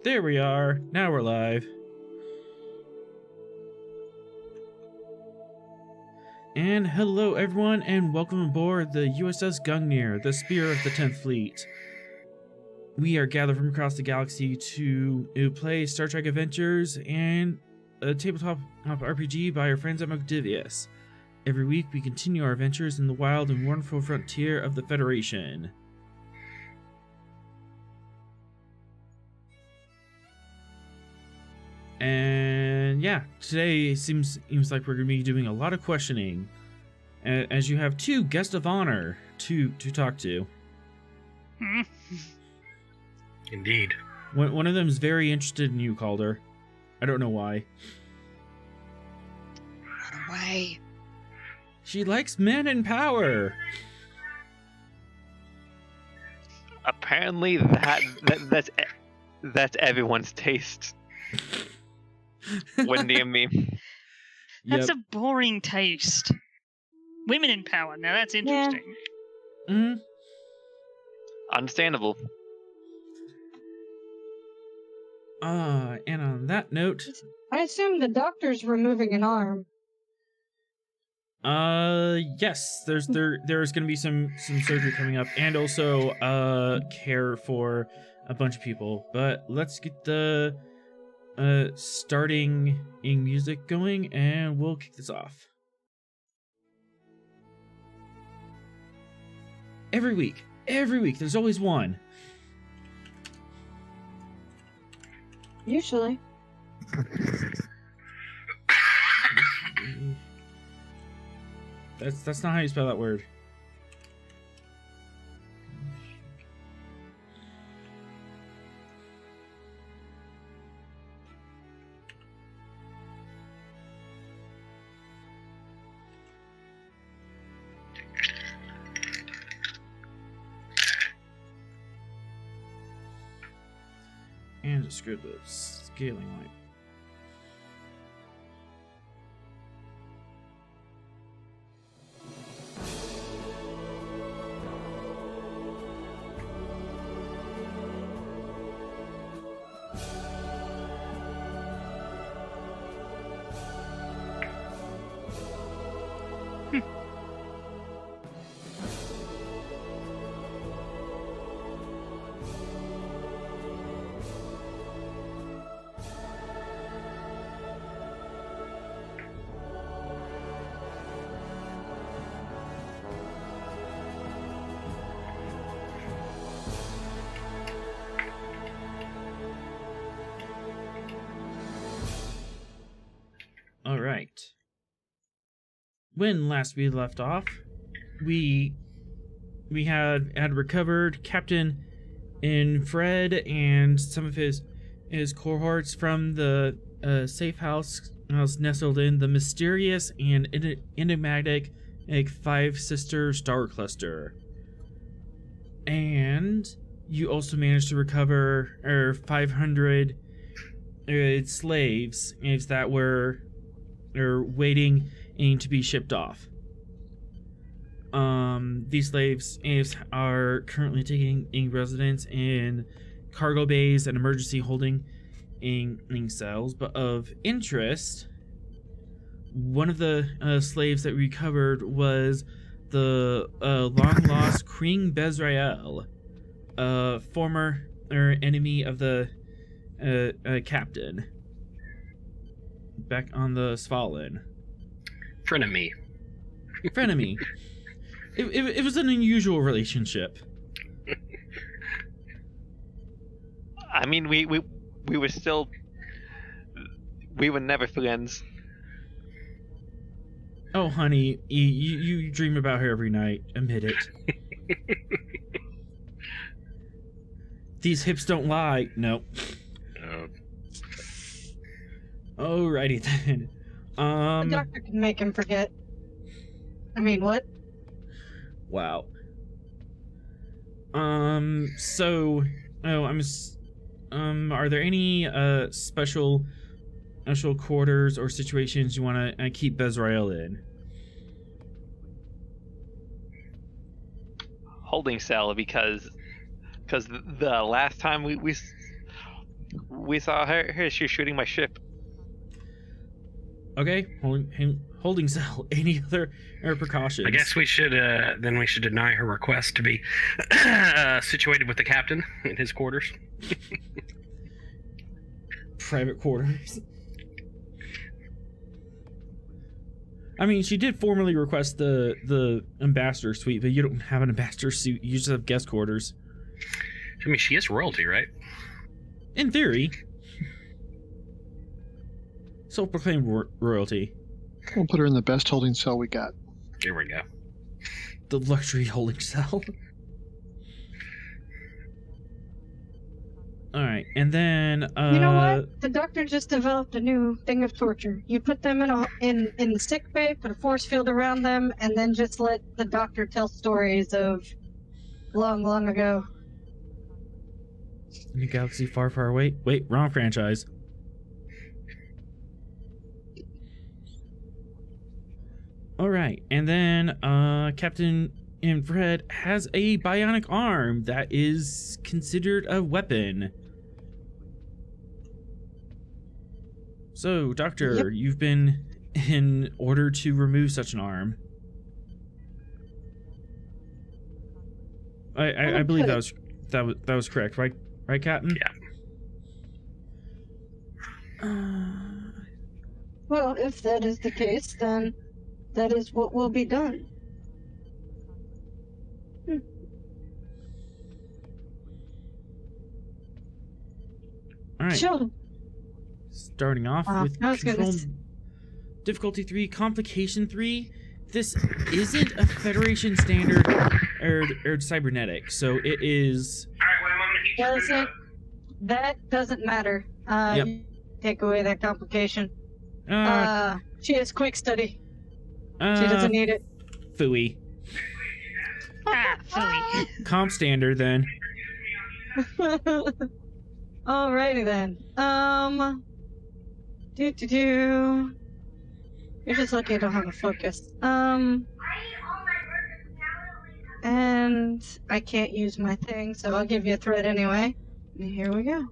There we are. Now we're live. And hello everyone, and welcome aboard the USS Gungnir, the Spear of the 10th Fleet. We are gathered from across the galaxy to play Star Trek Adventures and a tabletop RPG by our friends at Modivius. Every week we continue our adventures in the wild and wonderful frontier of the Federation. And yeah, today seems like we're going to be doing a lot of questioning, as you have two guests of honor to talk to. Indeed. One of them is very interested in you, Calder. I don't know why. Why? She likes men in power. Apparently, that's everyone's taste. Wouldn't you mean? That's a boring taste. Women in power. Now that's interesting. Yeah. Mm-hmm. Understandable. And on that note, I assume the doctor's removing an arm. Yes. There's going to be some surgery coming up, and also care for a bunch of people. But let's get the starting in music going, and we'll kick this off. Every week, there's always one. Usually. That's not how you spell that word. And just go to the scaling light. All right. When last we left off, we had recovered Captain Fred and some of his cohorts from the safe house nestled in the mysterious and enigmatic Five Sister Star Cluster. And you also managed to recover 500 slaves that were waiting to be shipped off. These slaves are currently taking residence in cargo bays and emergency holding in cells. But of interest, one of the slaves that we recovered was the long-lost Queen Bezirel, former enemy of the captain back on the Svalin. Frenemy. It was an unusual relationship. I mean, we were still. We were never friends. Oh, honey, you dream about her every night. Admit it. These hips don't lie. No. No. Alrighty then. The doctor can make him forget. I mean, what? Wow. So, are there any special quarters or situations you want to keep Bezirel in? Holding cell, because the last time we We saw her. She's shooting my ship. Okay, holding cell. Any other precautions? I guess we should deny her request to be situated with the captain in his quarters. Private quarters. I mean, she did formally request the ambassador suite, but you don't have an ambassador suite. You just have guest quarters. I mean, she is royalty, right? In theory. Self-proclaimed royalty. We'll put her in the best holding cell we got. Here we go. The luxury holding cell. Alright, and then, You know what? The doctor just developed a new thing of torture. You put them in the sick bay, put a force field around them, and then just let the doctor tell stories of long, long ago. In a galaxy far, far away. Wait, wrong franchise. Alright, and then, Captain Fred has a bionic arm that is considered a weapon. So, Doctor, Yep. you've been in order to remove such an arm. I believe that was correct, right? Right, Captain? Yeah. Well, if that is the case, then that is what will be done. All right. Sure. Starting off with I was gonna control s- difficulty 3, complication 3. This isn't a Federation standard or cybernetic, so it is. Doesn't that doesn't matter. Yep. Take away that complication. She has quick study. She doesn't need it. Phooey. Ah, phooey. Comp standard then. Alrighty then. You're just lucky I don't have a focus. And I can't use my thing, so I'll give you a threat anyway. And here we go.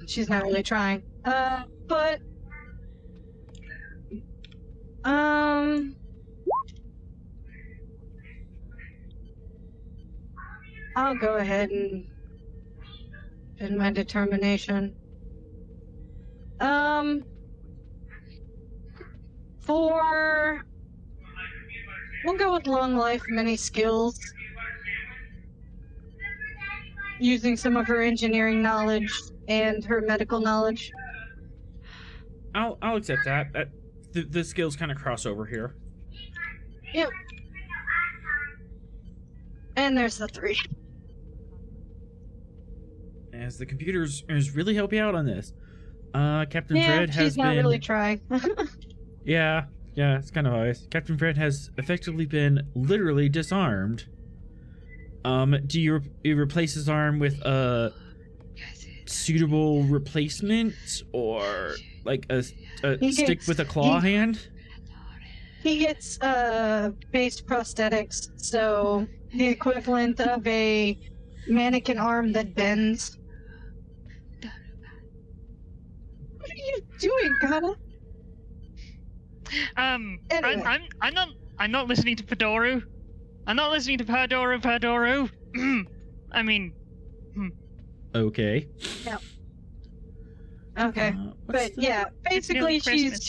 She's not really trying. But I'll go ahead and in my determination. We'll go with long life, many skills. Using some of her engineering knowledge and her medical knowledge. I'll accept that. The skills kind of cross over here. Yep. And there's the 3. As the computers really help you out on this. Captain Yeah, Fred has she's not been. really trying. Yeah, it's kind of obvious. Captain Fred has effectively been literally disarmed. Do you replace his arm with a suitable replacement, or like a stick with a claw hand? He gets base prosthetics, so the equivalent of a mannequin arm that bends. What are you doing, Kana? Anyway. I'm not listening to Padoru. I'm not listening to Padoru. I mean, Okay. Okay, but yeah, basically Christmas.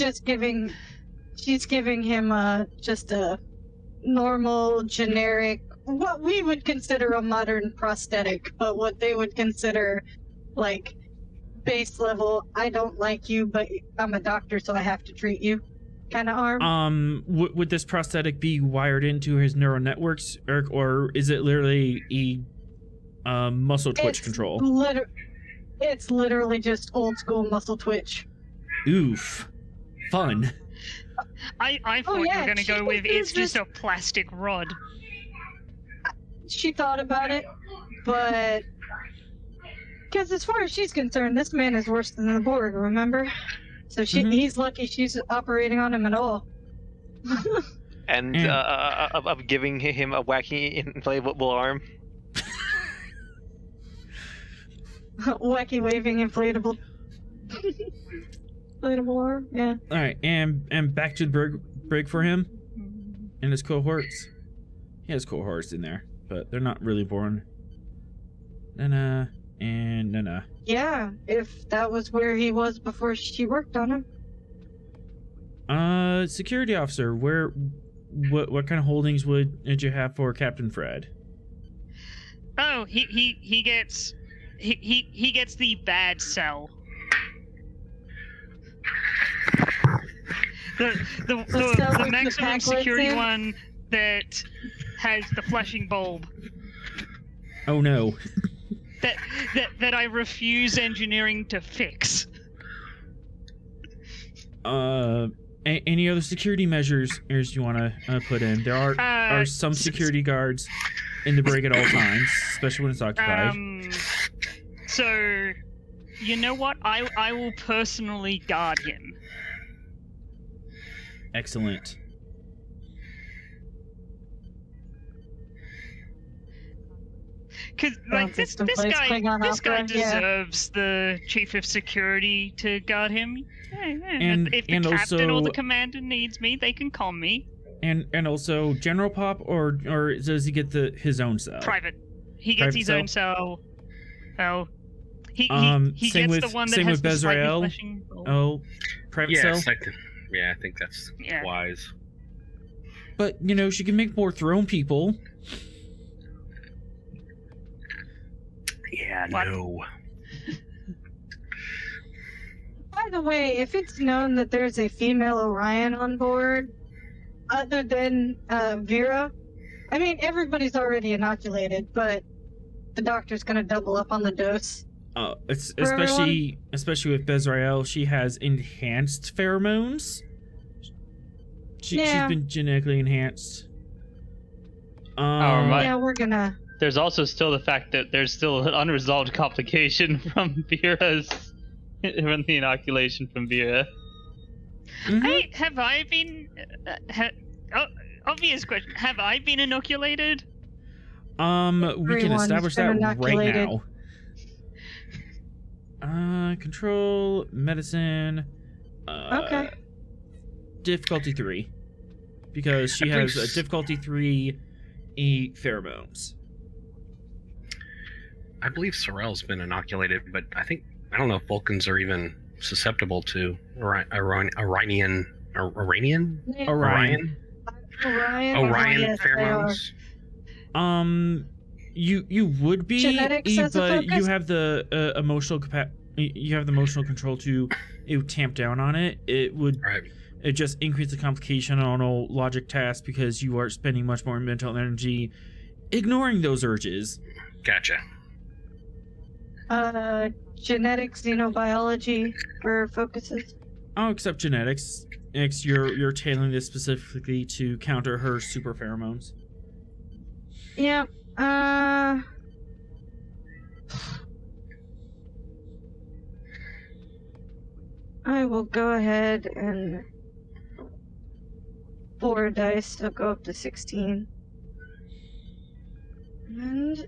she's giving him just a normal, generic, what we would consider a modern prosthetic, but what they would consider like base level, I don't like you, but I'm a doctor, so I have to treat you kind of arm. Would this prosthetic be wired into his neural networks, or is it literally a muscle twitch control? It's literally just old school muscle twitch. Oof. Fun. I thought you yeah, were going to she go with was it's just just- a plastic rod. She thought about it, but because as far as she's concerned, this man is worse than the Borg, remember? So he's lucky she's operating on him at all. And of giving him a wacky inflatable arm. Wacky waving inflatable. Inflatable arm, yeah. All right, and back to the brig for him and his cohorts. He has cohorts in there, but they're not really born. Nana and Nana. Yeah, if that was where he was before she worked on him. Security officer, what kind of holdings did you have for Captain Fred? Oh, he gets the bad cell. The maximum security one that has the flashing bulb. Oh no. That I refuse engineering to fix. Any other security measures you want to put in? There are some security guards in the brig at all times, especially when it's occupied. So, you know what? I will personally guard him. Excellent. Because like this guy deserves the chief of security to guard him. And if the and captain also, or the commander needs me, they can call me. And also, General Pop, or does he get his own cell? Private. He gets his own cell. Oh. He same gets with, the one that same has with the slightly Bezirel. flashing bulb. Oh, private cell. I think that's wise. But she can make more throne people. Yeah, What? no. By the way, if it's known that there's a female Orion on board, other than Vera, I mean, everybody's already inoculated, but the doctor's gonna double up on the dose. It's especially with Bezirel, she has enhanced pheromones. She's been genetically enhanced. Yeah, we're gonna. There's also still the fact that there's still an unresolved complication from Vera's, from the inoculation from Vera. Mm-hmm. Have I been? Obvious question. Have I been inoculated? We can Everyone's establish been that inoculated. right now. Control, medicine. Okay. Difficulty 3, because she has a difficulty 3 pheromones. I believe Sorel's been inoculated, but I don't know if Vulcans are even susceptible to Orion Yes, pheromones. You would be, Genetics as a but you focus? have the emotional you have the emotional control to tamp down on it. It would it just increase the complication on a logic task because you are spending much more mental energy ignoring those urges. Gotcha. Genetics, xenobiology for focuses. Oh, except genetics. You're tailoring this specifically to counter her super pheromones. Yeah. I will go ahead and 4 dice. I'll go up to 16. And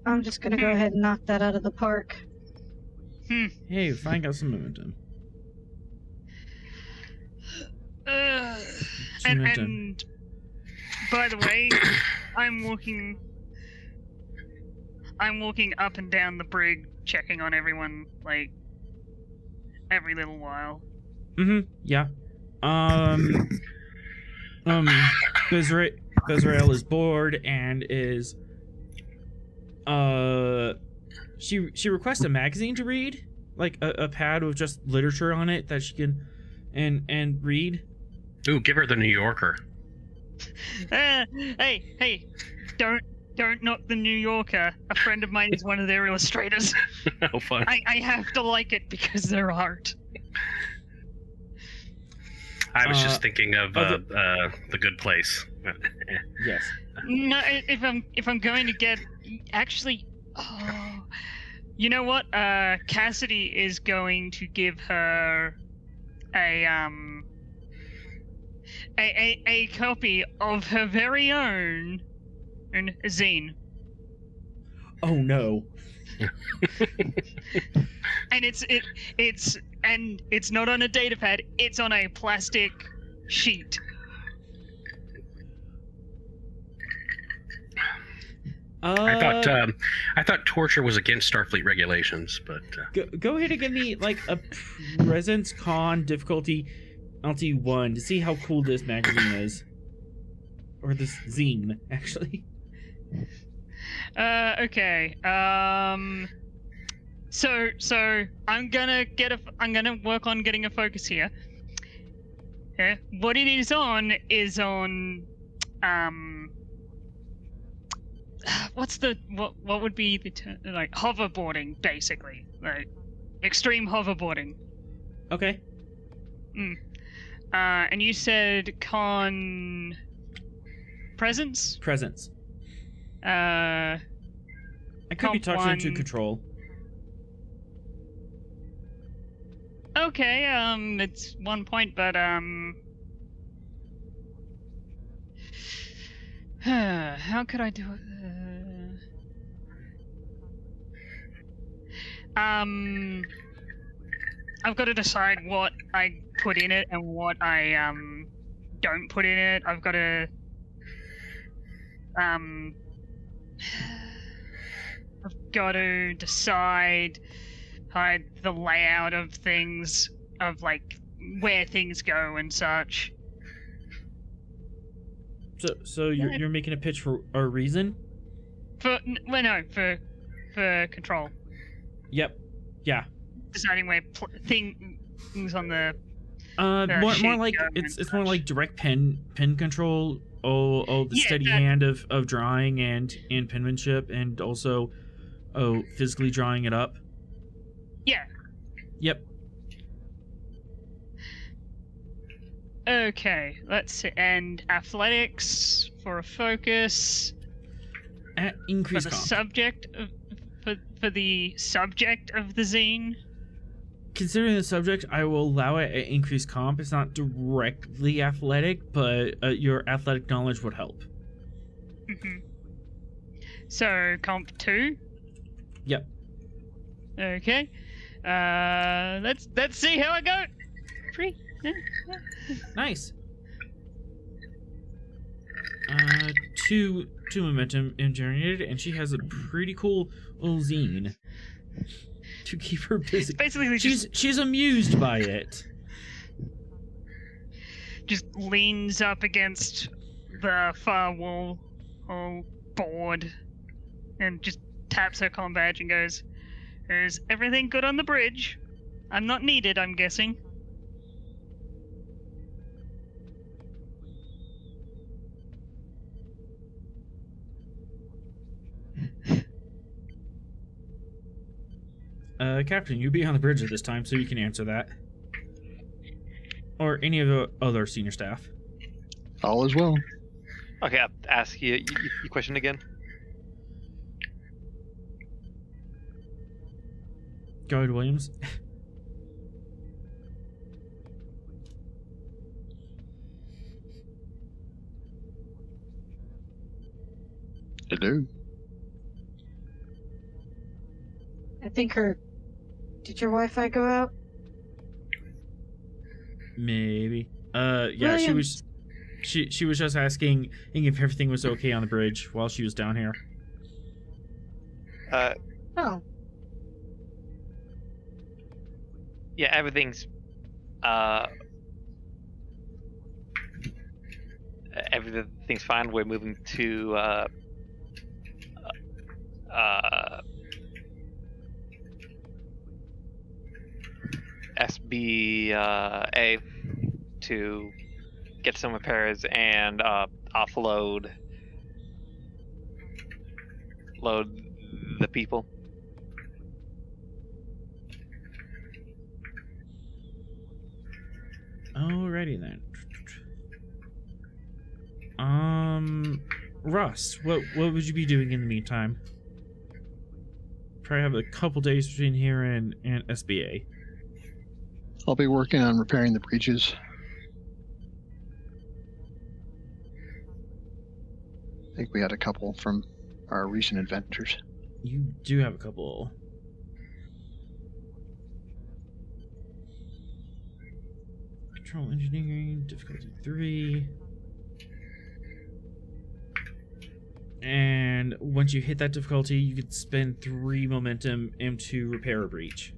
I'm just gonna go ahead and knock that out of the park. Hey, fine, got some momentum. And by the way, I'm walking up and down the brig, checking on everyone like every little while. Yeah. Bezirel is bored and is she requests a magazine to read, like a pad with just literature on it that she can and read. Ooh, give her the New Yorker. Hey, don't knock the New Yorker. A friend of mine is one of their illustrators. Oh, fun. I have to like it because they're art. I was just thinking of The Good Place. Yes. No, if I'm going to get actually, you know what? Cassidy is going to give her a copy of her very own zine. Oh no. And it's not on a data pad, it's on a plastic sheet. I thought torture was against Starfleet regulations, but Go ahead and give me like a presence con difficulty LT1 to see how cool this magazine is, or this zine actually. Okay. So I'm gonna work on getting a focus here. Okay. What it is on what would be the term, like hoverboarding, basically, like extreme hoverboarding. Okay. And you said con presence. Presence. I I could be touched into control. Okay, it's 1 point, but how could I do it? I've got to decide what I put in it and what I don't put in it. I've got to decide the layout of things, of like where things go and such. So you're making a pitch for a reason? For control. Yep. Yeah. Deciding where things on the more like it's more like direct pen control. The steady hand of drawing and penmanship, and also physically drawing it up. Yeah. Yep. Okay, let's see. And athletics for a focus. Increase for the comp. subject of for the subject of the zine. Considering the subject, I will allow it at increased comp. It's not directly athletic, but your athletic knowledge would help. Mm-hmm. So comp 2. Yep. Okay. Let's see how I go. 3. Nice. 2 momentum generated, and she has a pretty cool little zine to keep her busy. Basically, she's amused by it. Just leans up against the far wall board and just taps her comm badge and goes, "Is everything good on the bridge? I'm not needed, I'm guessing." Captain, you'll be on the bridge at this time, so you can answer that. Or any of the other senior staff. All is well. Okay, I'll ask you your question again. Go ahead, Williams. I do. I think Did your Wi-Fi go out? Maybe. Yeah, Williams. she was just asking if everything was okay on the bridge while she was down here. Oh. Yeah, everything's everything's fine. We're moving to SBA to get some repairs and load the people. Alrighty then. Russ, what would you be doing in the meantime? Probably have a couple days between here and SBA. I'll be working on repairing the breaches. I think we had a couple from our recent adventures. You do have a couple. Control engineering, difficulty 3. And once you hit that difficulty, you can spend 3 momentum into repair a breach.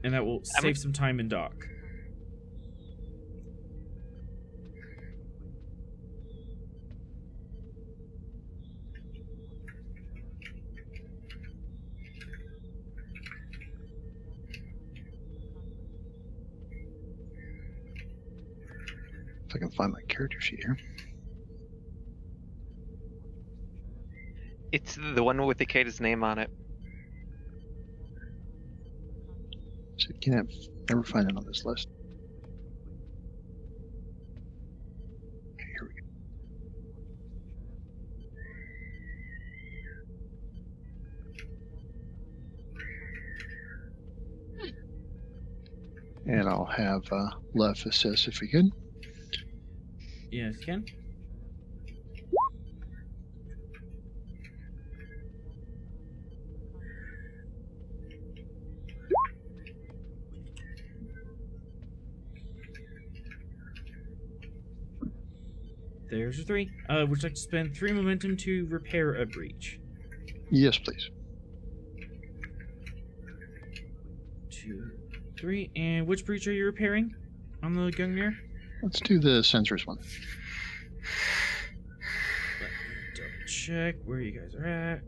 And that will save some time in dock. If I can find my character sheet here. It's the one with the Cicada's name on it. So you can't never find it on this list. Okay, here we go. And I'll have Lef assess if we can. Yes, you can. There's your 3. Would you like to spend 3 momentum to repair a breach? Yes, please. 2, 3. And which breach are you repairing on the Gungnir? Let's do the sensors one. Let me double check where you guys are at.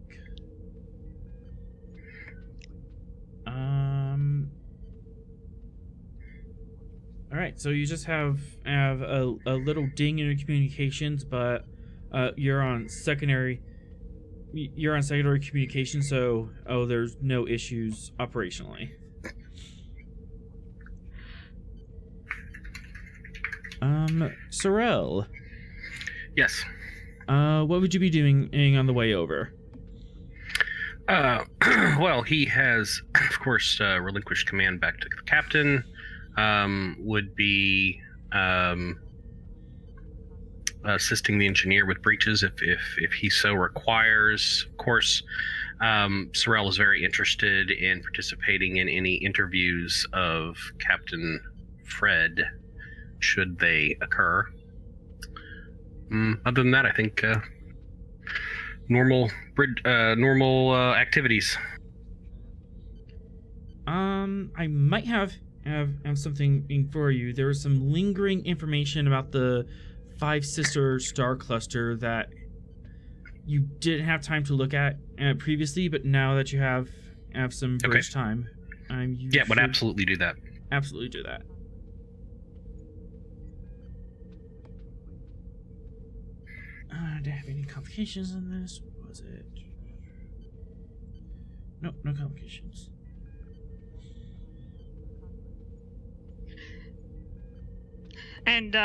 Alright, so you just have a little ding in your communications, but you're on secondary communication, so there's no issues operationally. Sorrel. Yes. What would you be doing on the way over? Well, he has, of course, relinquished command back to the captain. Would be assisting the engineer with breaches if he so requires. Of course, Sorrel is very interested in participating in any interviews of Captain Fred, should they occur. Other than that, I think normal activities. I might have something for you. There was some lingering information about the 5 Sister Star Cluster that you didn't have time to look at previously, but now that you have some bridge time, would absolutely do that. Absolutely do that. Did I have any complications in this? What was it? No complications. And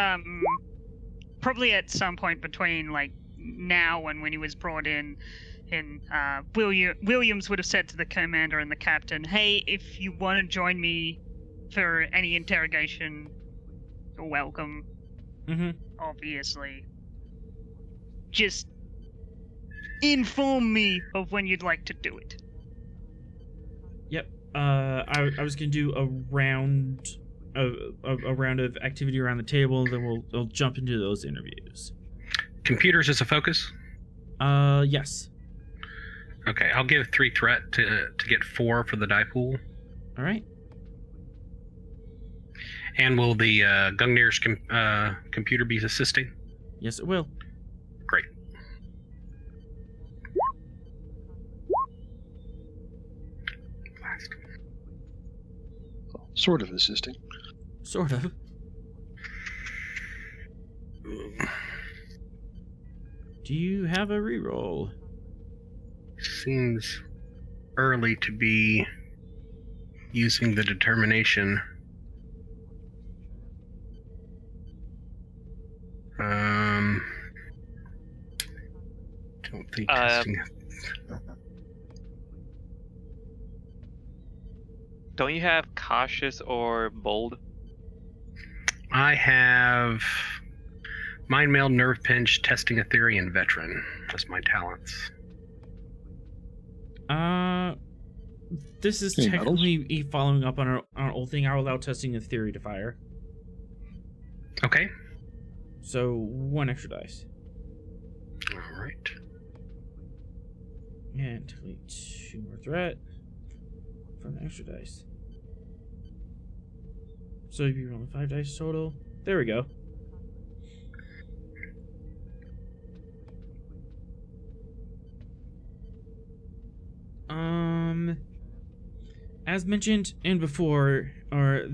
probably at some point between like now and when he was brought in, Williams would have said to the commander and the captain, "Hey, if you want to join me for any interrogation, you're welcome." Mm-hmm. Obviously, just inform me of when you'd like to do it. Yep. I was gonna do a round of activity around the table, then we'll jump into those interviews. Computers is a focus? Yes. Okay, I'll give 3 threat to get 4 for the die pool. All right. And will the Gungnir's computer be assisting? Yes, it will. Great. Sort of assisting. Sort of. Do you have a reroll? Seems early to be using the determination. Don't think testing. Don't you have cautious or bold? I have Mind meld, nerve pinch, testing a theory, and veteran. That's my talents. This is Any technically following up on our old thing. I'll allow testing a theory to fire. Okay. So 1 extra dice. All right. And delete 2 more threat from the extra dice. So you'd be rolling 5 dice total. There we go. As mentioned in before, it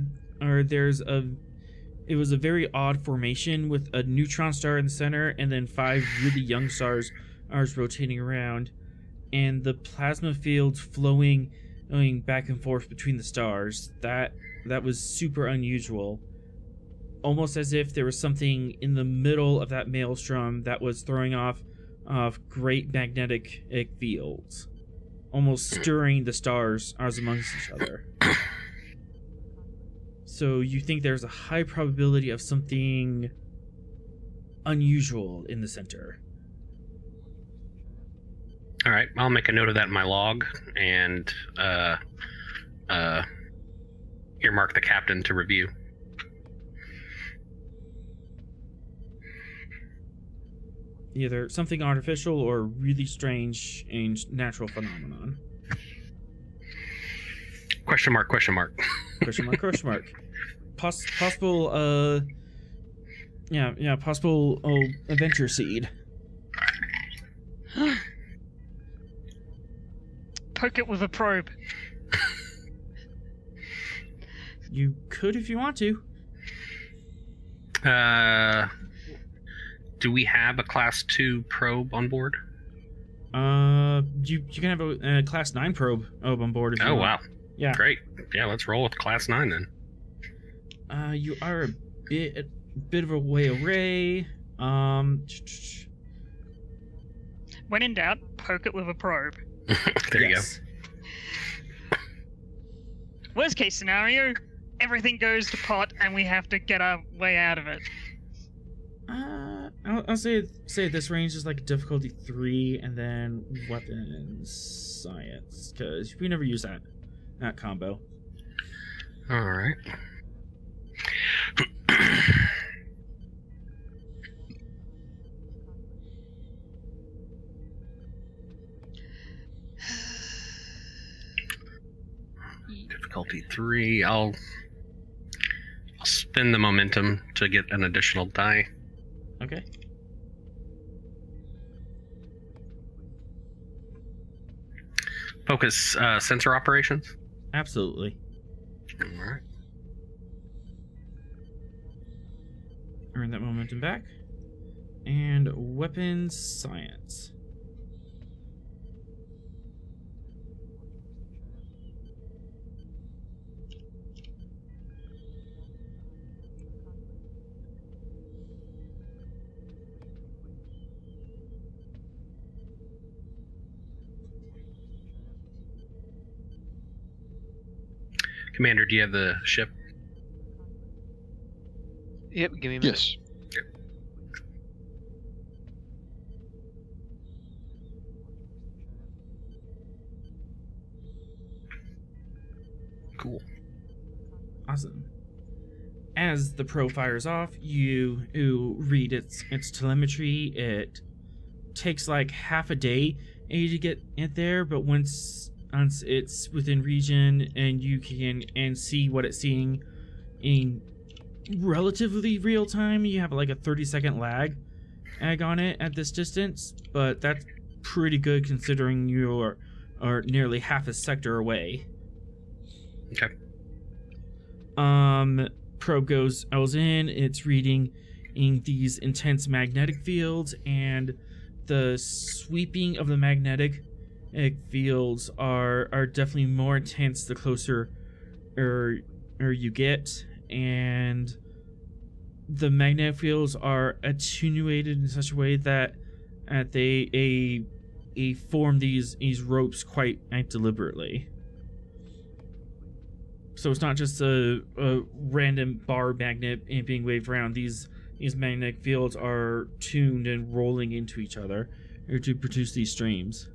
was a very odd formation with a neutron star in the center and then 5 really young stars rotating around, and the plasma fields flowing back and forth between the stars. That was super unusual. Almost as if there was something in the middle of that maelstrom that was throwing off great magnetic fields, almost stirring the stars amongst each other. So you think there's a high probability of something unusual in the center. All right, I'll make a note of that in my log and earmark the captain to review. Either something artificial or really strange and natural phenomenon. Question mark, question mark. Question mark, question mark. Possible, possible adventure seed. Poke it with a probe. You could if you want to. Do we have a class 2 probe on board? You can have a class 9 probe on board if you want. Wow. Yeah. Great. Yeah, let's roll with class 9 then. You are a bit of a way away. When in doubt, poke it with a probe. There yes. you go. Worst case scenario, everything goes to pot and we have to get our way out of it. I'll say this range is like difficulty 3 and then weapons science, because we never use that combo. All right. Difficulty 3. I'll spin the momentum to get an additional die. Okay. Focus sensor operations. Absolutely. All right. Earn that momentum back. And weapons science. Commander, do you have the ship? Yep, give me a minute. Yes. Cool. Awesome. As the probe fires off, you read its telemetry. It takes like half a day to get it there, but once it's within region and you can see what it's seeing in relatively real time, you have like a 30-second lag on it at this distance, but that's pretty good considering you are nearly half a sector away. Okay. Probe goes in, it's reading in these intense magnetic fields, and the sweeping of the magnetic fields are definitely more intense the closer you get, and the magnetic fields are attenuated in such a way that they form these ropes quite deliberately. So it's not just a random bar magnet being waved around. These these magnetic fields are tuned and rolling into each other to produce these streams.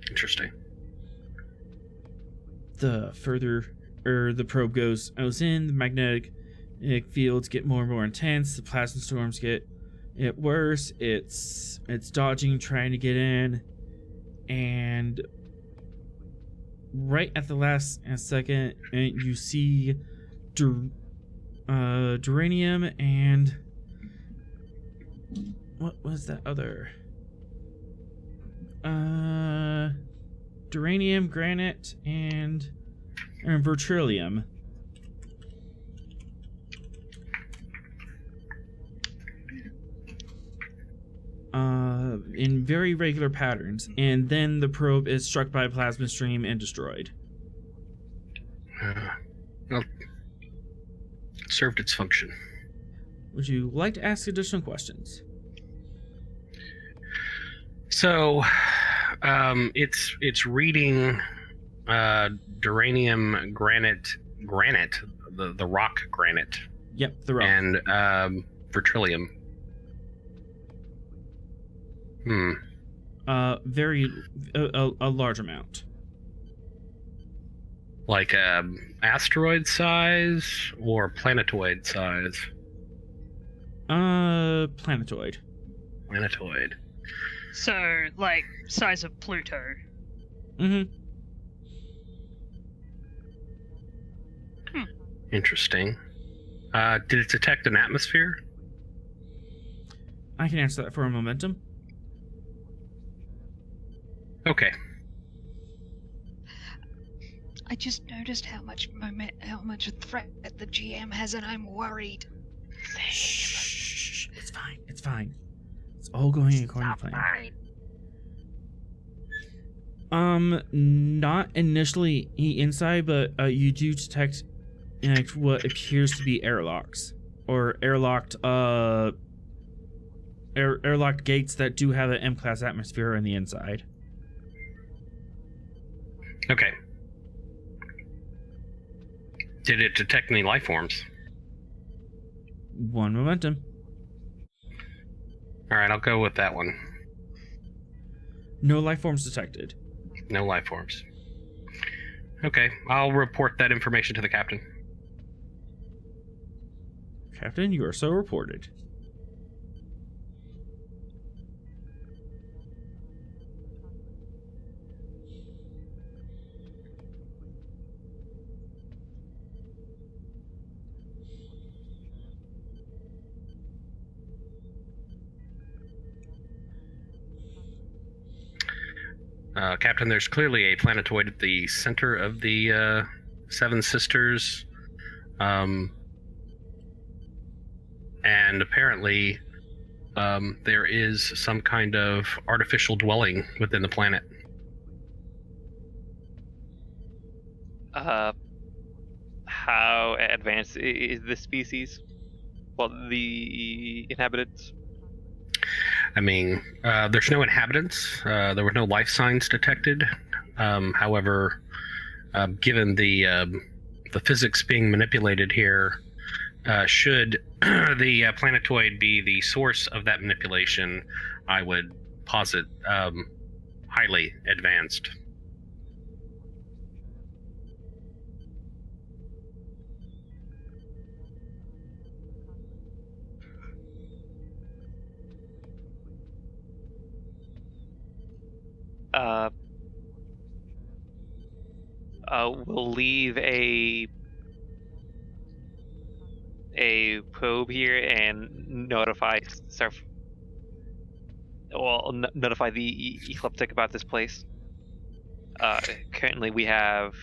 Interesting. The further the probe goes in, the magnetic fields get more and more intense. The plasma storms get worse. It's dodging, trying to get in, and right at the last second, you see duranium and what was that other? Duranium, granite, and beryllium. In very regular patterns, and then the probe is struck by a plasma stream and destroyed. Well, it served its function. Would you like to ask additional questions? So, it's reading duranium, granite, the rock granite, Yep, the rock. and beryllium. Very a large amount. Like asteroid size or planetoid size? Planetoid. Planetoid. So, like, size of Pluto. Mm-hmm. Interesting. Did it detect an atmosphere? I can answer that for a momentum. Okay. I just noticed how much threat that the GM has, and I'm worried. Shh. It's fine. It's fine. It's all going according to plan. Not initially inside, but you do detect what appears to be airlocks or airlocked airlocked gates that do have an M-class atmosphere on the inside. Okay. Did it detect any life forms? One momentum. All right, I'll go with that one. No life forms detected. No life forms. Okay, I'll report that information to the captain. Captain, you are so reported. Captain, there's clearly a planetoid at the center of the Seven Sisters. And apparently there is some kind of artificial dwelling within the planet. How advanced is this species? Well, the inhabitants? I mean, there's no inhabitants. There were no life signs detected. However, given the physics being manipulated here, should the planetoid be the source of that manipulation, I would posit highly advanced. We'll leave a probe here and notify notify the Ecliptic about this place. Currently, we have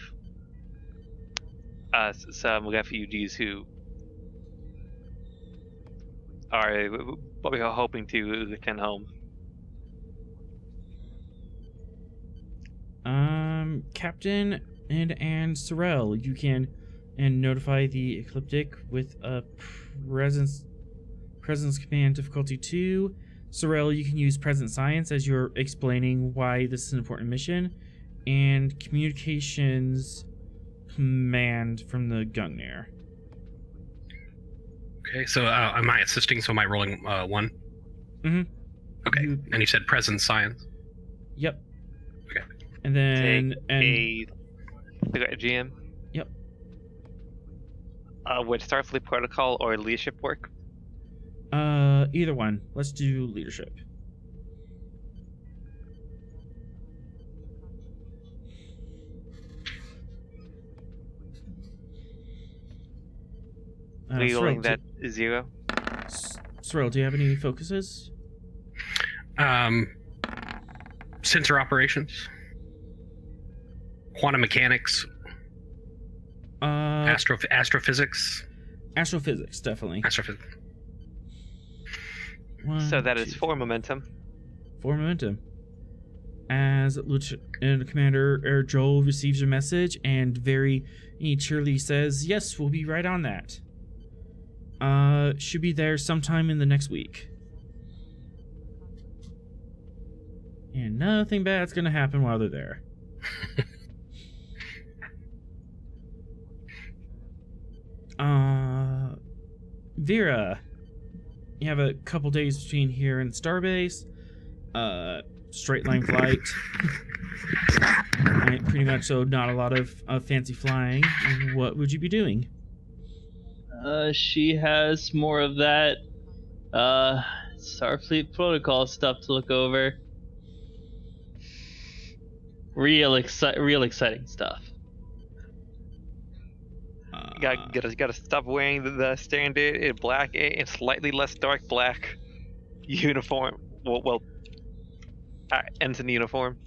some refugees who are what we are hoping to return home. Captain and Sorrel, you can notify the Ecliptic with a presence command difficulty 2. Sorrel, you can use present science as you're explaining why this is an important mission, and communications command from the Gungnir. Okay, so am I assisting? So am I rolling 1? Mm-hmm. Okay, and you said presence science. Yep. Okay. And then Take a GM. Yep. Would Starfleet Protocol or leadership work? Either one. Let's do leadership. Rerolling Sorrel, that 0. Sorrel, do you have any focuses? Sensor operations, quantum mechanics, astrophysics. Astrophysics, definitely. Astrophysics. So that is 4 momentum. 4 momentum. As Lieutenant Commander Joel receives your message and very cheerily says, "Yes, we'll be right on that. Should be there sometime in the next week. And nothing bad's gonna happen while they're there." Vera, you have a couple days between here and Starbase. Straight line flight. Right, pretty much, so not a lot of fancy flying. What would you be doing? She has more of that Starfleet Protocol stuff to look over. Real exciting stuff. You gotta stop wearing the standard black and slightly less dark black uniform. Ensign uniform.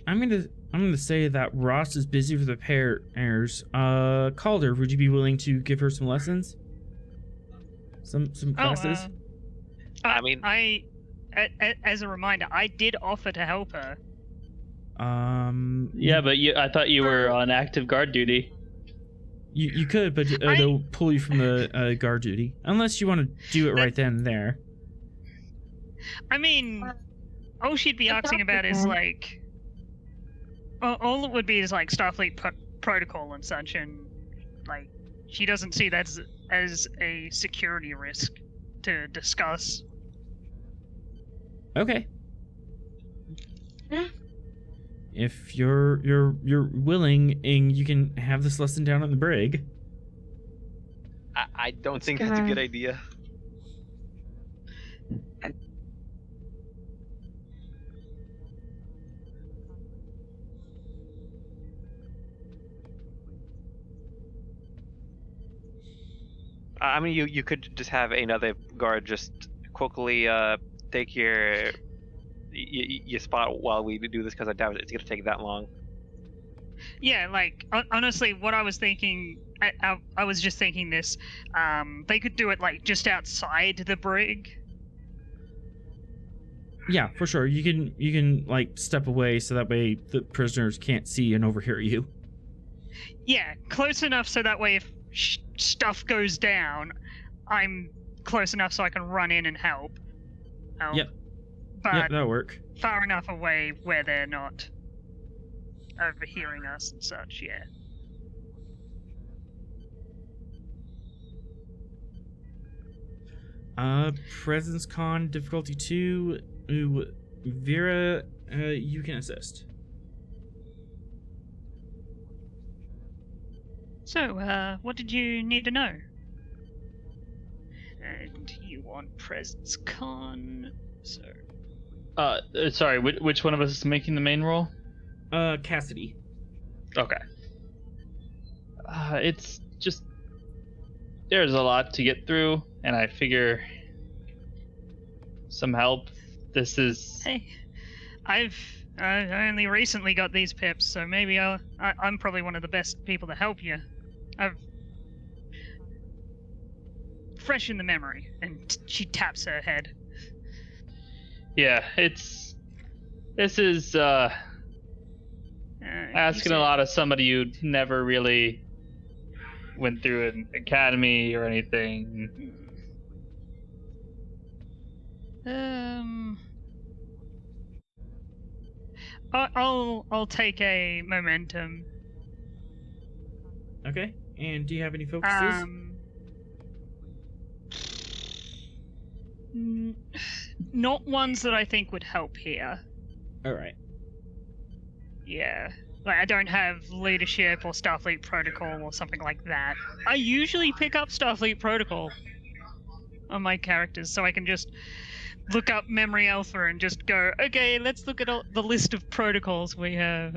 I'm gonna say that Ross is busy with repairs. Calder, would you be willing to give her some lessons? Some classes? As a reminder, I did offer to help her. Yeah, but I thought you were on active guard duty. You could, but they'll pull you from the guard duty. Unless you want to do it right then and there. I mean, all she'd be asking about is like... all it would be is like Starfleet protocol and such, and like, she doesn't see that as a security risk to discuss. Okay. If you're willing, and you can have this lesson down at the brig. I don't think that's a good idea. I mean, you could just have another guard just quickly take your spot while we do this, because I doubt it's gonna take that long. Yeah, like honestly, what I was thinking, I was just thinking this. They could do it like just outside the brig. Yeah, for sure. You can like step away so that way the prisoners can't see and overhear you. Yeah, close enough so that way if stuff goes down, I'm close enough so I can run in and help. Yep. But yep, that'll work. Far enough away where they're not overhearing us and such, yeah. Presence con difficulty 2. Vera, you can assist. So, what did you need to know? And you want presence con, so... Sorry, which one of us is making the main role? Cassidy. Okay. It's just... There's a lot to get through, and I figure... some help. This is... Hey, I only recently got these pips, so maybe I'm probably one of the best people to help you. I've... fresh in the memory, and she taps her head. Yeah, this is asking a lot of somebody who never really went through an academy or anything. I'll take a momentum. Okay. And do you have any focuses? not ones that I think would help here. All right. Yeah. Like, I don't have leadership or Starfleet protocol or something like that. I usually pick up Starfleet protocol on my characters, so I can just look up Memory Alpha and just go, okay, let's look at all the list of protocols we have.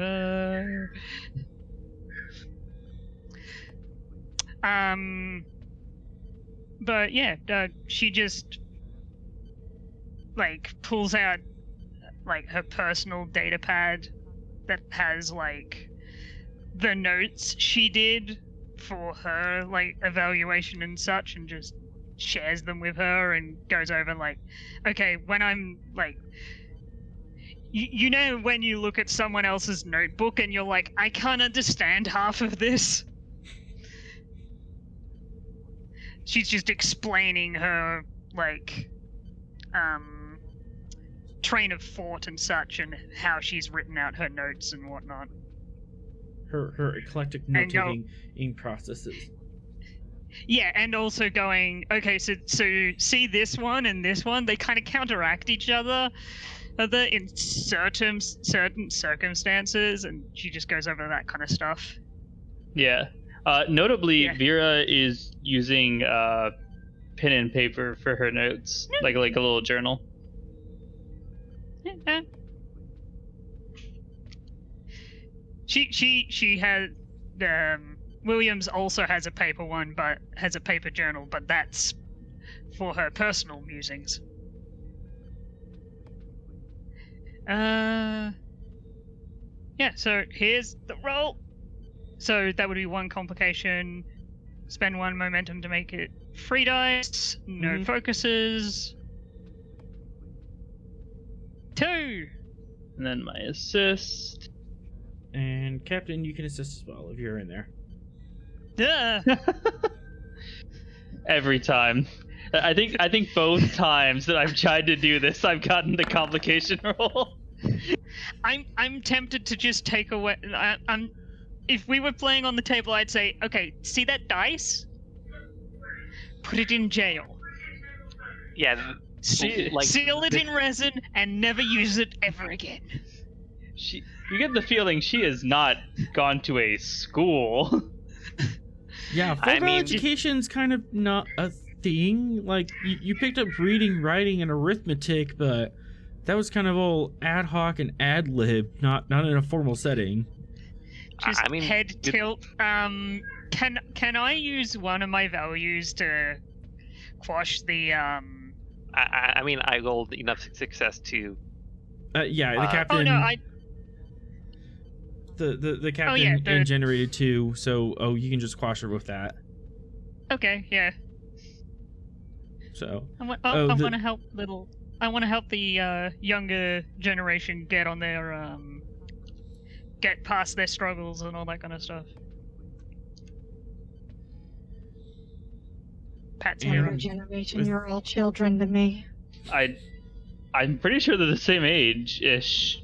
But yeah, she just like pulls out like her personal data pad that has like the notes she did for her like evaluation and such, and just shares them with her and goes over like, okay, when I'm like, you know when you look at someone else's notebook and you're like, I can't understand half of this. She's just explaining her like train of thought and such, and how she's written out her notes and whatnot. Her eclectic note-taking processes. Yeah, and also going, okay, so see this one and this one, they kind of counteract each other in certain circumstances, and she just goes over that kind of stuff. Yeah. Notably, Yeah. Vera is using pen and paper for her notes, like a little journal. Yeah. She has Williams also has a paper one, but has a paper journal, but that's for her personal musings. Yeah, so here's the roll. So that would be one complication. Spend one momentum to make it 3 dice. No focuses. 2. And then my assist. And Captain, you can assist as well if you're in there. Duh. Every time. I think both times that I've tried to do this, I've gotten the complication roll. I'm tempted to just take away. If we were playing on the table, I'd say, okay, see that dice? Put it in jail. Yeah, Seal it in resin and never use it ever again. You get the feeling she has not gone to a school. Yeah, full education's kind of not a thing. Like, you picked up reading, writing, and arithmetic, but that was kind of all ad hoc and ad lib, not in a formal setting. Just head tilt. Can I use one of my values to quash the I rolled enough success to. Yeah, the captain. Oh no, The captain generated 2, so you can just quash her with that. Okay, yeah. So. I want to help I want to help the younger generation get on their get past their struggles and all that kind of stuff. Pat's Younger generation, you're all children to me. I'm pretty sure they're the same age-ish.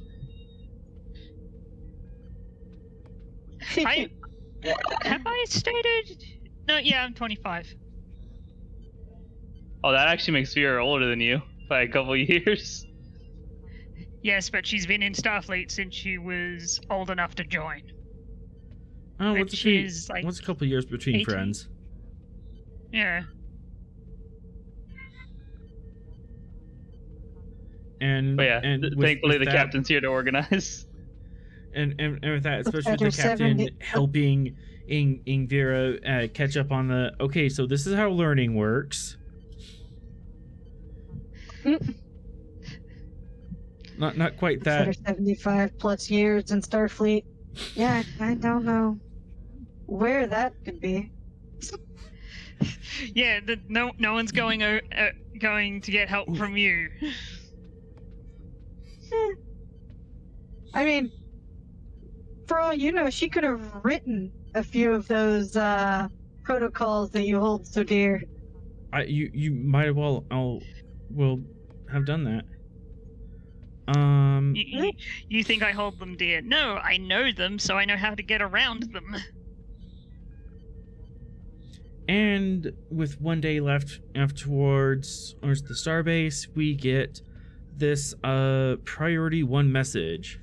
Have I stated? No, yeah, I'm 25. Oh, that actually makes Vera older than you by a couple years. Yes, but she's been in Starfleet since she was old enough to join. Oh, what's a couple years between 18? friends? Yeah. But thankfully the captain's here to organize. And with that, especially with the captain helping Vera catch up on the, okay, so this is how learning works. Not quite that. Consider 75 plus years in Starfleet. Yeah, I don't know where that could be. Yeah, no one's going to get help from you. I mean, for all you know, she could have written a few of those protocols that you hold so dear. You might as well have done that. You think I hold them dear? No, I know them, so I know how to get around them. And with one day left towards the starbase, we get this Priority 1 message.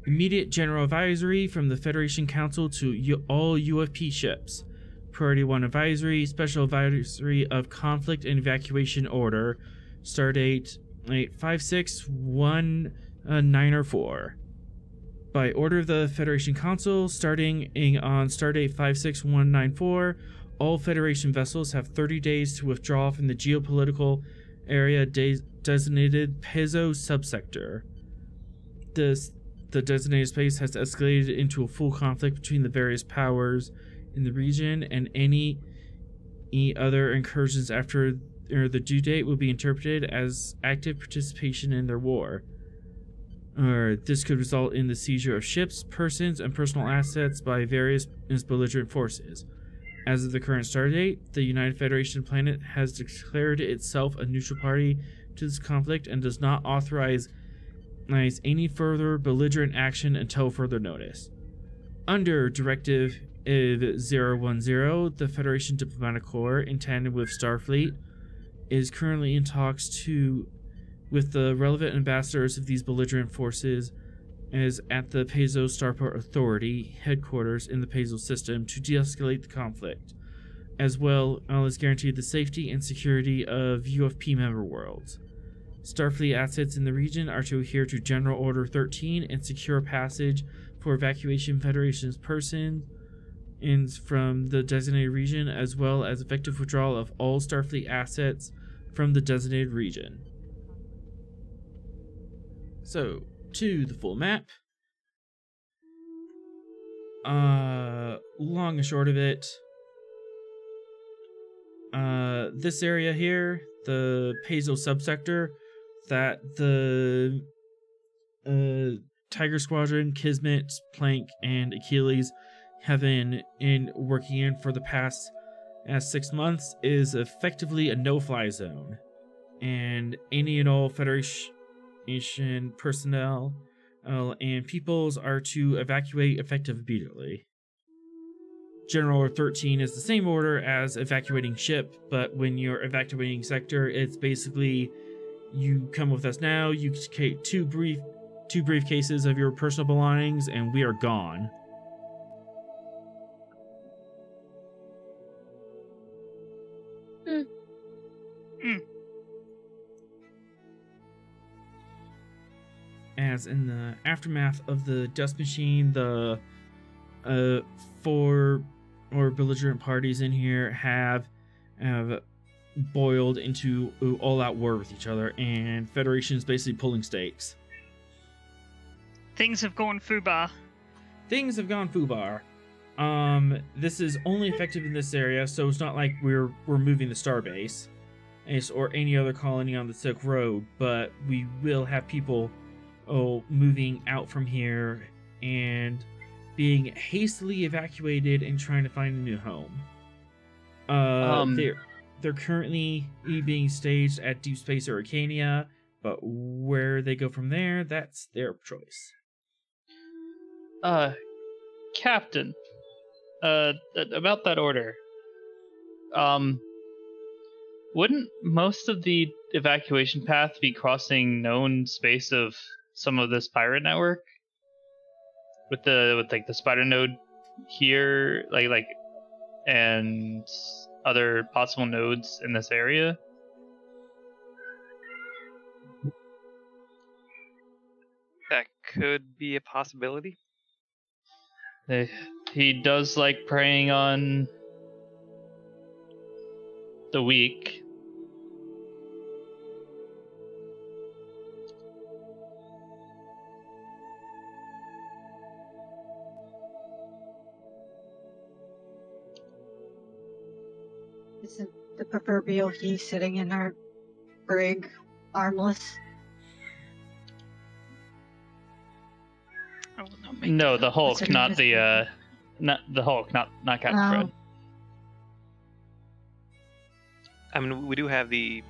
Immediate general advisory from the Federation Council to all UFP ships. Priority 1 advisory, special advisory of conflict and evacuation order. Stardate 56194. By order of the Federation Council, starting on Stardate 56194, all Federation vessels have 30 days to withdraw from the geopolitical area designated Pezzo subsector. The designated space has escalated into a full conflict between the various powers in the region, and any other incursions after the due date will be interpreted as active participation in their war. This could result in the seizure of ships, persons, and personal assets by various belligerent forces. As of the current start date, the United Federation planet has declared itself a neutral party to this conflict and does not authorize any further belligerent action until further notice. Under Directive 010, the Federation Diplomatic Corps, in tandem with Starfleet, is currently in talks with the relevant ambassadors of these belligerent forces as at the Pezzo Starport Authority headquarters in the Pezzo system to de-escalate the conflict, as well as guarantee the safety and security of UFP member worlds. Starfleet assets in the region are to adhere to General Order 13 and secure passage for evacuation Federation's persons from the designated region, as well as effective withdrawal of all Starfleet assets from the designated region. So, to the full map. Long and short of it, this area here, the Pezzo subsector, that the Tiger Squadron, Kismet, Plank, and Achilles have been working in for the past 6 months, is effectively a no-fly zone, and any and all Federation personnel and peoples are to evacuate effective immediately. General Order 13 is the same order as evacuating ship, but when you're evacuating sector, it's basically you come with us now, you take two briefcases of your personal belongings, and we are gone. As in the aftermath of the dust machine, the 4 belligerent parties in here have boiled into all-out war with each other, and Federation's basically pulling stakes. Things have gone foobar. Things have gone foobar. This is only effective in this area, so it's not like we're moving the starbase or any other colony on the Silk Road, but we will have people moving out from here and being hastily evacuated and trying to find a new home. They're currently being staged at Deep Space Arcania, but where they go from there, that's their choice. Captain, about that order, wouldn't most of the evacuation path be crossing known space of some of this pirate network? With the spider node here, like and other possible nodes in this area? That could be a possibility. He does like preying on the weak. Isn't the proverbial he sitting in our brig armless? I will not make No, that the up. Hulk, What's not her the name? not the Hulk, not Captain Fred. I mean, we do have the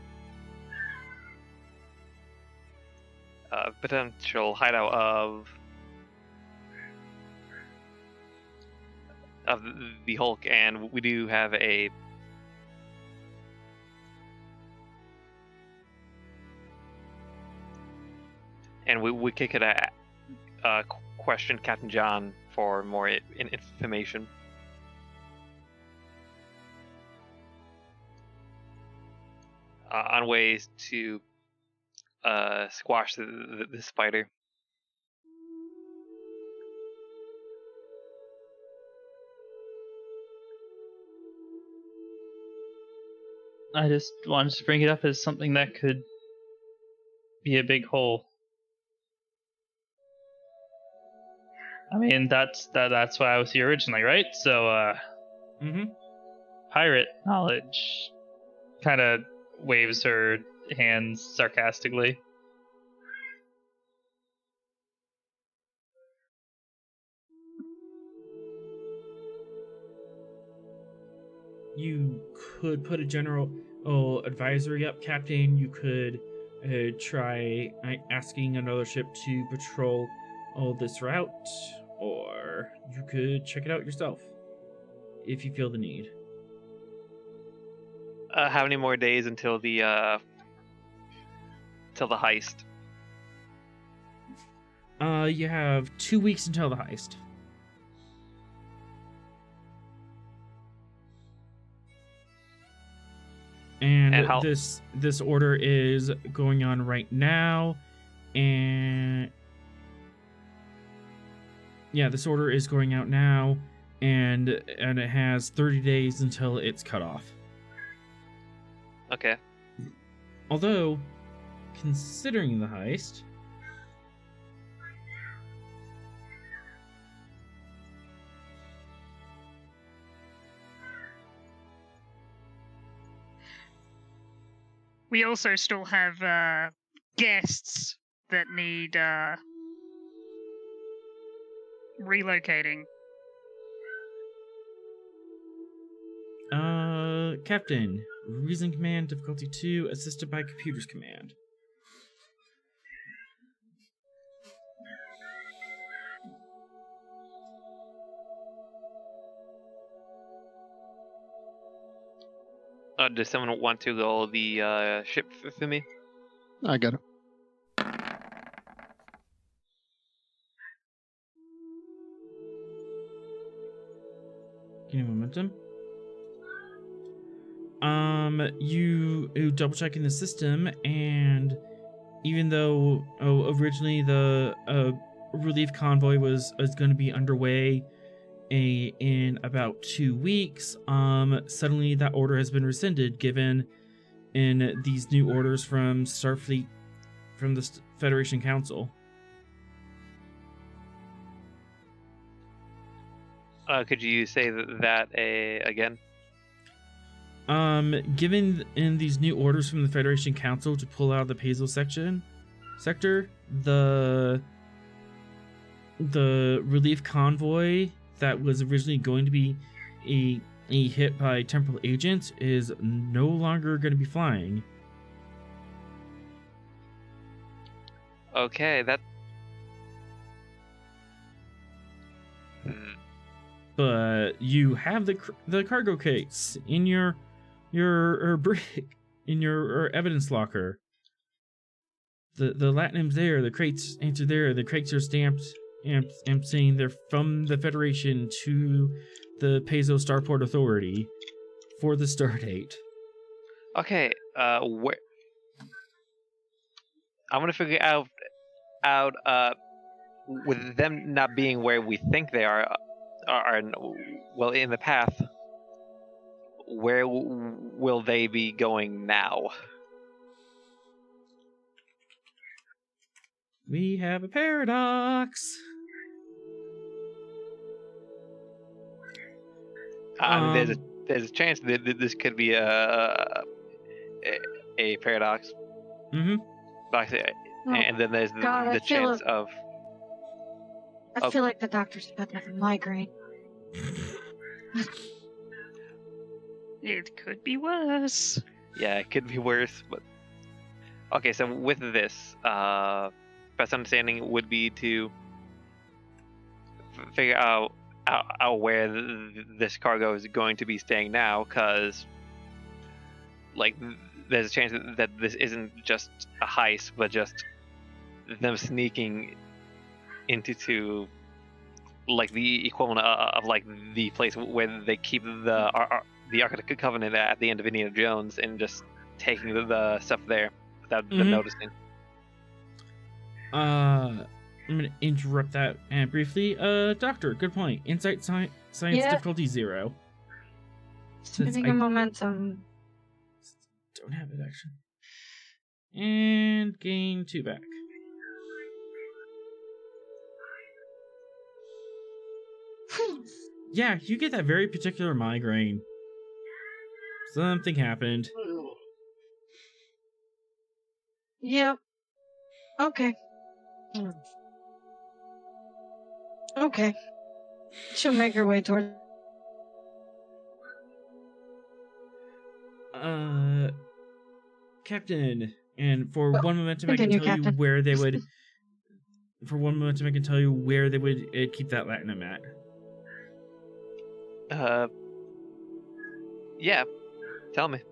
potential hideout of the Hulk, and we do have a and we could question Captain John for more information. On ways to squash the spider. I just wanted to bring it up as something that could be a big hole. I mean, that's why I was here originally, right? So, pirate knowledge. Kind of waves her hands sarcastically. You could put a general advisory up, Captain. You could try asking another ship to patrol this route, or you could check it out yourself if you feel the need. How many more days until the heist? You have 2 weeks until the heist. And how- this order is going on right now, and yeah, this order is going out now, and it has 30 days until it's cut off. Okay. Although, considering the heist, We also still have guests that need relocating. Captain, Reason Command, difficulty 2, assisted by Computers Command. Does someone want to go the ship for me? I got it. Give me momentum. You double checking the system, and even though originally the relief convoy was going to be underway in about 2 weeks, suddenly that order has been rescinded, given in these new orders from Starfleet, from the Federation Council. Could you say that again? Given in these new orders from the Federation Council to pull out of the Peso sector, the relief convoy that was originally going to be a hit by temporal agents is no longer going to be flying. Okay, that. But you have the cargo case in your brick, in your evidence locker. The latinum's there, the crates answer there, the crates are stamped saying they're from the Federation to the Peso Starport Authority for the start date. Okay, where? I'm gonna figure out with them not being where we think they are well in the path. Where will they be going now? We have a paradox. There's a chance that this could be a paradox. Mm-hmm. And then there's the chance of. I feel like the doctor's about to have a migraine. It could be worse. Yeah, it could be worse, but okay. So with this, best understanding would be to figure out where this cargo is going to be staying now, because like there's a chance that this isn't just a heist, but just them sneaking into like the equivalent of like the place where they keep the Ark of the Covenant at the end of Indiana Jones, and just taking the stuff there without them noticing. I'm gonna interrupt that briefly. Doctor, good point. Insight science difficulty 0. Spinning a momentum. Don't have it actually. And gain 2 back. Yeah, you get that very particular migraine. Something happened. Yep. Okay. Okay. She'll make her way toward. Captain, and for one momentum I can continue, tell Captain. you where they would. For one momentum I can tell you where they would keep that latinum at. Yeah. Tell me.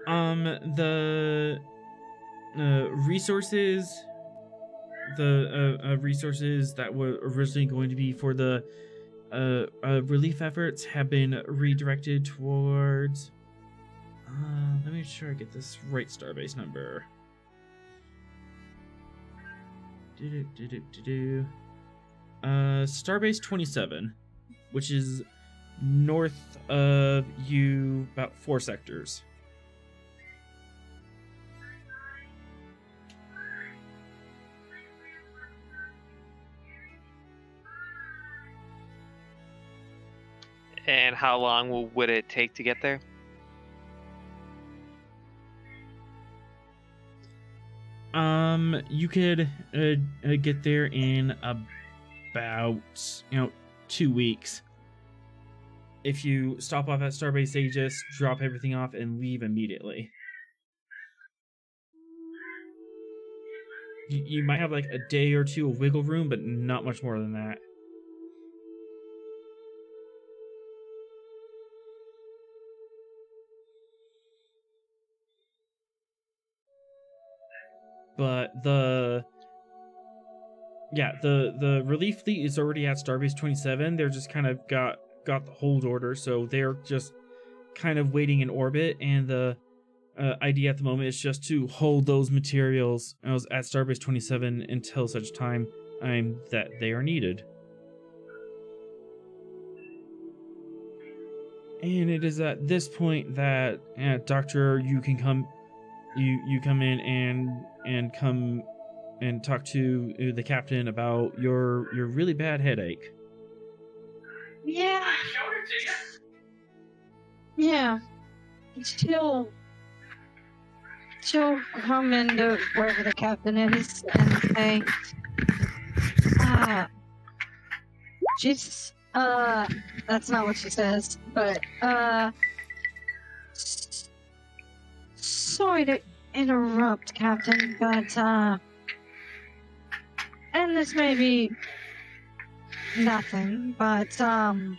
The resources. The resources that were originally going to be for the relief efforts have been redirected towards. Let me make sure I get this right starbase number. Starbase 27, which is north of you about 4 sectors. And how long would it take to get there? You could get there in about 2 weeks. If you stop off at Starbase Aegis, drop everything off, and leave immediately. You might have like a day or 2 of wiggle room, but not much more than that. But the relief fleet is already at Starbase 27. They're just kind of got the hold order, so they're just kind of waiting in orbit, and the idea at the moment is just to hold those materials at Starbase 27 until such time that they are needed. And it is at this point that Doctor, you can come. You come in and come and talk to the captain about your really bad headache. Yeah. Yeah. She'll come into wherever the captain is and say, Jesus. That's not what she says, but sorry to interrupt, Captain, but and this may be nothing, but something's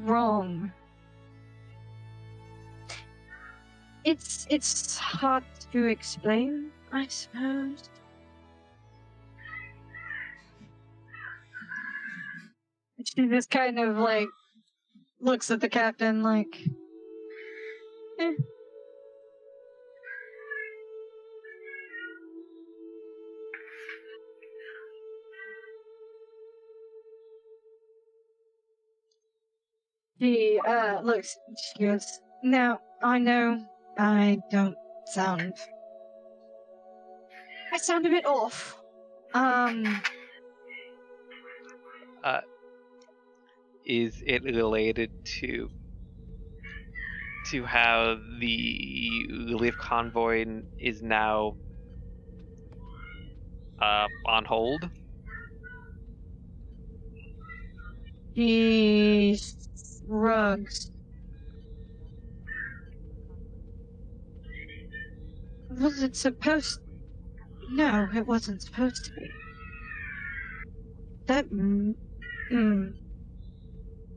wrong. It's hard to explain, I suppose. She just kind of like looks at the captain like, eh. She looks, she goes, now I know I don't sound, I sound a bit off. Is it related to how the relief convoy is now on hold? He shrugs. Was it supposed? No, it wasn't supposed to be. That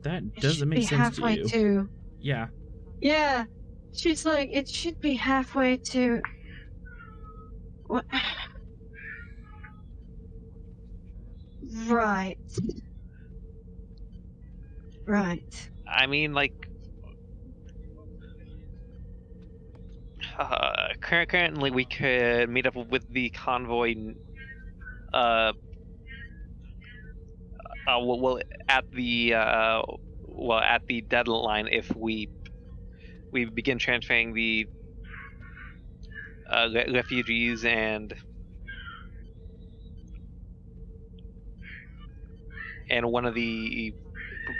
That doesn't make sense to you. To. Yeah. Yeah. She's like, it should be halfway to... What? Right. Right. I mean, like, currently we could meet up with the convoy. Well, at the deadline, if we begin transferring the refugees and one of the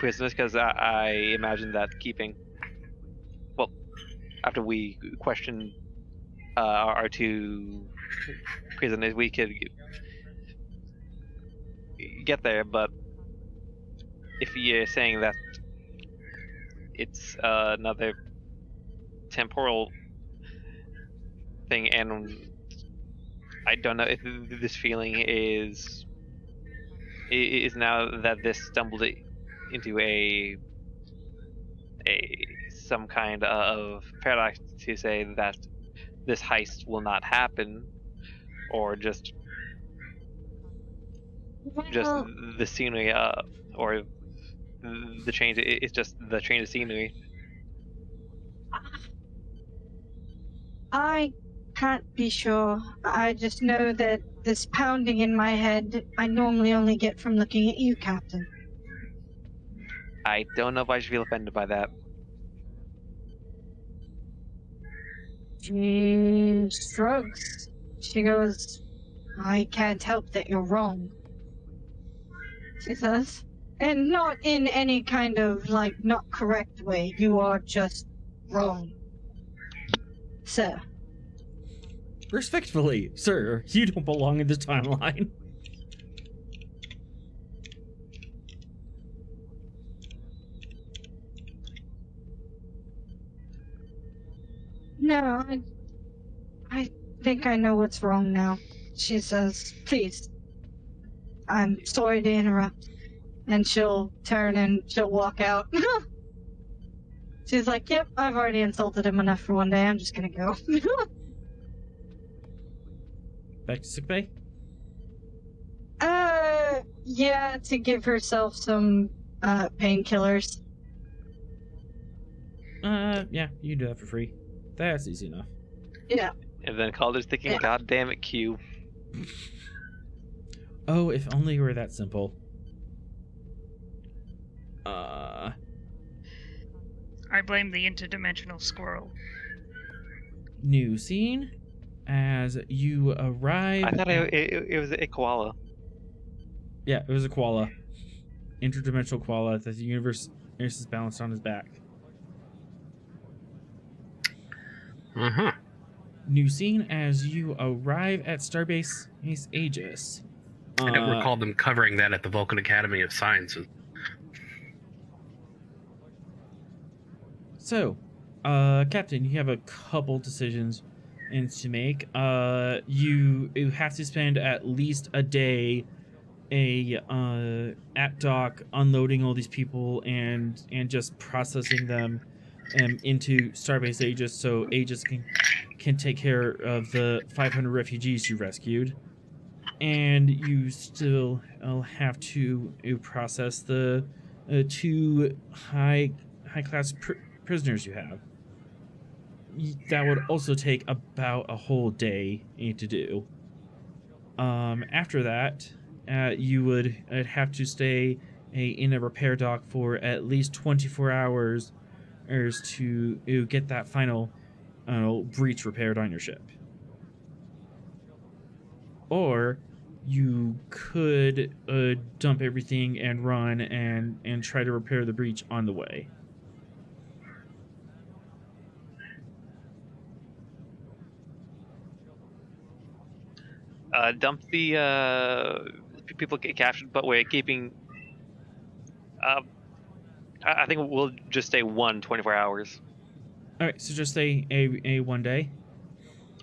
prisoners, because I imagine that after we question our two prisoners, we could get there. But if you're saying that it's another temporal thing, and I don't know if this feeling is now that this stumbled into some kind of paradox, to say that this heist will not happen, or just Well, the scenery, or the change. It's just the change of scenery. I can't be sure. I just know that this pounding in my head I normally only get from looking at you, Captain. I don't know if I should feel offended by that. She shrugs. She goes, I can't help that you're wrong. She says. And not in any kind of, like, not correct way. You are just wrong. Sir. Respectfully, sir, you don't belong in this timeline. No, I think I know what's wrong now. She says, please. I'm sorry to interrupt. And she'll turn and she'll walk out. She's like, yep, I've already insulted him enough for one day. I'm just gonna go. Back to sickbay? Yeah, to give herself some, painkillers. Yeah, you can do that for free. That's easy enough. Yeah. And then Calder's thinking, Yeah. God damn it, Q. Oh, if only it were that simple. I blame the interdimensional squirrel. New scene. As you arrive... I thought it was a koala. Yeah, it was a koala. Interdimensional koala that the universe is balanced on his back. Uh-huh. New scene as you arrive at Starbase Aegis. I don't recall them covering that at the Vulcan Academy of Sciences. So, Captain, you have a couple decisions to make. You have to spend at least a day at dock unloading all these people and just processing them into Starbase Aegis, so Aegis can take care of the 500 refugees you rescued. And you still have to process the two high class prisoners you have. That would also take about a whole day to do. After that, you would have to stay in a repair dock for at least 24 hours to get that final breach repaired on your ship. Or you could dump everything and run and try to repair the breach on the way. Dump the people get captured, but we're keeping. I think we'll just stay 24 hours. All right, so just say a 1 day.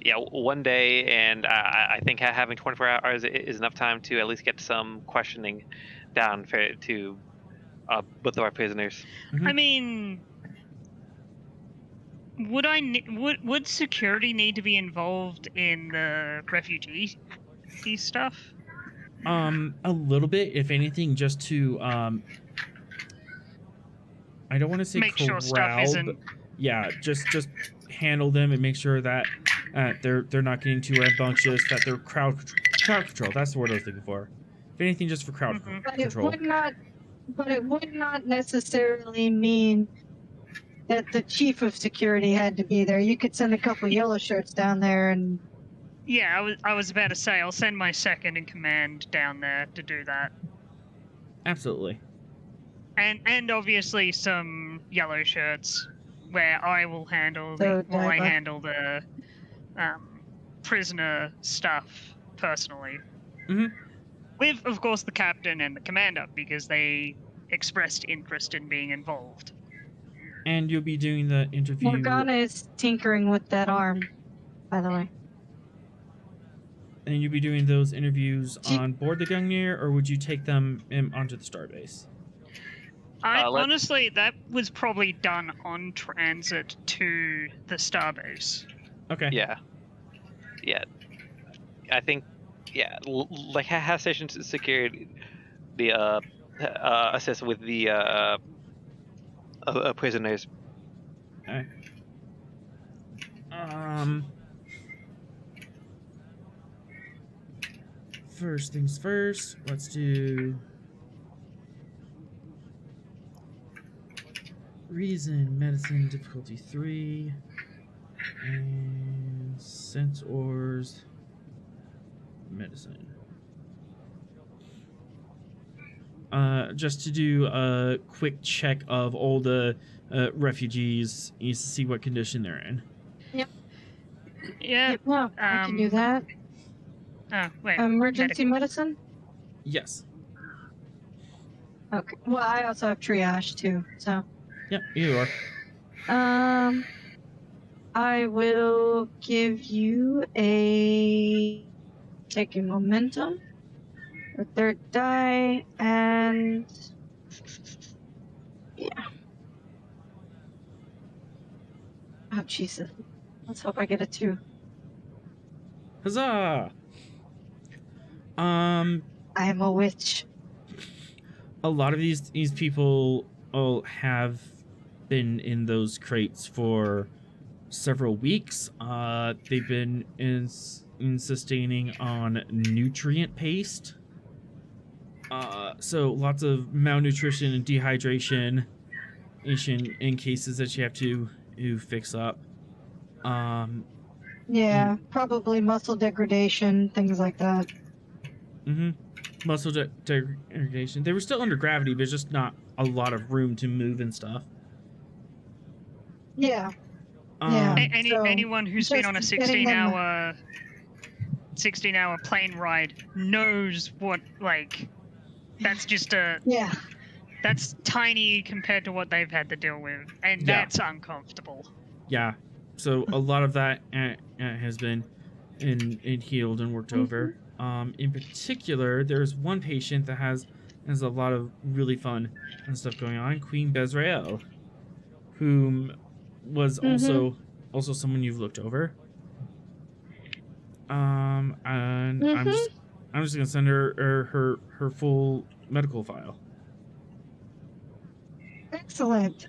Yeah, 1 day, and I think having 24 hours is enough time to at least get some questioning down to both of our prisoners. Mm-hmm. I mean, would security need to be involved in the refugee stuff? A little bit, if anything, just to I don't want to say Make sure stuff corral, isn't. but yeah, just handle them and make sure that they're not getting too rambunctious, that they're crowd control. That's the word I was looking for. If anything, just for crowd But control. it would not necessarily mean that the chief of security had to be there. You could send a couple yellow shirts down there and Yeah, I was about to say I'll send my second in command down there to do that, Absolutely. and obviously some yellow shirts where I will handle So, I Diva. handle the prisoner stuff personally. Mhm. With, of course, the captain and the commander because they expressed interest in being involved. And you'll be doing the interview. Morgana is tinkering with that arm, by the way. And you'll be doing those interviews She- on board the Gungnir, or would you take them onto the starbase? Honestly, that was probably done on transit to the starbase. Okay. Yeah. I think, like have station security, the assist with the prisoners. Okay. First things first, let's do reason, medicine, difficulty 3, and sensors, medicine. Just to do a quick check of all the refugees, needs to see what condition they're in. Yeah. No, I can do that. Oh, wait. Emergency medicine? Yes. Okay. Well, I also have triage too, so. Yep, you are. I will give you take a momentum, a third die, and yeah. Oh Jesus! Let's hope I get a 2. Huzzah! I am a witch. A lot of these people have been in those crates for several weeks. They've been sustaining on nutrient paste. So lots of malnutrition and dehydration in cases that you have to fix up. Yeah, probably muscle degradation, things like that. Muscle degradation. They were still under gravity, but there's just not a lot of room to move and stuff. Yeah. Anyone who's been on a just getting them- 16-hour plane ride knows what, like, that's just Yeah. that's tiny compared to what they've had to deal with, and Yeah. that's uncomfortable. Yeah. So a lot of that has been healed and worked over. In particular, there's one patient that has a lot of really fun and stuff going on. Queen Bezirel, whom was also someone you've looked over. And I'm just gonna send her full medical file. Excellent.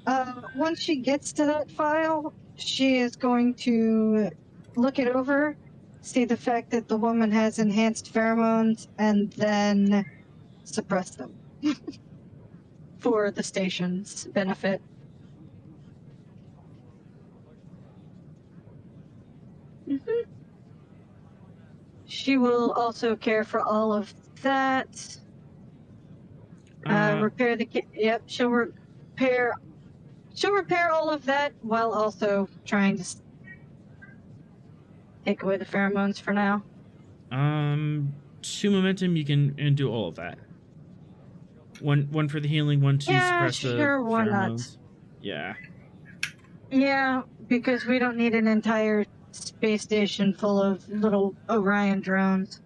Once she gets to that file, she is going to look it over, see the fact that the woman has enhanced pheromones, and then suppress them for the station's benefit. She will also care for all of that. Repair the yep. She'll repair all of that while also trying to take away the pheromones for now. 2 momentum, you can do all of that. One for the healing, one to suppress the why not? pheromones. Yeah. Yeah, because we don't need an entire space station full of little Orion drones.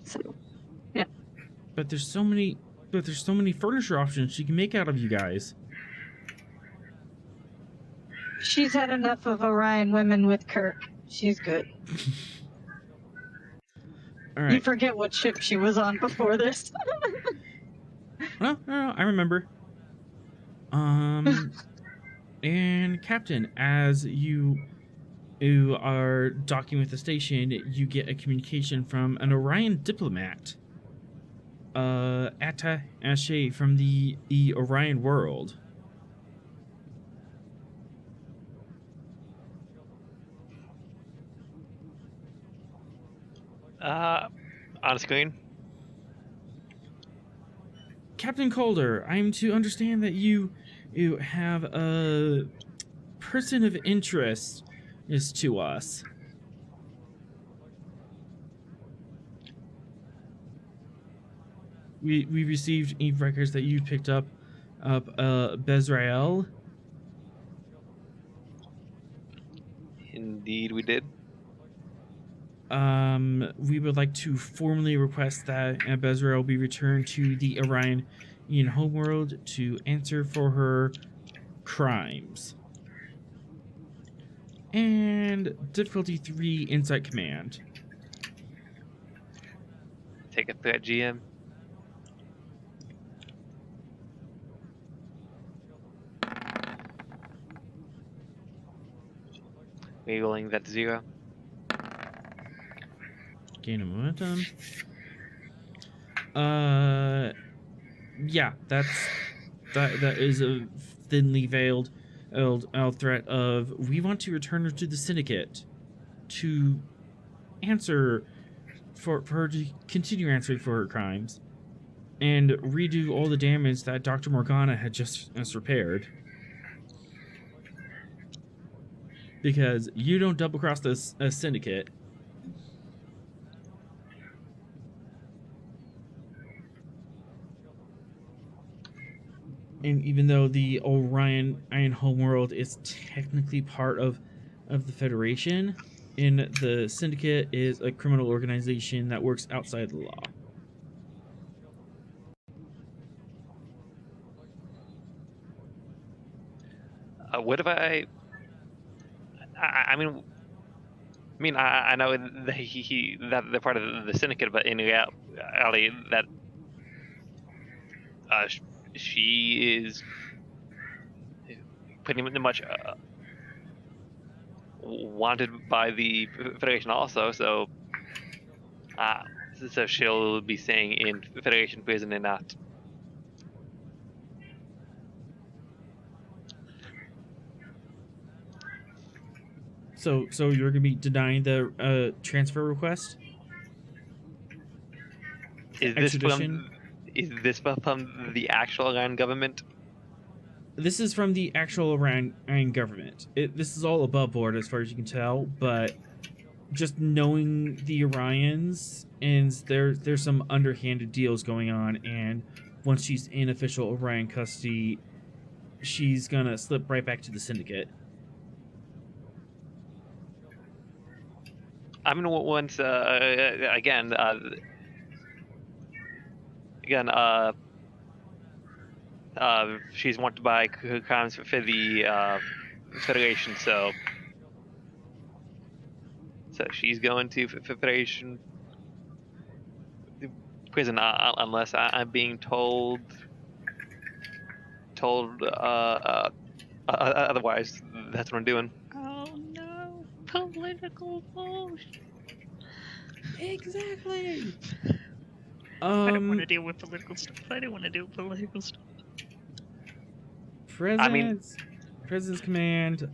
So, But there's so many furniture options she can make out of you guys. She's had enough of Orion women with Kirk. She's good. All You right. forget what ship she was on before this. No, I remember. And Captain, as you are docking with the station, you get a communication from an Orion diplomat. Atta Ashe from the Orion world. On screen. Captain Calder, I'm to understand that you have a person of interest is to us. We received records that you picked up Bezirel. Indeed, we did. We would like to formally request that Bezirel be returned to the Orion homeworld to answer for her crimes. And difficulty 3, Insight Command. Take a threat, GM. Rerolling that to 0. Gain a momentum. Yeah, that is a thinly veiled threat of we want to return her to the Syndicate to answer for her to continue answering for her crimes and redo all the damage that Dr. Morgana had just repaired. Because you don't double cross this Syndicate. And even though the Orion Iron Homeworld is technically part of the Federation, in the Syndicate is a criminal organization that works outside the law. What if I know that that they're part of the Syndicate, but in reality, that she is pretty much wanted by the Federation also. So she'll be staying in Federation prison and not. So you're gonna be denying the transfer request? Is this from the actual Iran government? This is from the actual Orion government. This is all above board as far as you can tell, but just knowing the Orions, and there's some underhanded deals going on, and once she's in official Orion custody, she's gonna slip right back to the Syndicate. I mean, once again, she's wanted by crimes for the Federation, so she's going to Federation prison unless I'm being told otherwise. That's what I'm doing. Oh no, political bullshit. Exactly. I don't want to deal with political stuff. President's command.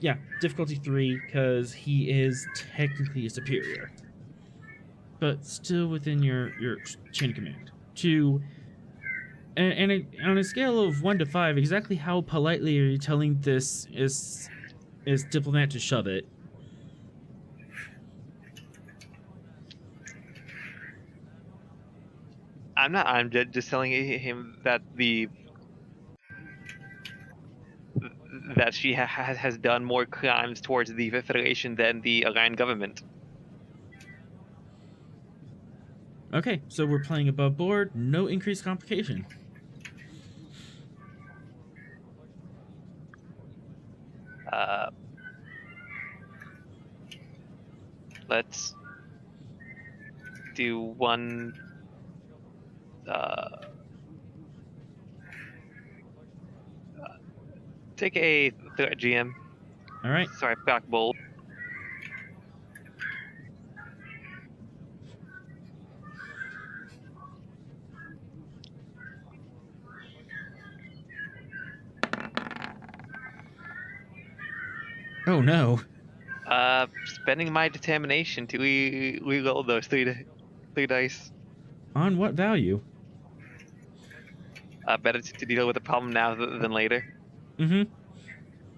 Yeah, difficulty 3 because he is technically a superior, but still within your chain of command. 2. And on a scale of 1 to 5, exactly how politely are you telling this is diplomat to shove it? I'm not. I'm just telling him that that she has done more crimes towards the Federation than the Iran government. Okay, so we're playing above board. No increased complication. Let's do one. Take a GM. All right. Sorry, back bold. Oh no. Spending my determination to reload those three dice. On what value? Better to deal with the problem now than later. Mm-hmm.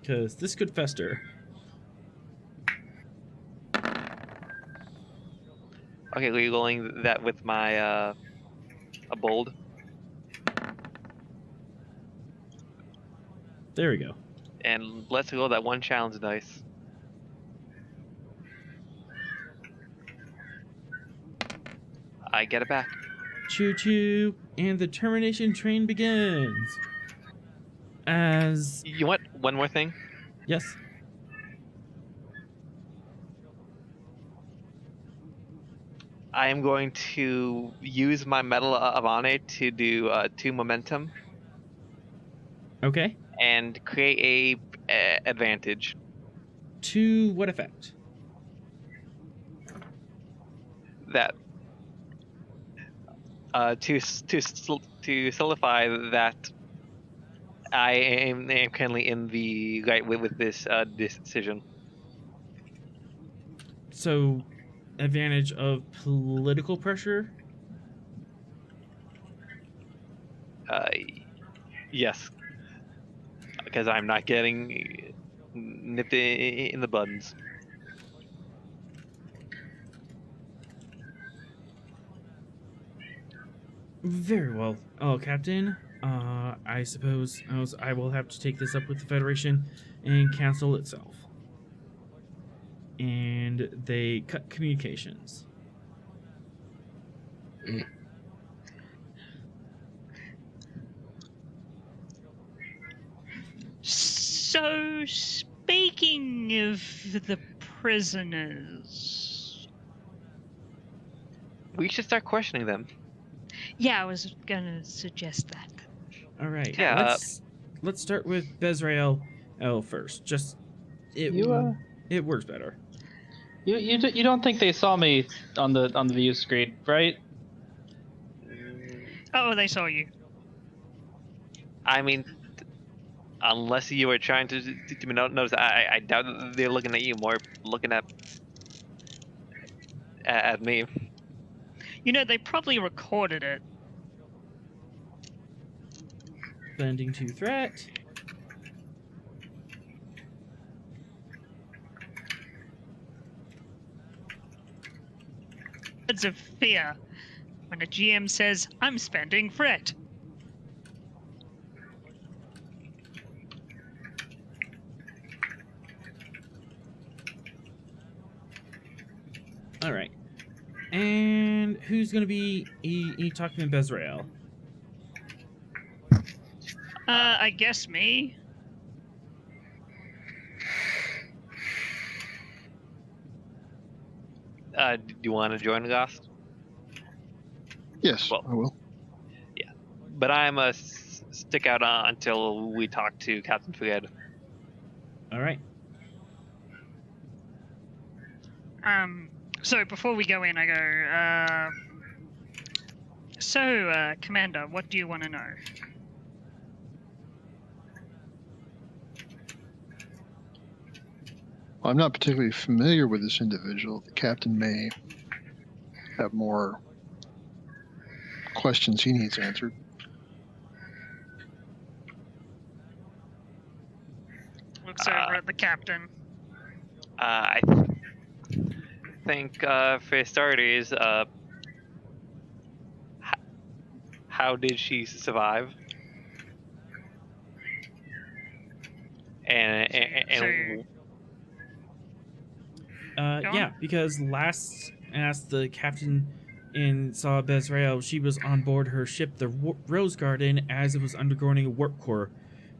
Because this could fester. Okay, rerolling that with my a bold. There we go. And let's roll that one challenge dice. I get it back. Choo choo, and the termination train begins. As You want one more thing? yes, I am going to use my Medal of Honor to do 2 momentum okay. and create a advantage. To what effect? That to solidify that I am currently in the right with this decision. So, advantage of political pressure. Yes, because I'm not getting nipped in the buttons. Very well. Oh, Captain. I suppose I will have to take this up with the Federation and cancel itself. And they cut communications. So, speaking of the prisoners. We should start questioning them. Yeah, I was gonna suggest that. All right. Yeah, Let's start with Bezirel first. Just it works better. You don't think they saw me on the view screen, right? Oh, they saw you. I mean, unless you were trying to notice, I doubt that they're looking at you, more looking at me. You know, they probably recorded it. Bending to threat. Words of fear. When a GM says, I'm spending threat. All right. And who's gonna be talking to Bezirel? I guess me. Do you want to join Ghost? Yes, Well- I will. But I'm a stick out until we talk to Captain Fred. All right. So before we go in, I go, so, Commander, what do you want to know? Well, I'm not particularly familiar with this individual. The captain may have more questions he needs answered. Looks over at the captain. I think, for starters, how did she survive? And Yeah, because last as the captain and saw Bezirel, she was on board her ship, the Rose Garden, as it was undergoing a warp core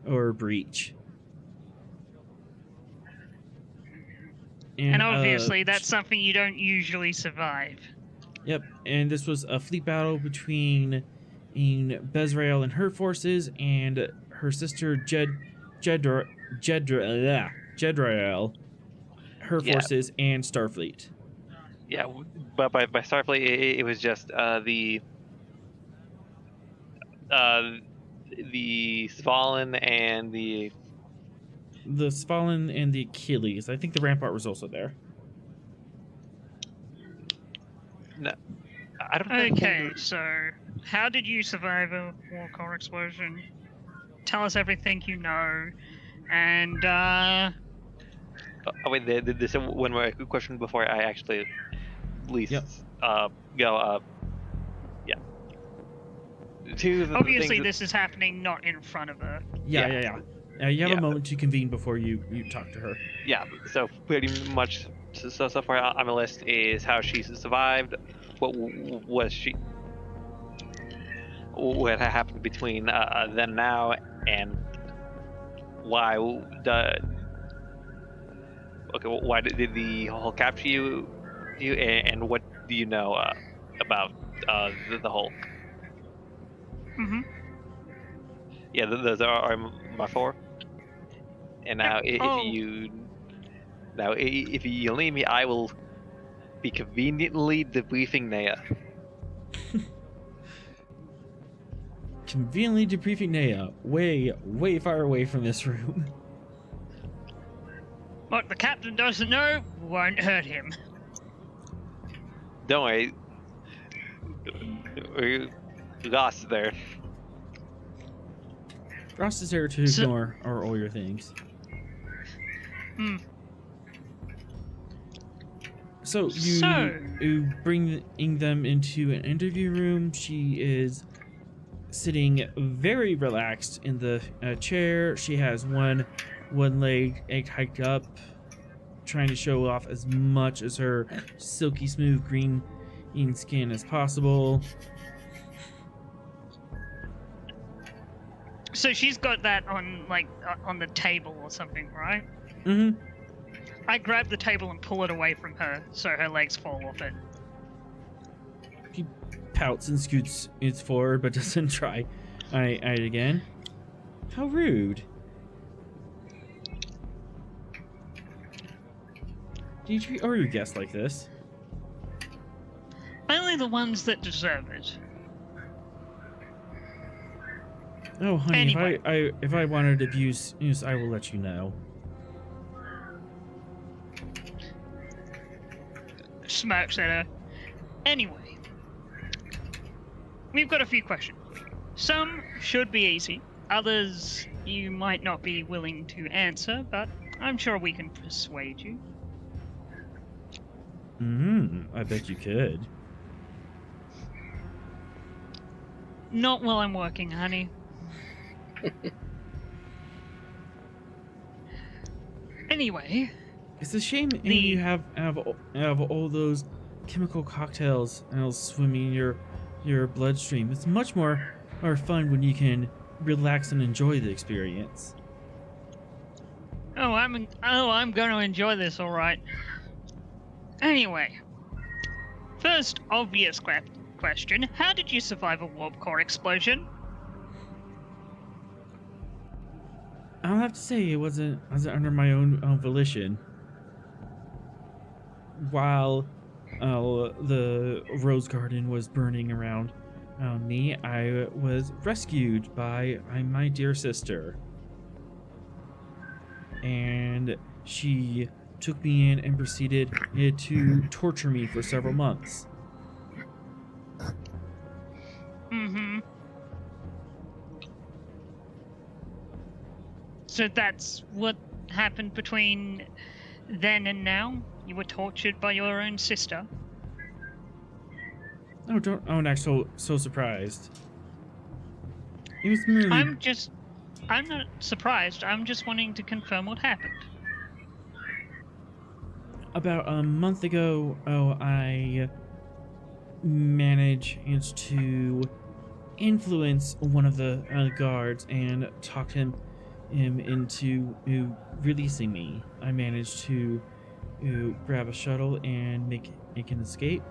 or breach. And obviously, that's something you don't usually survive. Yep, and this was a fleet battle between Bezirel and her forces and her sister Jedriel, her Yeah. forces, and Starfleet. Yeah, but by Starfleet, it was just the Svalin and the Svalin and the Achilles. I think the Rampart was also there. no, I don't think. Okay, so how did you survive a war core explosion? Tell us everything you know, and Oh wait, there's one more question before I actually at least go. Yeah. Two of the obviously things this is happening not in front of her. Yeah. You have Yeah. a moment to convene before you talk to her. Yeah, so pretty much so far on the list is how she survived, what happened between then and now, and why why did the whole capture you, and what do you know about the whole? Mm-hmm. Yeah, those are my four. And now, Oh. if you leave me, I will be conveniently debriefing Naya. Conveniently debriefing Naya, way far away from this room. What the captain doesn't know won't hurt him. Don't worry, Ross is there. Ross is there to ignore all your things. So you bring them into an interview room. She is sitting very relaxed in the chair. She has one leg hiked up, trying to show off as much as her silky smooth green skin as possible. So she's got that on on the table or something, right? Mm-hmm. I grab the table and pull it away from her so her legs fall off it. She pouts and scoots forward, but doesn't try it again. How rude. Do you treat all your guests like this? Only the ones that deserve it. Oh, honey, Anyway. if I wanted to abuse, I will let you know. Smirks at her. Anyway, we've got a few questions. Some should be easy. Others you might not be willing to answer, but I'm sure we can persuade you. I bet you could. Not while I'm working, honey. Anyway, It's a shame you have all those chemical cocktails swimming in your bloodstream. It's much more fun when you can relax and enjoy the experience. I'm going to enjoy this, all right. Anyway, first obvious question: how did you survive a warp core explosion? I'll have to say it wasn't under my own volition. While the rose garden was burning around me, I was rescued by my dear sister. And she took me in and proceeded to torture me for several months. Mm-hmm. So that's what happened between then and now? You were tortured by your own sister? Oh, don't act so surprised. It was merely... I'm not surprised. I'm just wanting to confirm what happened. About a month ago, I managed to influence one of the guards and talk him into releasing me. I managed to grab a shuttle and make an escape.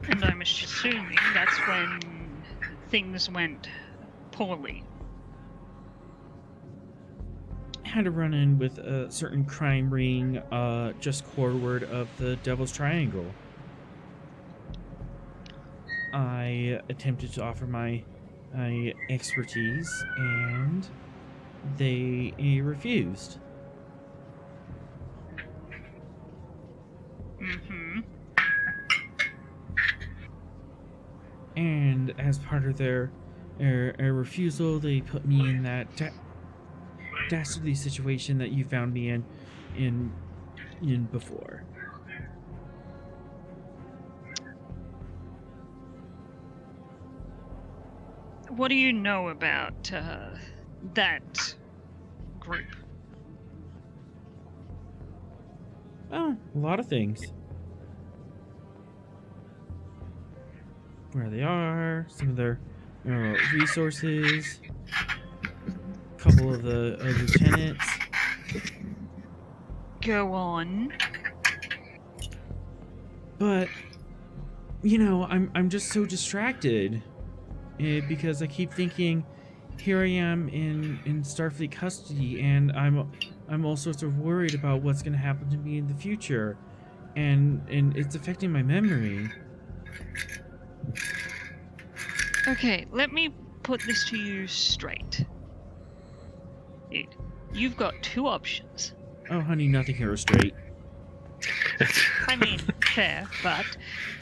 And I'm assuming that's when things went poorly. Had a run in with a certain crime ring just forward of the Devil's Triangle. I attempted to offer my expertise, and they refused. Mm-hmm. And as part of their refusal, they put me in that dastardly situation that you found me in before. What do you know about that group? Oh, a lot of things. Where they are, some of their resources, a couple of the lieutenants. Go on. But I'm just so distracted because I keep thinking, here I am in Starfleet custody, and I'm all sorts of worried about what's going to happen to me in the future, and it's affecting my memory. Okay, let me put this to you straight. You've got two options. Oh, honey, nothing here is straight. I mean, fair, but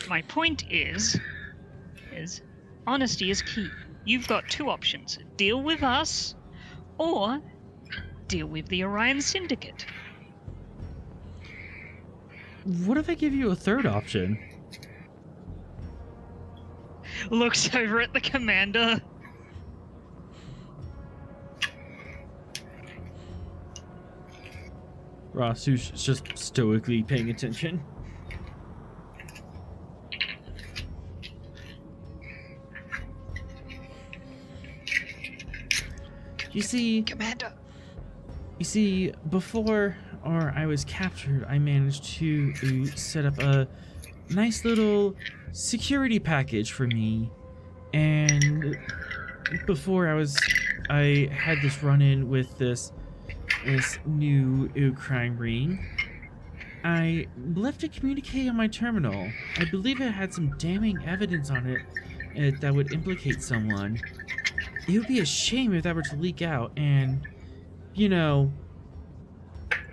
my point is honesty is key. You've got two options. Deal with us, or deal with the Orion Syndicate. What if I give you a third option? Looks over at the commander. Ross, who's just stoically paying attention. You see, Commander. before I was captured, I managed to set up a nice little security package for me. And before I had this run-in with this new crime ring, I left a communique on my terminal. I believe it had some damning evidence on it that would implicate someone. It would be a shame if that were to leak out, and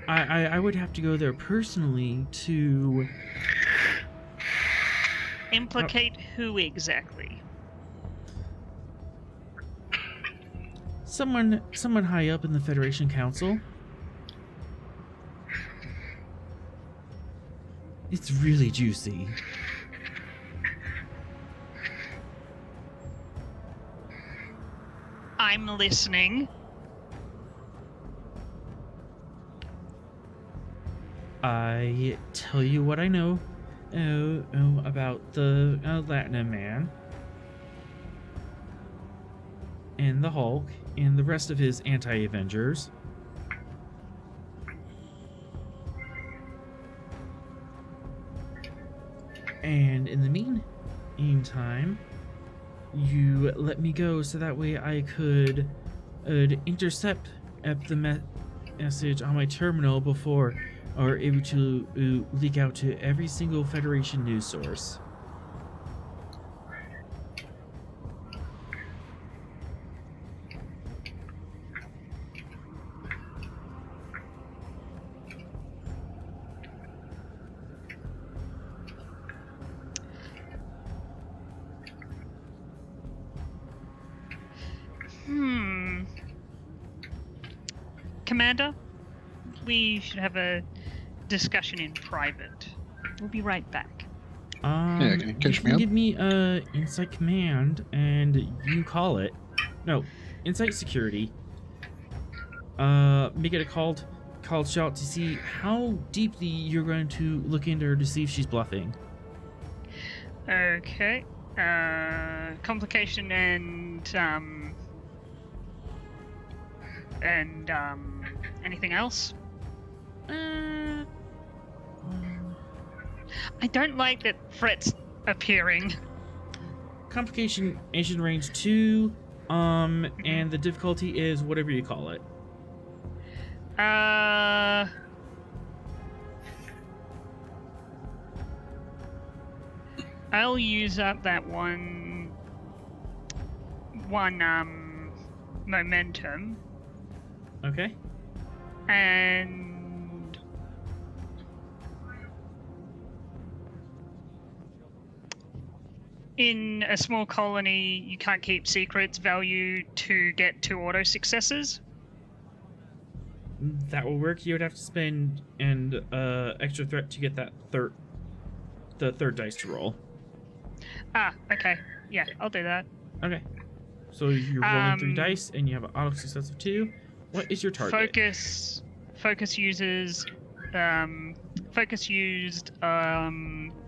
I would have to go there personally to Implicate who exactly? someone high up in the Federation Council. It's really juicy. I'm listening. I tell you what I know about the Latinum man and the Hulk and the rest of his anti-Avengers. And in the meantime, you let me go so that way I could intercept the message on my terminal before or able to leak out to every single Federation news source. Commander, we should have a discussion in private. We'll be right back. Yeah, can you catch me up? Give me insight command, and you call it. No, insight security. Make it a called shot to see how deeply you're going to look into her to see if she's bluffing. Okay. Complication and And anything else? I don't like that threats appearing. Complication Asian range 2, and the difficulty is whatever you call it. I'll use up that one momentum. Okay. And in a small colony, you can't keep secrets value to get 2 auto successes. That will work. You would have to spend an extra threat to get that the third dice to roll. Okay. Yeah, I'll do that. Okay. So you're rolling 3 dice, and you have an auto success of 2. What is your target? Focus used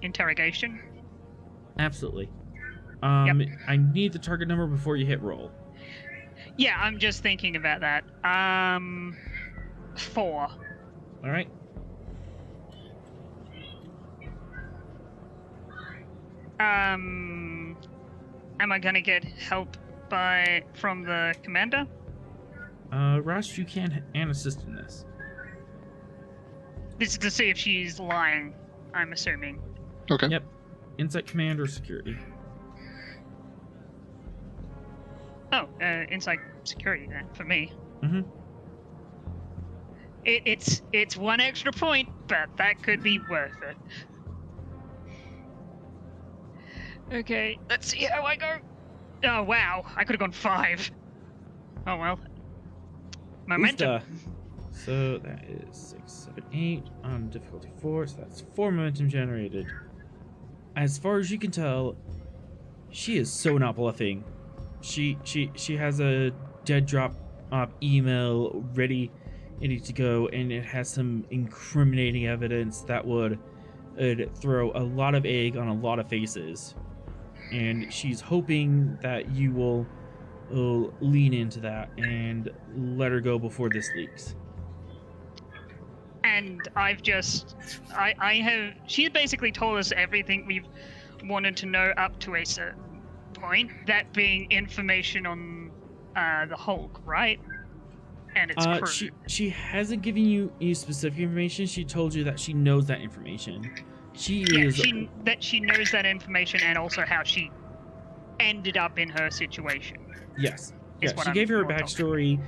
interrogation. Absolutely. Yep. I need the target number before you hit roll. Yeah, I'm just thinking about that. 4. All right. Am I gonna get help from the commander? Ross, you can assist in this. This is to see if she's lying, I'm assuming. Okay. Yep. Insight, command, or security. Oh, inside security then, for me. Mm-hmm. It's 1 extra point, but that could be worth it. Okay, let's see how I go. Oh, wow. I could have gone 5. Oh, well. Momentum. So that is 6, 7, 8 on difficulty 4, so that's 4 momentum generated. As far as you can tell, she is so not bluffing. She has a dead drop email ready to go, and it has some incriminating evidence that would throw a lot of egg on a lot of faces. And she's hoping that you will lean into that and let her go before this leaks. And she's basically told us everything we've wanted to know up to a certain point, that being information on the Hulk, right? And its crew. She hasn't given you any specific information. She told you that she knows that information. She knows that information, and also how she ended up in her situation. Yes. Yeah, she gave her a backstory,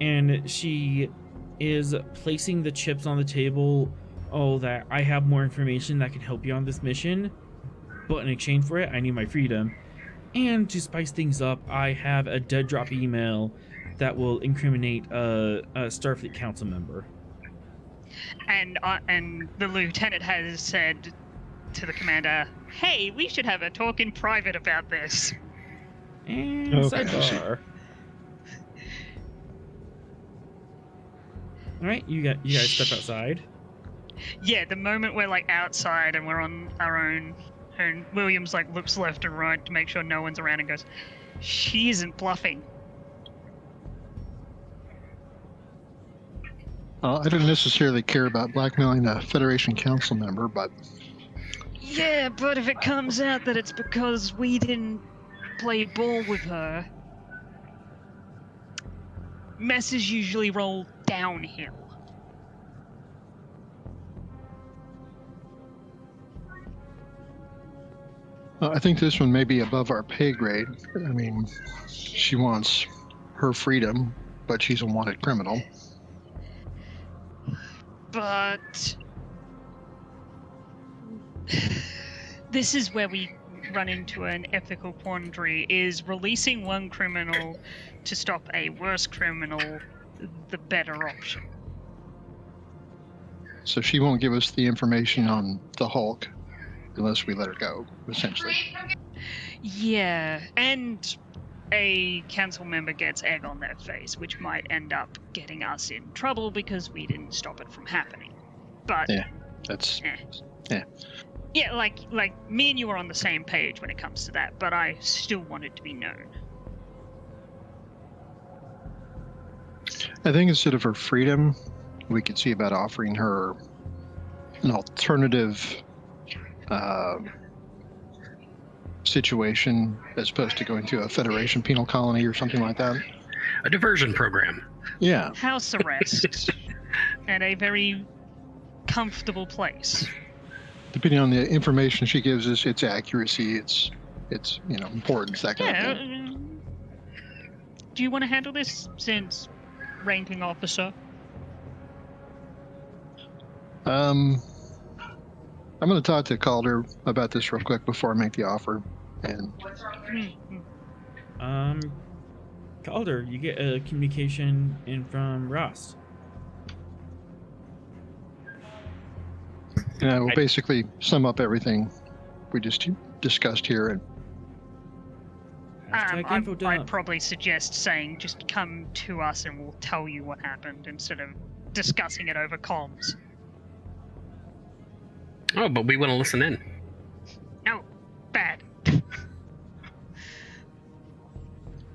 and she is placing the chips on the table. Oh, that I have more information that can help you on this mission, but in exchange for it, I need my freedom. And to spice things up, I have a dead drop email that will incriminate a Starfleet Council member. And the lieutenant has said to the commander, "Hey, we should have a talk in private about this." And sidebar. All right, you guys step outside. Yeah, the moment we're like outside and we're on our own, and Williams like looks left and right to make sure no one's around and goes, "She isn't bluffing." I don't necessarily care about blackmailing a Federation Council member, but... Yeah, but if it comes out that it's because we didn't play ball with her, messes usually roll downhill. I think this one may be above our pay grade. I mean, she wants her freedom, but she's a wanted criminal. But this is where we run into an ethical quandary. Is releasing one criminal to stop a worse criminal the better option? So she won't give us the information on the Hulk unless we let her go, essentially. Yeah, and a council member gets egg on their face, which might end up getting us in trouble because we didn't stop it from happening. But yeah, that's yeah, like me and you are on the same page when it comes to that, but I still want it to be known. I think instead of her freedom, we could see about offering her an alternative situation as opposed to going to a Federation penal colony or something like that. A diversion program. Yeah. House arrest at a very comfortable place. Depending on the information she gives us, its accuracy, its importance, that kind of thing. Do you want to handle this since ranking officer? I'm going to talk to Calder about this real quick before I make the offer. And Calder, you get a communication in from Rost. I will basically sum up everything we just discussed here. And Info I'd dump. probably suggest saying just come to us and we'll tell you what happened instead of discussing it over comms. Oh, but we want to listen in. No, bad.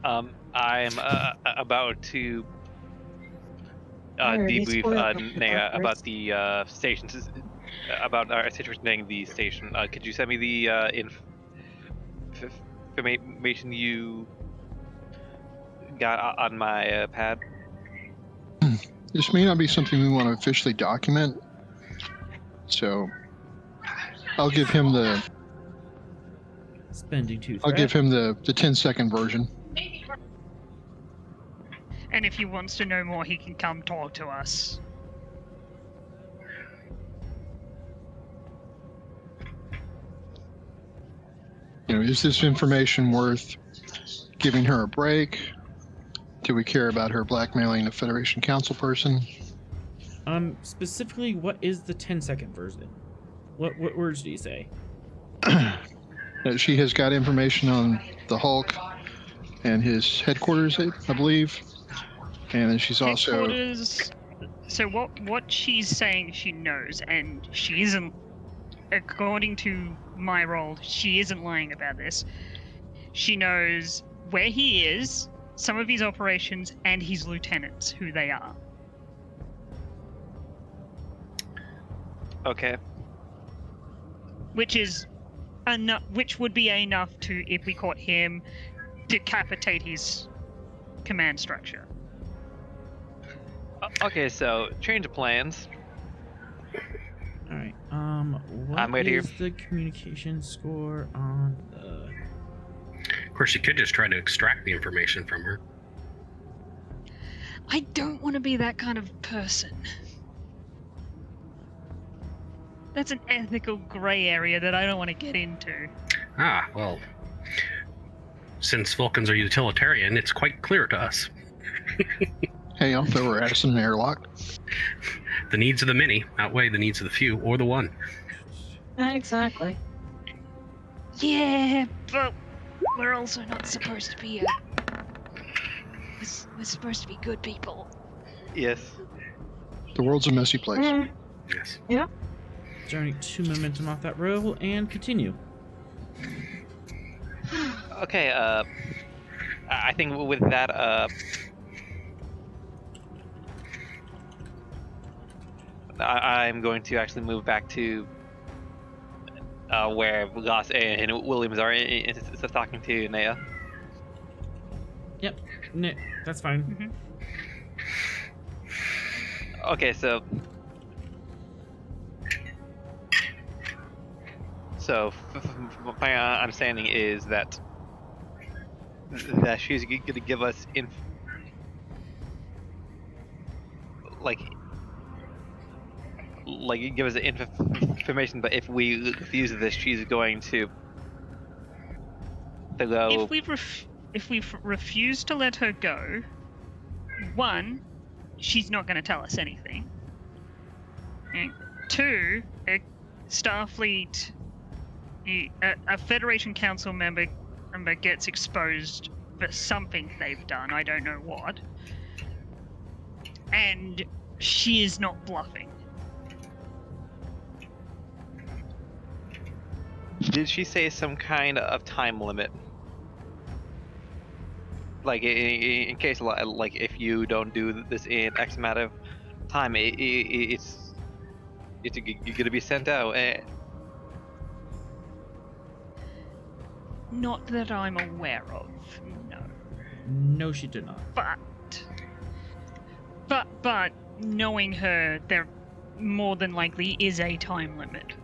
I'm about to Already debrief spoiled the Naya offers. about the stations, about our situation in the station. Could you send me the information you got on my pad? this may not be something we want to officially document. So I'll give him the Spending 2 I'll give him the 10-second version. And if he wants to know more, he can come talk to us. Is this information worth giving her a break? Do we care about her blackmailing a Federation Council person? Specifically, what is the 10-second version? What words do you say? She has got information on the Hulk and his headquarters, I believe. And then she's also... Headquarters. So what she's saying she knows, and she isn't, according to my role, she isn't lying about this. She knows where he is, some of his operations, and his lieutenants, who they are. Okay. Which is enough. Which would be enough to, if we caught him, decapitate his command structure. Okay, so change of plans. All right. I'm What right here. is the communication score on the? Of course, you could just try to extract the information from her. I don't want to be that kind of person. That's an ethical gray area that I don't want to get into. Ah, well, since Vulcans are utilitarian, it's quite clear to us. Hey, I'll throw her ass in an airlock. The needs of the many outweigh the needs of the few or the one. Exactly. Yeah, but we're also not supposed to be we're supposed to be good people. Yes. The world's a messy place. Mm, Yes. Generate 2 momentum off that roll and continue. Okay, I think with that, I'm going to actually move back to where Goss and Williams are instead of talking to Naya. Yep. No, that's fine. Mm-hmm. Okay, so my understanding is that she's going to give us give us information, but if we refuse this, she's going to go. If we refuse to let her go, one, she's not going to tell us anything. And two, a Starfleet, a Federation Council member gets exposed for something they've done. I don't know what. And she is not bluffing. Did she say some kind of time limit? like in case like if you don't do this in X amount of time, it's gonna be sent out. Not that I'm aware of, no. No, she did not. But knowing her, there more than likely is a time limit.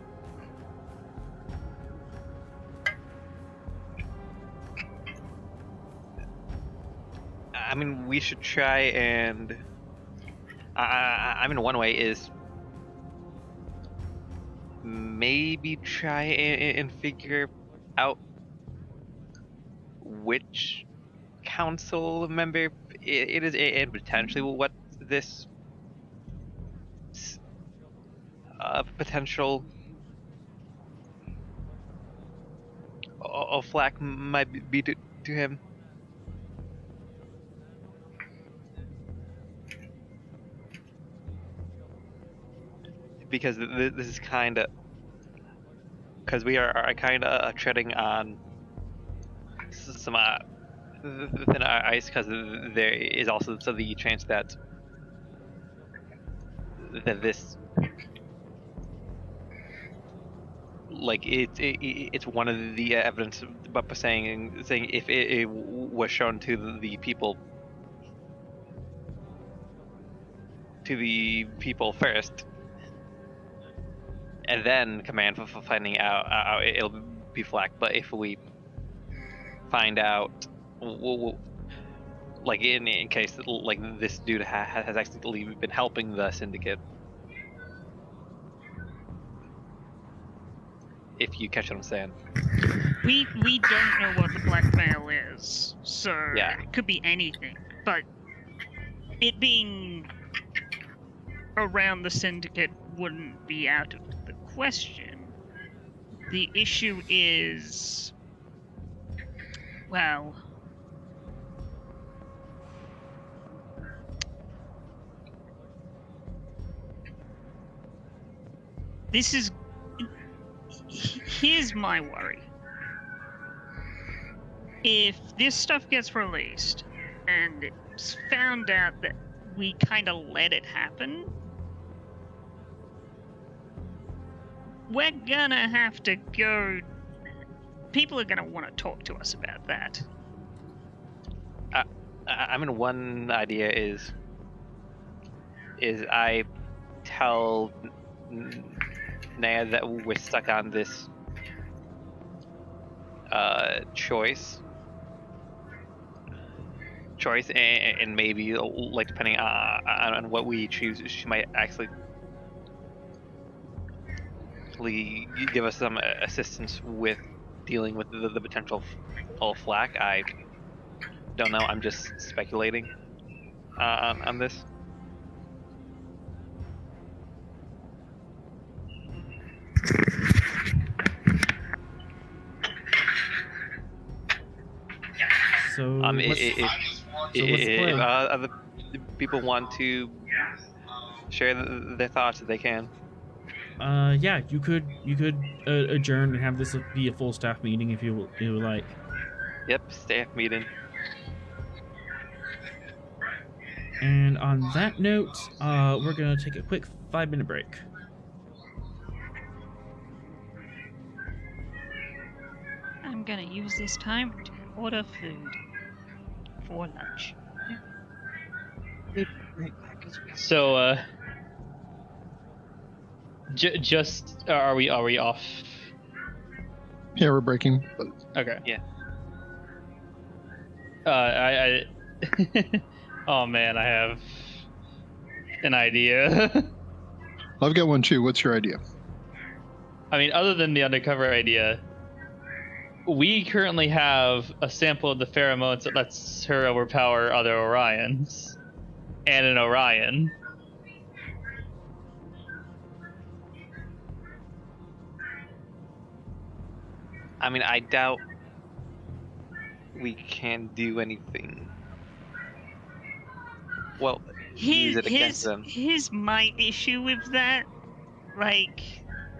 I mean, we should try and. I mean, one way is maybe try and figure out which council member it is, and potentially what this potential flack might be to him. Because this is kind of, because we are kind of treading on some thin ice, because there is also the chance that this, like, it's one of the evidence, but saying if it was shown to the people first, and then command for finding out, it'll be flack. But if we find out, like in case like this dude has actually been helping the syndicate, if you catch what I'm saying. We don't know what the blackmail is, so Yeah. it could be anything. But it being around the syndicate wouldn't be out of the question. The issue is, well, this is. Here's my worry. If this stuff gets released and it's found out that we kind of let it happen, we're gonna have to go. People are gonna want to talk to us about that. I mean, one idea is I tell Naya that we're stuck on this choice, and maybe, like, depending on what we choose, she might actually give us some assistance with dealing with the potential flack. I don't know. I'm just speculating on this. So, If other people want to share their thoughts, they can. yeah, you could adjourn and have this be a full staff meeting if you would like. Yep, staff meeting. And on that note, we're gonna take a quick 5-minute break. I'm gonna use this time to order food for lunch. So, just are we off? Yeah, we're breaking. Okay. Yeah. I oh man, I have an idea. I've got one too. What's your idea? I mean, other than the undercover idea, we currently have a sample of the pheromones that lets her overpower other Orions, and an Orion. I mean, I doubt we can do anything. Well, use it against them. Here's my issue with that. Like,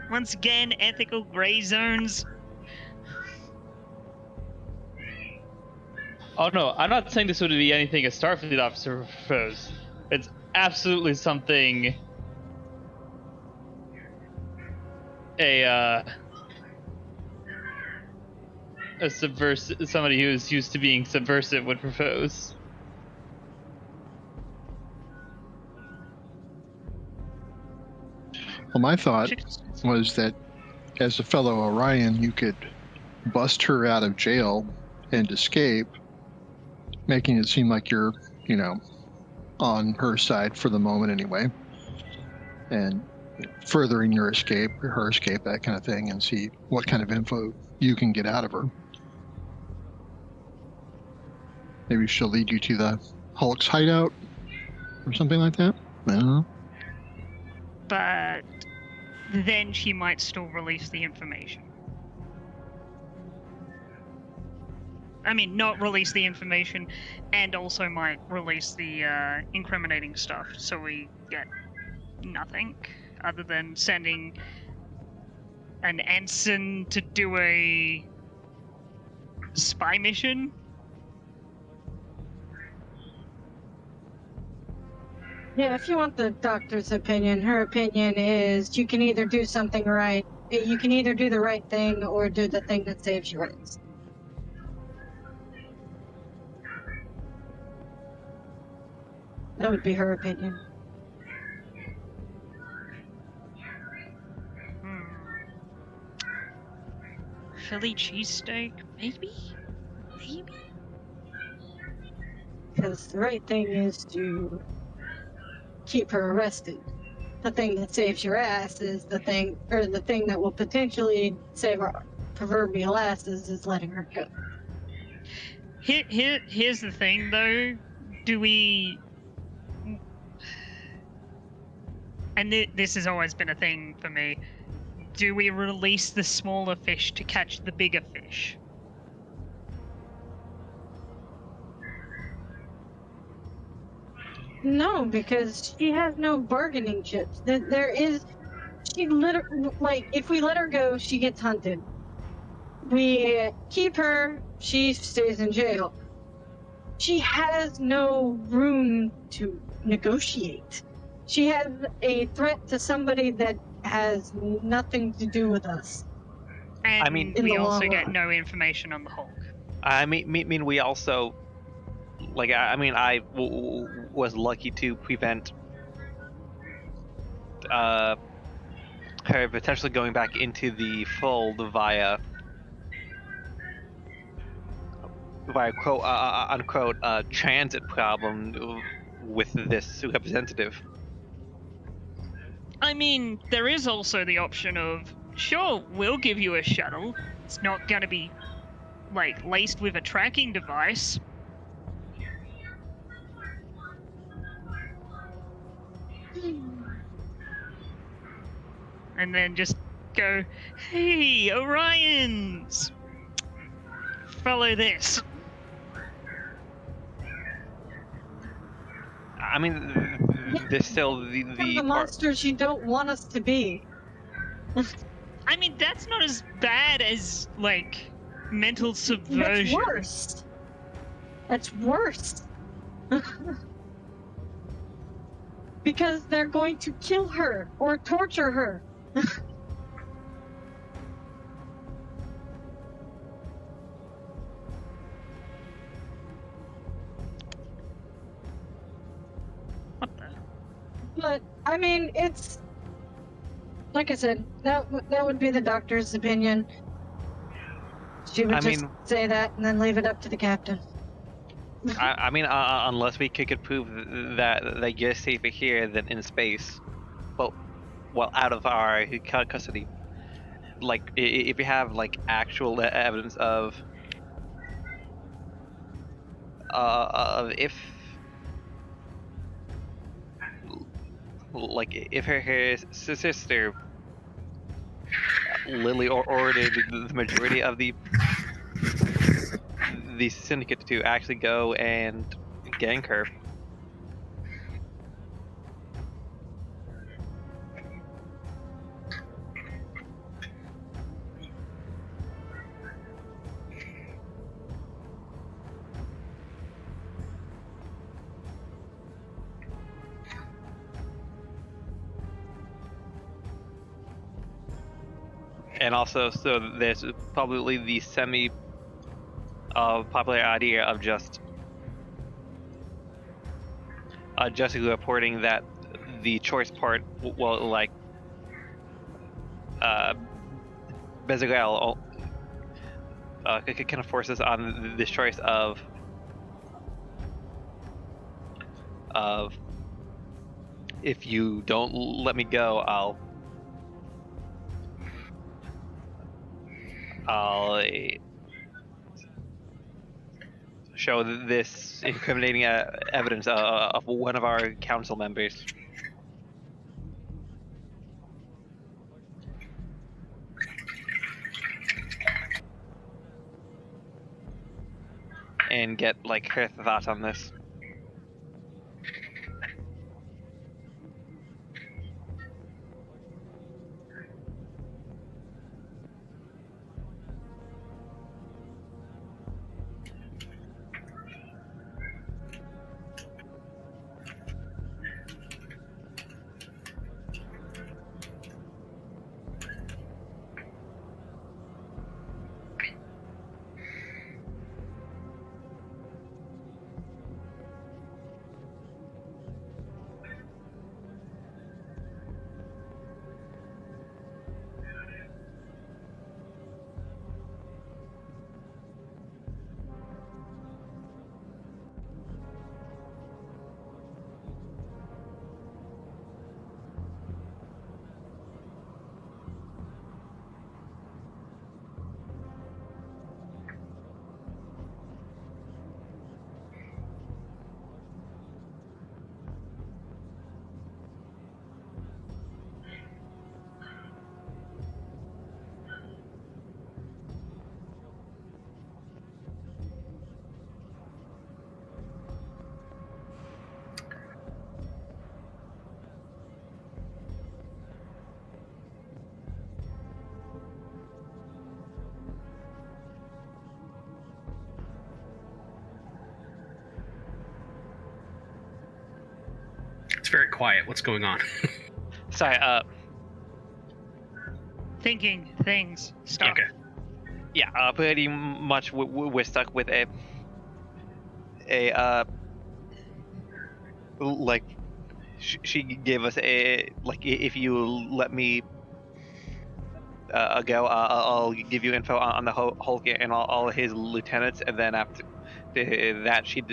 once again, ethical gray zones. Oh no, I'm not saying this would be anything a Starfleet officer would propose. It's absolutely something somebody who's used to being subversive would propose. Well, my thought was that as a fellow Orion, you could bust her out of jail and escape, making it seem like you're, on her side for the moment anyway, and furthering your escape, her escape, that kind of thing, and see what kind of info you can get out of her. Maybe she'll lead you to the Hulk's hideout or something like that. I don't know. But then she might still release the information. I mean, not release the information, and also might release the incriminating stuff, so we get nothing other than sending an ensign to do a spy mission. Yeah, if you want the doctor's opinion, her opinion is you can either do something right, you can either do the right thing or do the thing that saves your ass. That would be her opinion. Philly cheesesteak, maybe? Maybe? Because the right thing is to keep her arrested. The thing that saves your ass is the thing that will potentially save our proverbial asses is letting her go. Here's the thing, though. Do we... And this has always been a thing for me. Do we release the smaller fish to catch the bigger fish? No, because she has no bargaining chips. If we let her go, she gets hunted. We keep her, she stays in jail. She has no room to negotiate. She has a threat to somebody that has nothing to do with us. And I mean, we also get no information on the Hulk. I mean, we also, I was lucky to prevent her potentially going back into the fold via quote unquote transit problem with this representative. I mean, there is also the option of, sure, we'll give you a shuttle. It's not going to be, laced with a tracking device. And then just go, hey, Orions! Follow this. I mean, there's still the monsters you don't want us to be. I mean, that's not as bad as, mental subversion. That's worse. Because they're going to kill her or torture her. What the? But I mean, it's like I said. That would be the doctor's opinion. She would say that and then leave it up to the captain. I mean, unless we could prove that you're safer here than in space, well, out of our custody. If you have actual evidence of if her sister Lily ordered the majority of the syndicate to actually go and gang her. And also, so there's probably the popular idea of just Jessica reporting that the choice part, well, like Bezirel kind of forces on this choice of if you don't let me go, I'll show this incriminating evidence of one of our council members. And get like her thoughts on this. It's very quiet. What's going on? Sorry, Thinking things. Stuff. Okay. yeah, pretty much we're stuck with a like she gave us a like if you let me go, I'll give you info on the Hulk and all his lieutenants, and then after that she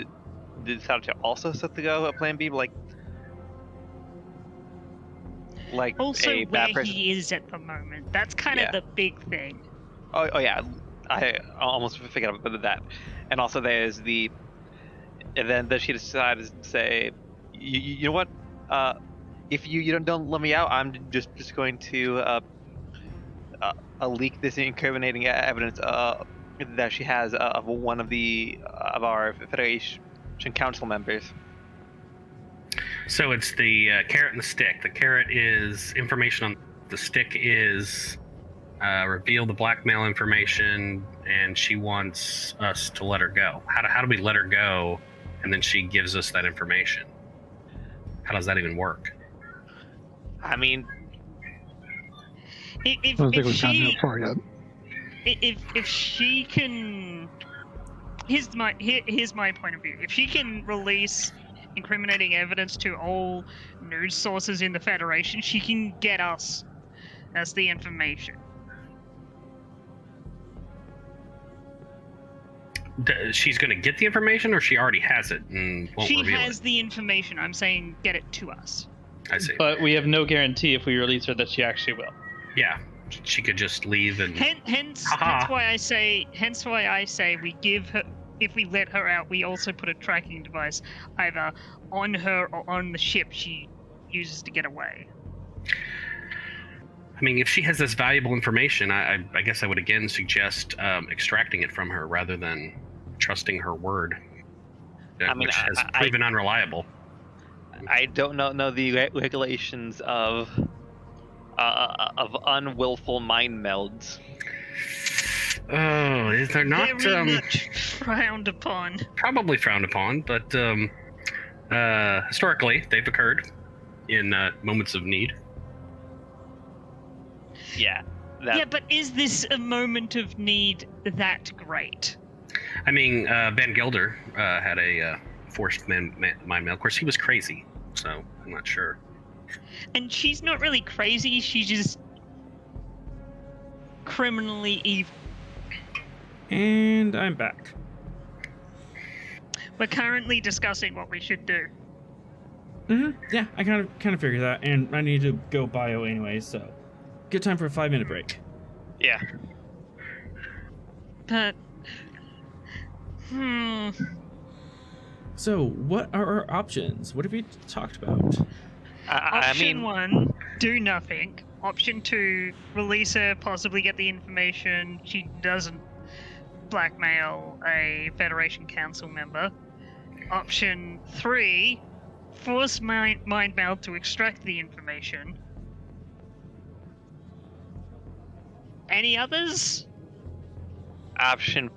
decided to also set the go at Plan B, like Also, a where bad person. he is at the moment. That's kind of Yeah. the big thing. Oh yeah, I almost forgot about that. And also there's and then she decided to say, you know what? If you don't let me out, I'm just going to leak this incriminating evidence that she has of one of our Federation council members. So it's the carrot and the stick. The carrot is information on the stick is reveal the blackmail information, and she wants us to let her go. How do we let her go, and then she gives us that information? How does that even work? I mean, I don't think we've gotten that far yet. if she can, here's my point of view. If she can release incriminating evidence to all news sources in the Federation, she can get us as the information. She's going to get the information, or she already has it and won't She reveal has it? the information. I'm saying get it to us. I see. But we have no guarantee if we release her that she actually will. Yeah, she could just leave and. Hence why I say we give her. If we let her out, we also put a tracking device either on her or on the ship she uses to get away. I mean, if she has this valuable information, I guess I would again suggest extracting it from her rather than trusting her word, which has proven unreliable. I don't know the regulations of unwillful mind melds. Oh, is there not? Very much frowned upon. Probably frowned upon, but historically they've occurred in moments of need. Yeah, Yeah, but is this a moment of need that great? I mean, Van Gelder had a forced mind meld. Of course, he was crazy, so I'm not sure. And she's not really crazy, she's just criminally evil. And I'm back. We're currently discussing what we should do. Yeah, I kind of figured that, and I need to go bio anyway, so good time for a 5-minute break. Yeah. But... So, what are our options? What have we talked about? Option 1, do nothing. Option 2, release her, possibly get the information. She doesn't blackmail a Federation Council member. Option 3, force mind meld to extract the information. Any others? Option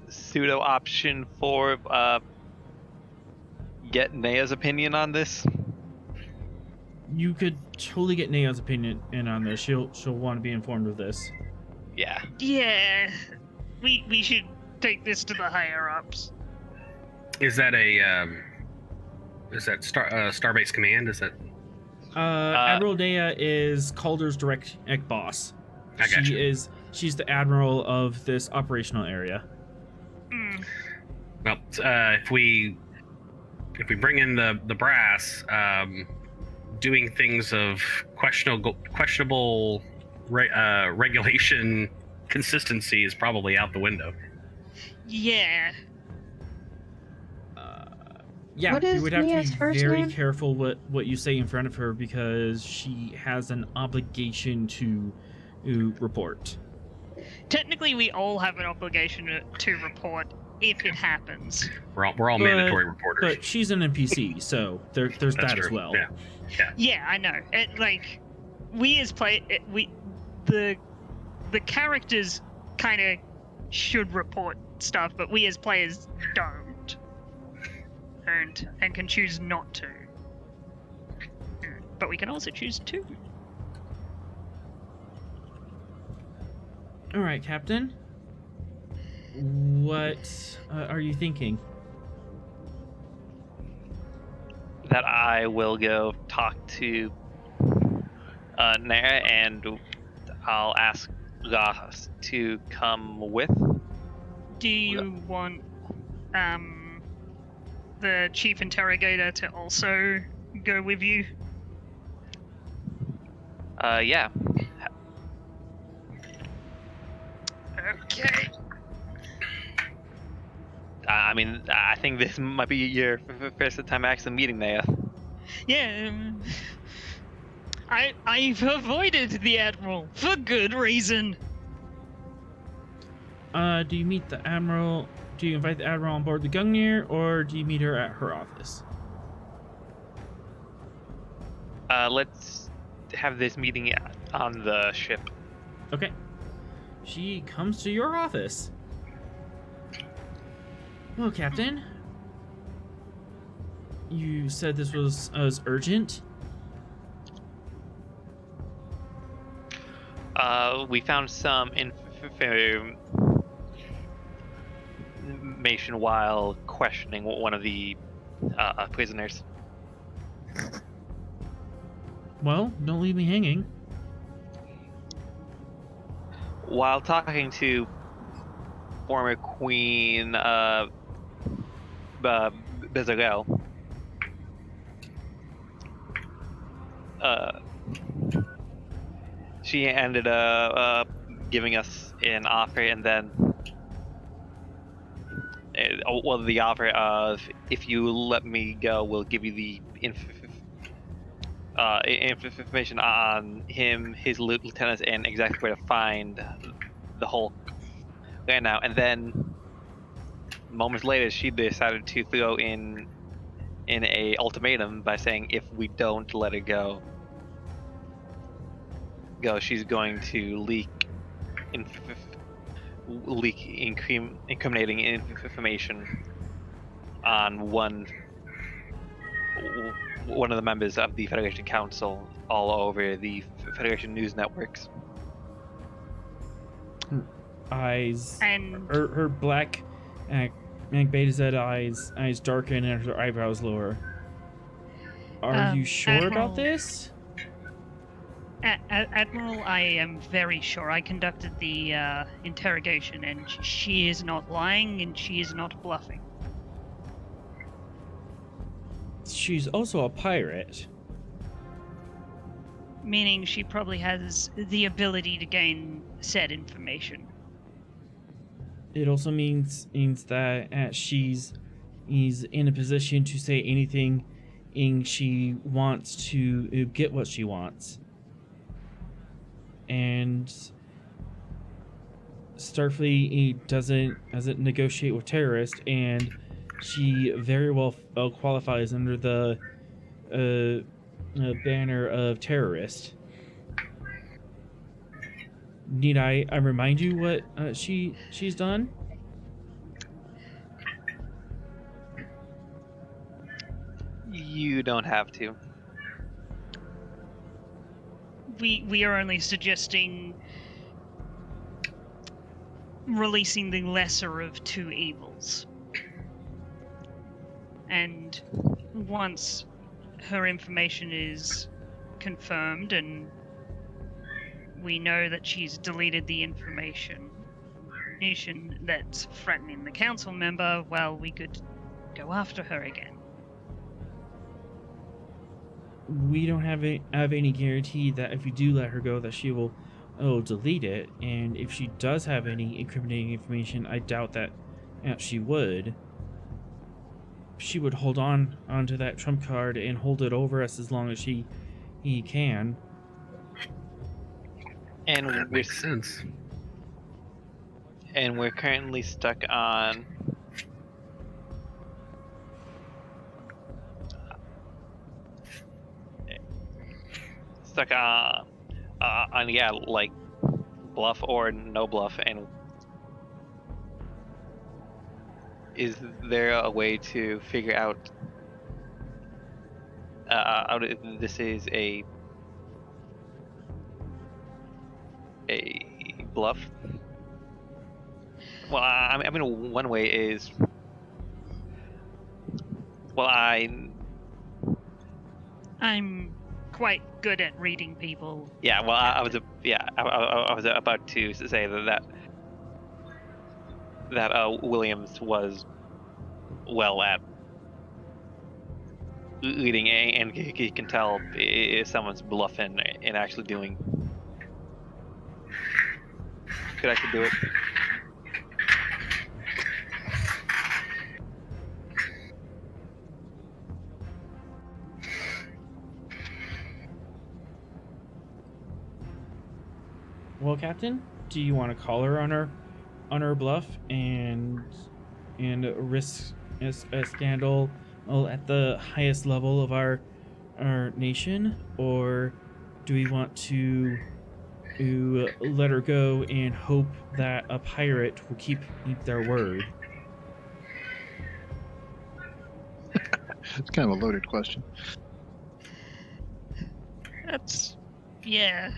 pseudo option 4, get Nea's opinion on this. You could totally get Nea's opinion in on this. She'll want to be informed of this. Yeah. Yeah, we should take this to the higher ups. Is that Starbase Command? Is that? Admiral Nea is Calder's direct boss. I got you. She's the admiral of this operational area. Well, if we bring in the brass, doing things of questionable regulation consistency is probably out the window. Yeah. Yeah, What you is would have Nea's to be first very name? careful what you say in front of her because she has an obligation to report. Technically, we all have an obligation to report if it happens. We're all mandatory reporters. But she's an NPC, so there's That's that true. as well. Yeah. Yeah, I know. We as the characters kind of should report stuff, but we as players don't, and can choose not to. But we can also choose to. All right, Captain. What are you thinking? That I will go talk to Nara, and I'll ask Goss to come with. Do you want the chief interrogator to also go with you? Yeah. Okay. I mean, I think this might be your first time actually meeting Naya. Yeah. I've avoided the Admiral for good reason. Do you meet the Admiral? Do you invite the Admiral on board the Gungnir, or do you meet her at her office? Let's have this meeting on the ship. Okay. She comes to your office. Well, Captain, you said this was urgent. We found some information while questioning one of the prisoners. Well, don't leave me hanging. While talking to former Queen Bezirel, she ended up giving us an offer, and then the offer of, if you let me go, we'll give you the information on him, his lieutenants, and exactly where to find the whole land now. And then moments later, she decided to throw in a ultimatum by saying, if we don't let her go, she's going to leak incriminating information on one one of the members of the Federation Council all over the Federation news networks. Eyes, And her black, Beta Z eyes darken and her eyebrows lower. Are you sure Admiral, about this? Admiral, I am very sure. I conducted the interrogation, and she is not lying, and she is not bluffing. She's also a pirate. Meaning she probably has the ability to gain said information. It also means that she's in a position to say anything she wants to get what she wants. And Starfleet doesn't negotiate with terrorists, and she very well qualifies under the banner of terrorist. Need I remind you what she's done? You don't have to. We are only suggesting releasing the lesser of two evils. And once her information is confirmed and we know that she's deleted the information that's threatening the council member, well, we could go after her again. We don't have any guarantee that if you do let her go that she will delete it, and if she does have any incriminating information, I doubt that she would. She would hold onto that trump card and hold it over us as long as he can. And That makes sense. And we're currently stuck on like bluff or no bluff. And is there a way to figure out if this is a bluff? Well, I mean, one way is, well, I'm quite good at reading people. Yeah, well, I was about to say that Williams was well at reading, and he can tell if someone's bluffing and actually doing. Could actually do it. Well, Captain, do you want to call her on her bluff and risk a scandal at the highest level of our nation, or do we want to let her go and hope that a pirate will keep their word? It's kind of a loaded question. Yeah.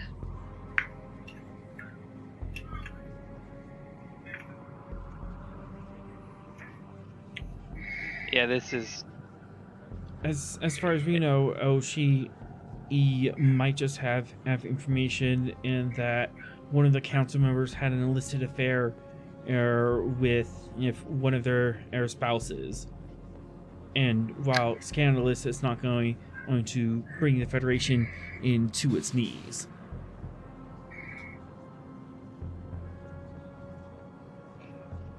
Yeah, this is. As far as we know, he might just have information in that one of the council members had an illicit affair with one of their spouses. And while scandalous, it's not going to bring the Federation into its knees.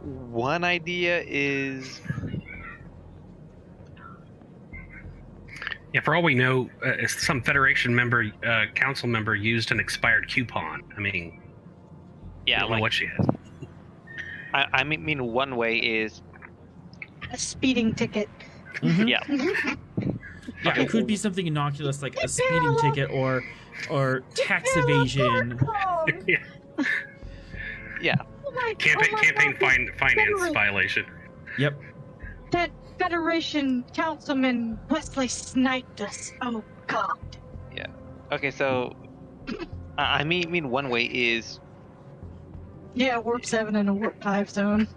One idea is. Yeah, for all we know, some Federation council member used an expired coupon. I mean, Yeah, I don't know what she has. I mean, one way is. A speeding ticket. Mm-hmm. Yeah. Yeah, it could be something innocuous like a speeding ticket or tax evasion. Yeah. Yeah. Oh my Campaign God. finance violation. Yep. That Federation Councilman Wesley sniped us. Oh God. Okay, so I mean, one way is Yeah, warp 7 in a warp 5 zone.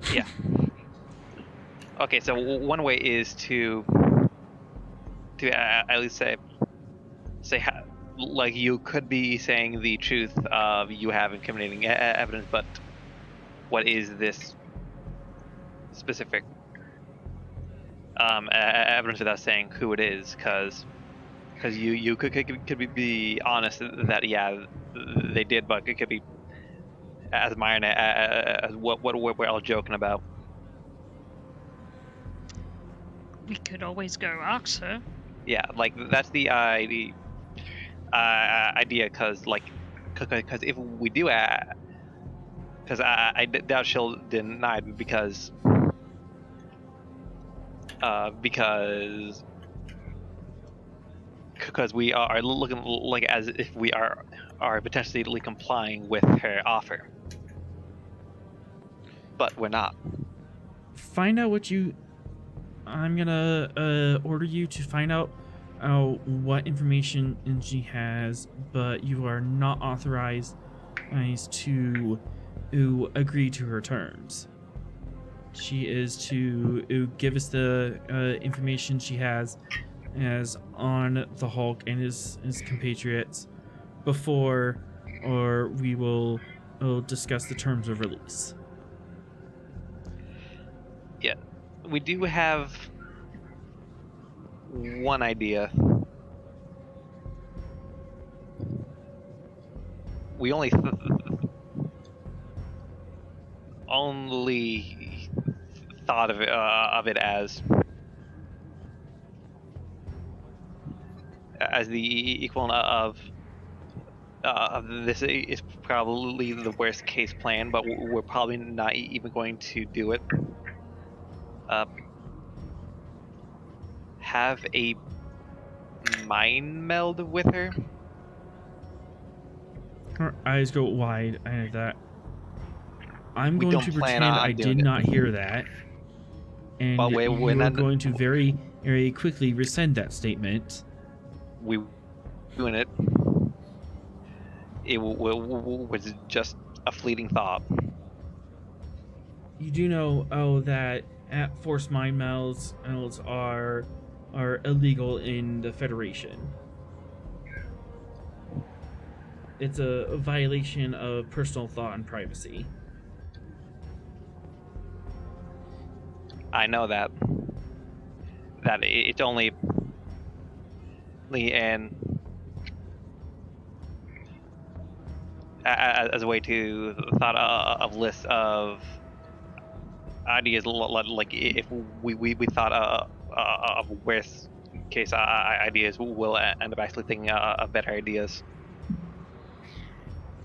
okay. So one way is to at least say like you could be saying the truth of you have incriminating evidence, but what is this specific evidence without saying who it is? Because you could be honest that yeah they did, but it could be as minor as what we're all joking about. We could always go ask her. Yeah, like that's the idea. Because if we do, because I doubt she'll deny it because we are looking like as if we are potentially complying with her offer, but we're not. Find out what you. I'm gonna order you to find out what information she has, but you are not authorized to agree to her terms. She is to give us the information she has as on the Hulk and his compatriots before, or we will discuss the terms of release. Yeah, we do have one idea. We only thought of it as the equivalent of this is probably the worst case plan, but we're probably not even going to do it. Have a mind meld with her. Her eyes go wide. I know that. I'm We going don't to plan pretend on I doing did it. not hear that. And Well, we're you're not- going to very, very quickly rescind that statement. We doing it. It was just a fleeting thought. You do know, that at force mind melds are illegal in the Federation. It's a violation of personal thought and privacy. I know that it's only and as a way to thought of lists of ideas, like if we thought of worst case ideas, we'll end up actually thinking of better ideas.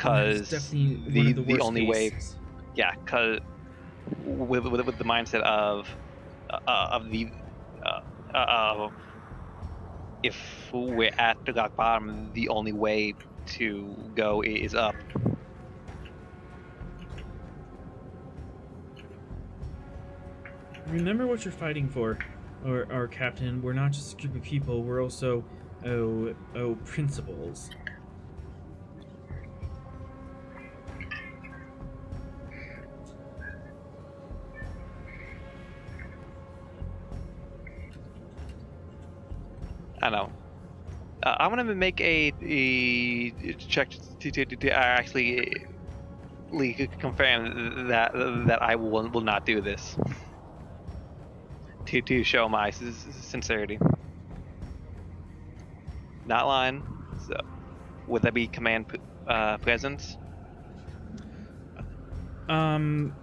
That is Because definitely one of the worst only way, cases. yeah, because with the mindset of if we're at the rock bottom, the only way to go is up. Remember what you're fighting for, or Captain. We're not just a group of people. We're also principles. I know. I'm gonna make a check to actually confirm that I will not do this. To show my sincerity. Not lying. So, would that be command presence?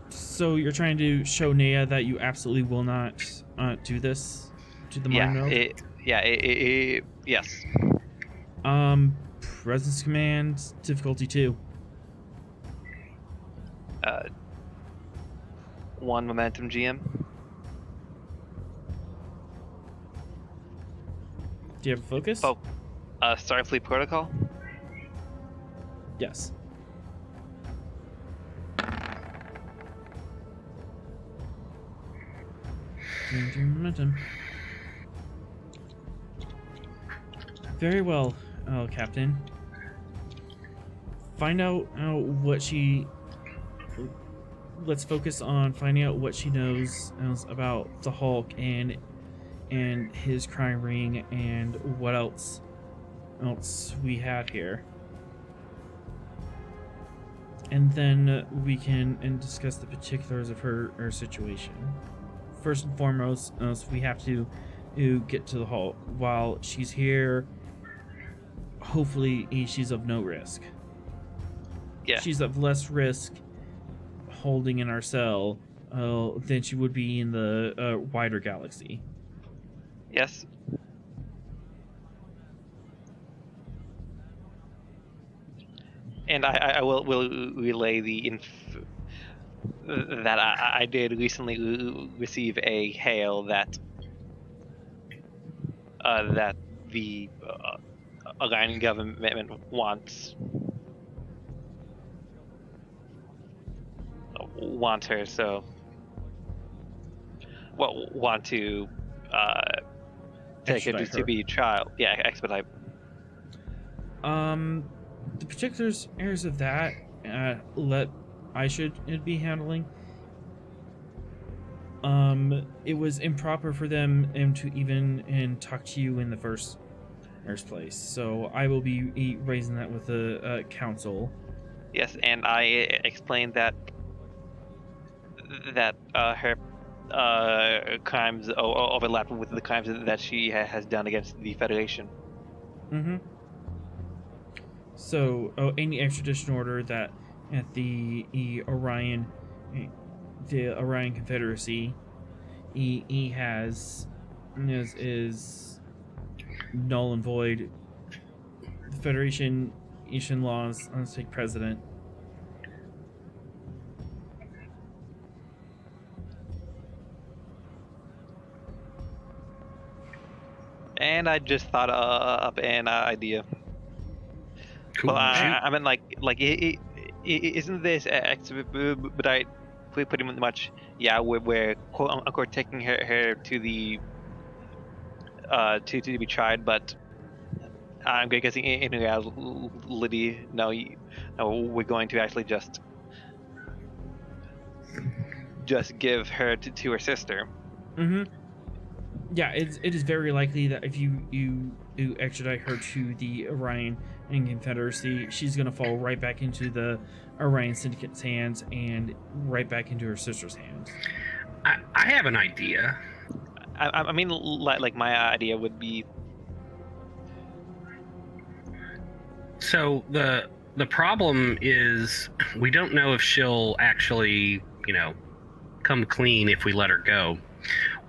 So you're trying to show Nea that you absolutely will not do this to the mind meld? Yes. Presence command, difficulty 2. 1 momentum GM. Do you have a focus? Oh, Starfleet protocol. Yes. Gaining momentum. Very well, Captain. Find out what she. Let's focus on finding out what she knows about the Hulk and his crime ring and what else we have here. And then we can discuss the particulars of her situation. First and foremost, we have to get to the Hulk. While she's here, hopefully she's of no risk. Yeah. She's of less risk holding in our cell than she would be in the wider galaxy. Yes. And I will relay that I did recently receive a hail that the Iranian government wants her, so want to take her to be trial. Yeah, expedite. The particulars areas of that I should be handling. It was improper for them to even talk to you in the first place, so I will be raising that with the council. Yes, and I explained that her crimes overlap with the crimes that she has done against the Federation. Mm-hmm. So, any extradition order that at the Orion Confederacy, he has is null and void. The Federation issuing laws on the take president. And I just thought up an idea. Cool. Well, I mean, isn't this expedite pretty much? Yeah, we're quote unquote taking her to the to be tried, but I'm guessing in reality, no, we're going to actually just give her to her sister. Mm-hmm. Yeah, it is very likely that if you extradite her to the Orion and Confederacy, she's gonna fall right back into the Orion Syndicate's hands and right back into her sister's hands. I have an idea. I mean, like my idea would be. So the problem is we don't know if she'll actually, come clean if we let her go.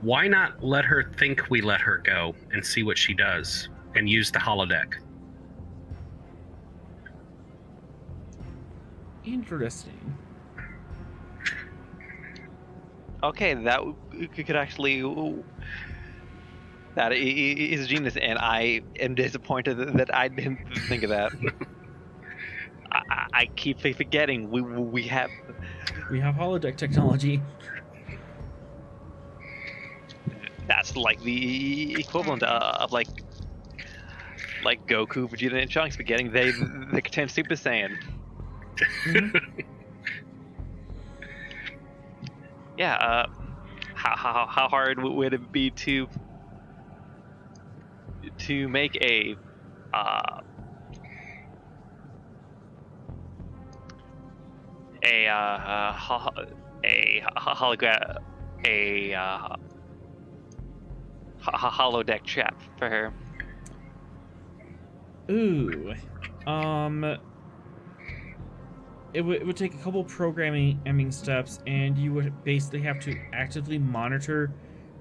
Why not let her think we let her go and see what she does and use the holodeck? Interesting. Okay, that could actually. That is genius, and I am disappointed that I didn't think of that. I keep forgetting we have holodeck technology. That's like the equivalent of like Goku, Vegeta, and Trunks forgetting they contain Super Saiyan. Mm-hmm. Yeah. How hard would it be to make a hologram, holodeck trap for her? Ooh. It would take a couple programming steps, and you would basically have to actively monitor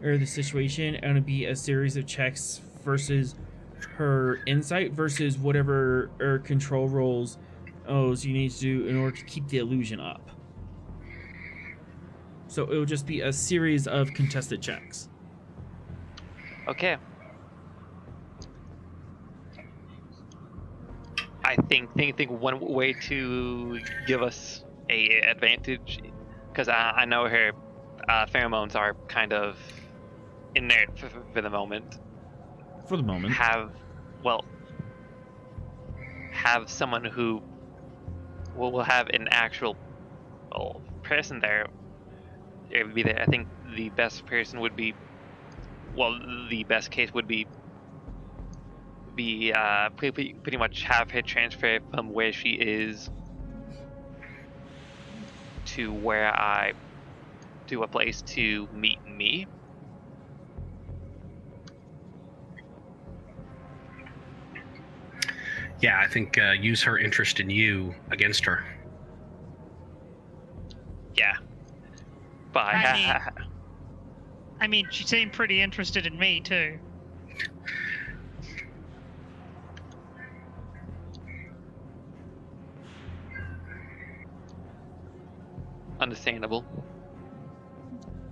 the situation, and it'd be a series of checks versus her insight versus whatever control roles you need to do in order to keep the illusion up. So it would just be a series of contested checks. Okay. I think one way to give us a advantage, because I know her pheromones are kind of inert for the moment. For the moment. Have someone who will have an actual person there. It would be there. I think the best person would be, the best case would be pretty much have her transfer from where she is to where to a place to meet me. Yeah, I think use her interest in you against her. Yeah. But I mean, she seemed pretty interested in me too. Understandable.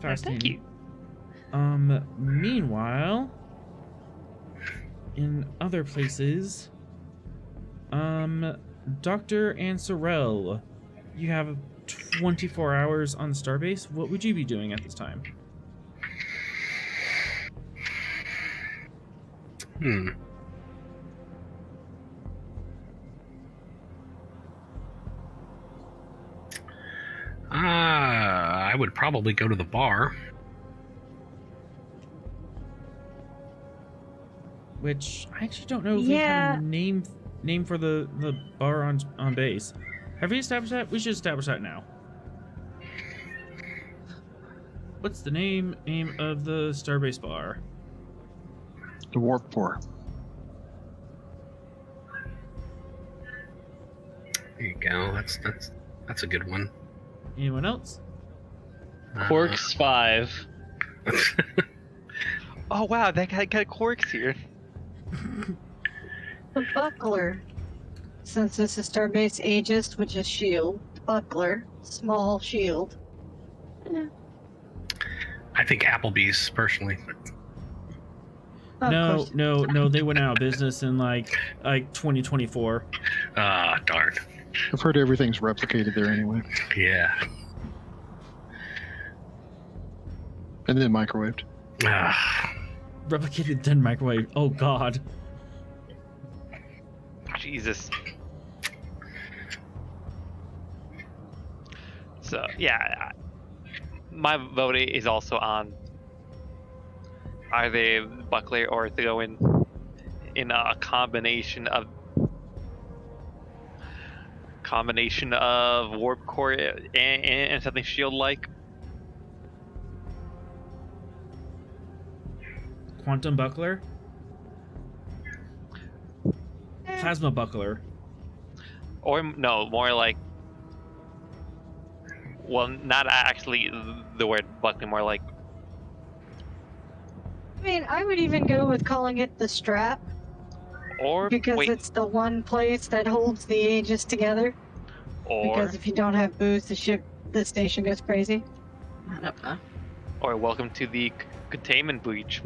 Fascinating. Thank you. Meanwhile, in other places, Dr. and Sorel, you have 24 hours on the starbase. What would you be doing at this time? I would probably go to the bar. Which I actually don't know if we have a name for the bar on base. Have we established that? We should establish that now. What's the name of the starbase bar? The Warp Core. There you go. That's a good one. Anyone else? Quarks 5. Oh wow, that guy got Quarks here. The Buckler. Since this is Starbase Aegis, which is shield. Buckler. Small shield. I think Applebee's personally. Of No, course. no, they went out of business in like 2024. Ah, darn. I've heard everything's replicated there anyway. Yeah. And then microwaved. Ah. Replicated then microwave. Oh god. Jesus. So yeah, my vote is also on either Buckler or to go in a combination of Warp Core and something shield like. Quantum buckler? Plasma buckler. Or no, more like, well, not actually the word buckler, more like, I mean, I would even go with calling it the strap. or Because wait, it's the one place that holds the Aegis together. or Because if you don't have booze, the station goes crazy. I don't know. or welcome to the containment breach.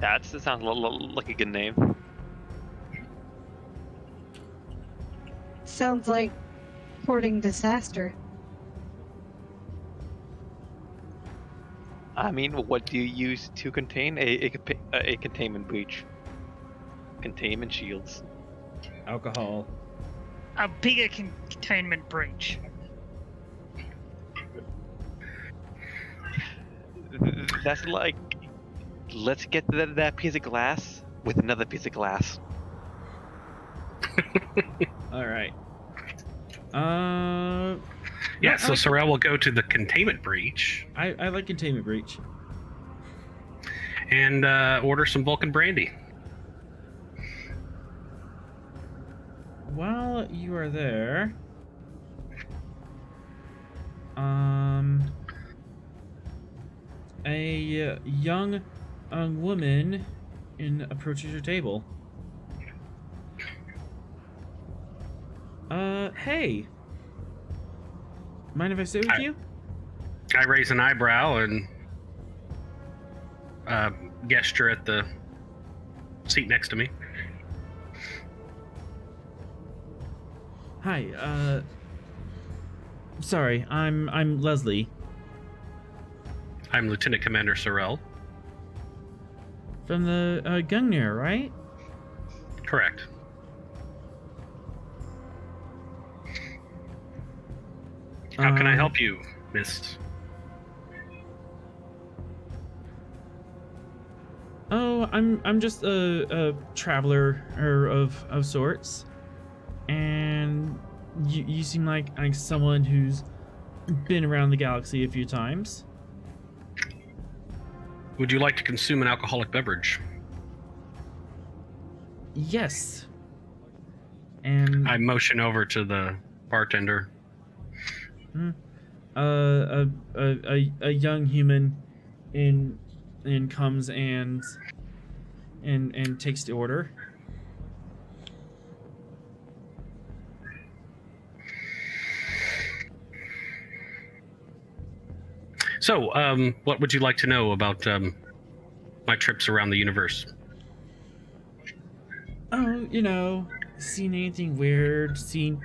That sounds like a good name. Sounds like porting disaster. I mean, what do you use to contain a containment breach? Containment shields. Alcohol. A bigger containment breach. That's like, let's get that piece of glass with another piece of glass. Alright. Yeah, so like, Sorel will go to the containment breach I like containment breach. and order some Vulcan brandy. While you are there, a young woman approaches your table. Hey. Mind if I sit with you? I raise an eyebrow and gesture at the seat next to me. Hi, sorry, I'm Leslie I'm Lieutenant Commander Sorrel. from the Gungnir, right? Correct. How can I help you, Miss? Oh, I'm just a traveler of sorts, and you seem like someone who's been around the galaxy a few times. Would you like to consume an alcoholic beverage? Yes. And I motion over to the bartender. a young human in comes and takes the order. So, what would you like to know about my trips around the universe? Oh, seen anything weird? Seen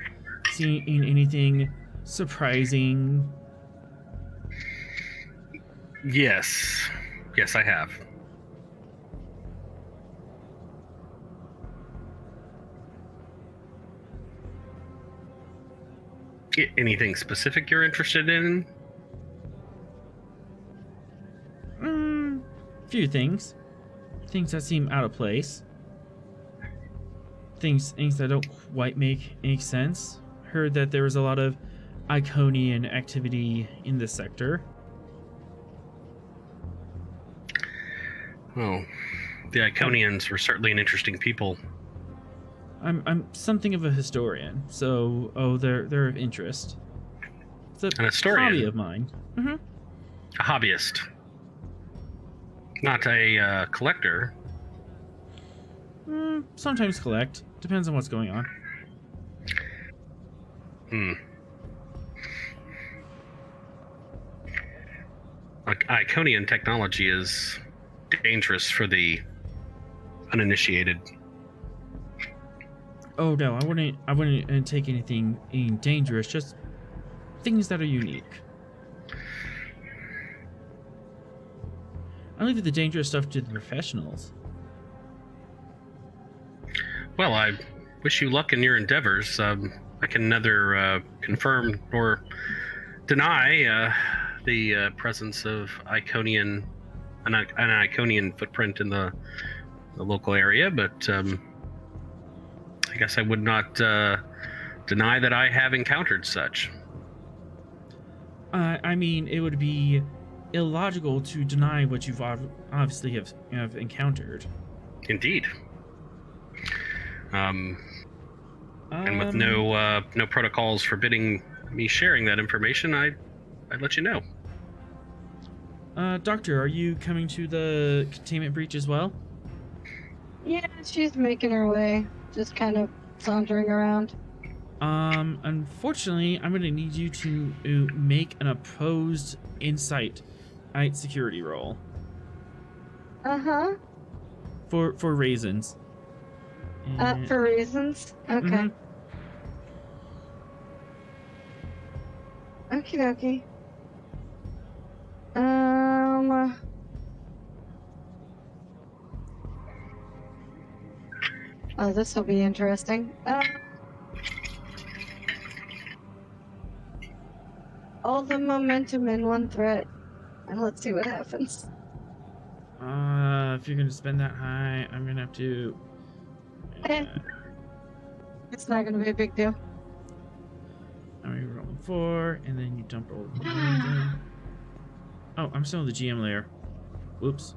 anything surprising? Yes, I have. Anything specific you're interested in? Few things that seem out of place. Things that don't quite make sense. Heard that there was a lot of Iconian activity in this sector. Oh, the Iconians were certainly an interesting people. I'm something of a historian, so they're of interest. It's An historian? hobby of mine. Mm-hmm. A hobbyist. Not a collector. Sometimes collect. Depends on what's going on. Iconian technology is dangerous for the uninitiated. Oh no, I wouldn't take anything dangerous. Just things that are unique. I leave the dangerous stuff to the professionals. Well, I wish you luck in your endeavors. I can neither confirm nor deny the presence of an Iconian footprint in the local area, but I guess I would not deny that I have encountered such. I mean, it would be illogical to deny what you've obviously have encountered. Indeed. And with no protocols forbidding me sharing that information, I'd let you know. Doctor, are you coming to the containment breach as well? Yeah, she's making her way, just kind of sauntering around. Unfortunately, I'm gonna need you to make an opposed insight security roll. Uh-huh. For reasons. For reasons? Okay. Mhm. Okie dokie. Oh, this will be interesting. All the momentum in one threat. And let's see what happens. If you're gonna spend that high, I'm gonna have to. It's not gonna be a big deal. I'm gonna roll 4, and then you dump roll 1. Oh, I'm still in the GM layer. Whoops.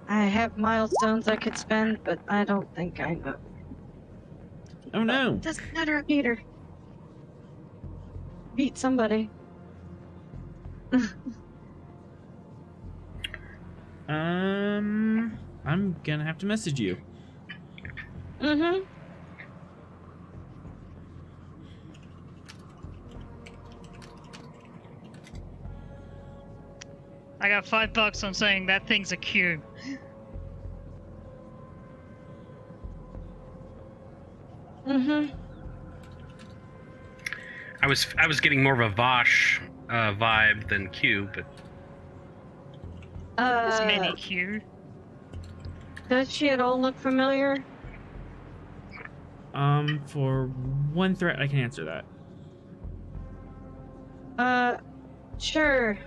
I have milestones I could spend, but I don't think I know. Oh no! Doesn't matter, I beat her. Beat somebody. I'm gonna have to message you. Mm-hmm. I got $5 on saying that thing's a cube. Mm-hmm. I was getting more of a Vosh vibe than Q, but There's many Q. Does she at all look familiar? For one threat, I can answer that. Sure.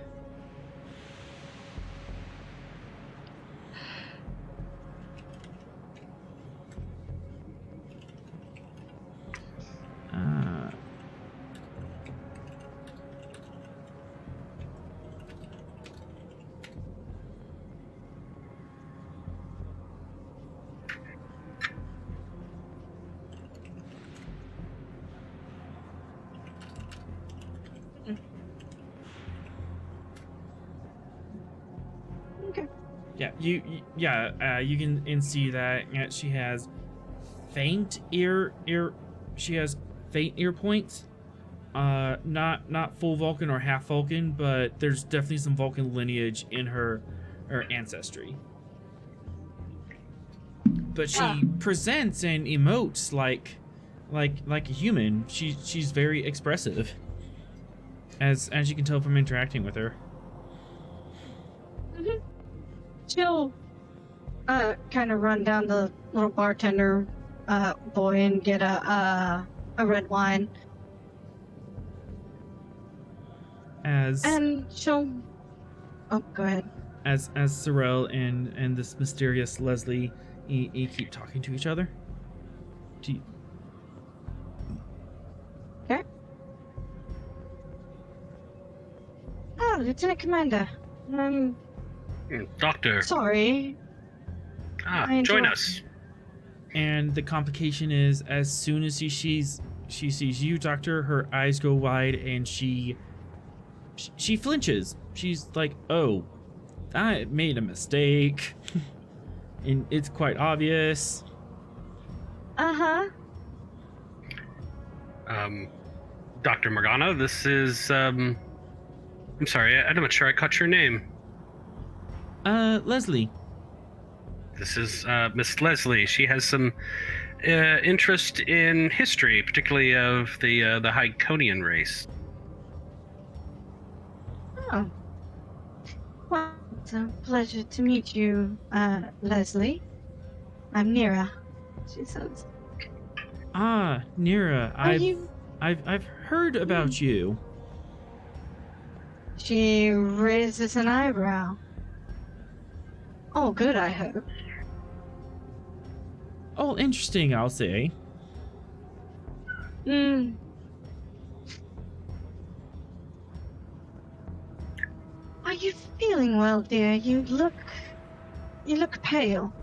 Okay. Yeah, you can see that she has faint she has faint ear points. Not full Vulcan or half Vulcan, but there's definitely some Vulcan lineage in her ancestry. But she presents and emotes like a human. She's very expressive, as you can tell from interacting with her. Mm-hmm. She'll kind of run down the little bartender boy and get a red wine. And she'll... Oh, go ahead. As Sorrel and this mysterious Leslie keep talking to each other. Okay. Oh, Lieutenant Commander. Doctor. Sorry. Join us. And the complication is, as soon as she sees you, Doctor, her eyes go wide and she flinches. She's like, "Oh, I made a mistake." And it's quite obvious. Uh-huh. Dr. Morgana, this is, I'm sorry, I'm not sure I caught your name. Leslie. This is, Miss Leslie. She has some, interest in history, particularly of the Hyconian race. Oh. Well, it's a pleasure to meet you, Leslie. I'm Nira, she says. Ah, Nira, I've heard about you. She raises an eyebrow. Oh, good, I hope. Oh, interesting, I'll say. Are you feeling well, dear? You look pale.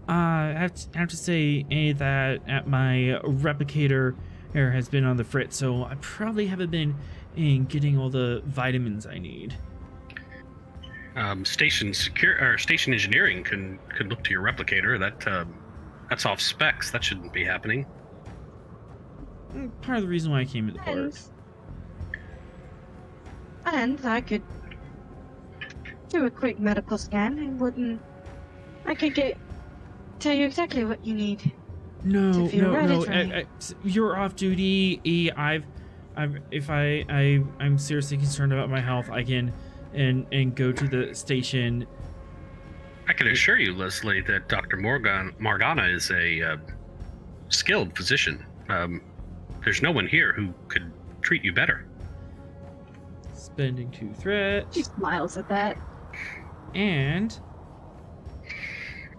I have to say that my replicator has been on the fritz, so I probably haven't been getting all the vitamins I need. Station engineering could look to your replicator. That's off specs. That shouldn't be happening. Part of the reason why I came into port. And I could do a quick medical scan and I could tell you exactly what you need. No. You're off duty. I'm seriously concerned about my health. I can and go to the station. I can assure you, Leslie, that Dr. Morgana is a skilled physician. There's no one here who could treat you better. Spending 2 threats. She smiles at that. And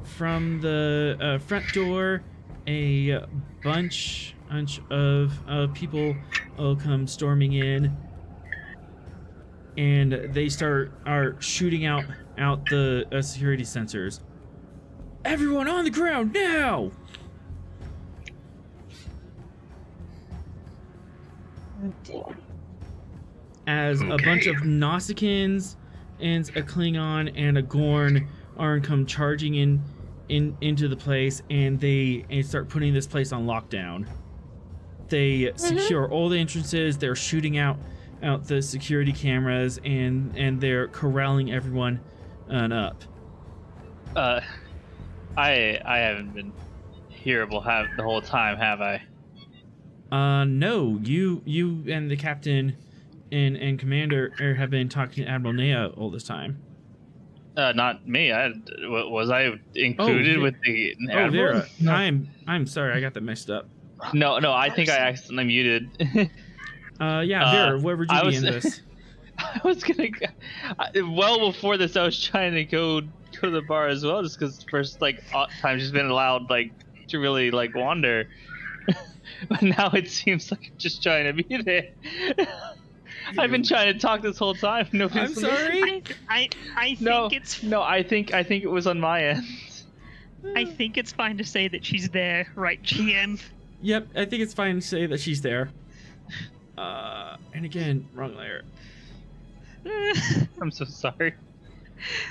from the front door, a bunch of people come storming in, and they are shooting out the security sensors. Everyone on the ground now! As a bunch of Nausicaans and a Klingon and a Gorn come charging into the place, and they start putting this place on lockdown. They secure all the entrances. They're shooting out the security cameras, and they're corralling everyone up. I haven't been hearable the whole time, have I? No. You and the captain and commander have been talking to Admiral Nea all this time. Not me. Was I included Oh, with the Oh, Admiral? Vera. No. I'm sorry. I got that mixed up. No. I think I accidentally muted. Yeah, Vera. Where would you be in this? I was gonna. Well, before this, I was trying to go to the bar as well, just because first time she's been allowed to really wander. But now it seems like I'm just trying to be there. I've been trying to talk this whole time. I'm sorry. I think No, it's no. I think it was on my end. I think it's fine to say that she's there, right, GM? Yep, I think it's fine to say that she's there. And again, wrong layer. I'm so sorry.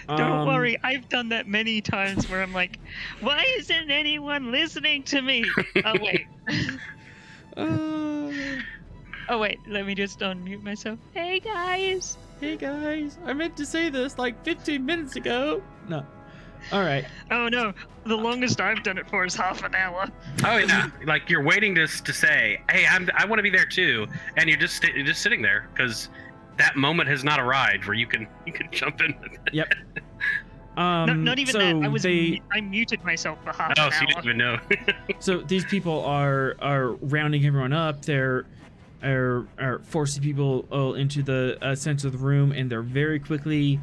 Don't worry, I've done that many times where I'm like, why isn't anyone listening to me? Oh, wait. Oh, wait, let me just unmute myself. Hey, guys. Hey guys, I meant to say this like 15 minutes ago. No. All right. Oh, no, the longest I've done it for is half an hour. Oh yeah, like you're waiting to say, "Hey, I want to be there too," and you're just sitting there because that moment has not arrived where you can jump in. Yep. Not even so that. I muted myself for half an hour. So you didn't even know. So these people are rounding everyone up. They're are forcing people into the center of the room, and they're very quickly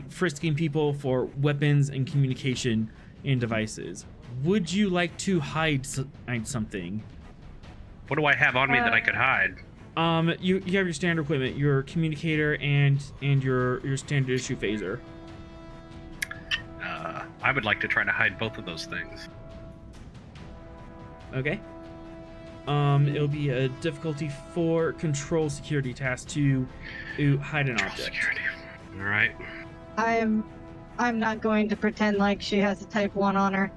frisking people for weapons and communication and devices. Would you like to hide something? What do I have on me that I could hide? You have your standard equipment, your communicator and your standard issue phaser. I would like to try to hide both of those things. Okay. It'll be a difficulty 4 control security task to hide an object. Security. All right. I'm not going to pretend like she has a type 1 on her.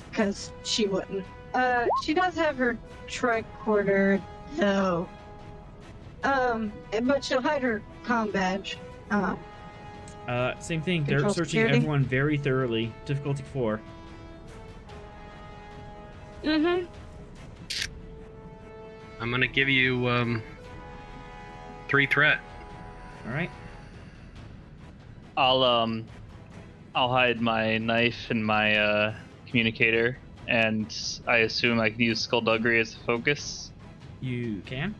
Because she wouldn't. She does have her tricorder, though. But she'll hide her comm badge. Same thing. They're Control searching security? everyone very thoroughly. Difficulty 4. Mm-hmm. I'm gonna give you 3 threat. All right. I'll hide my knife and my communicator, and I assume I can use skullduggery as a focus. You can.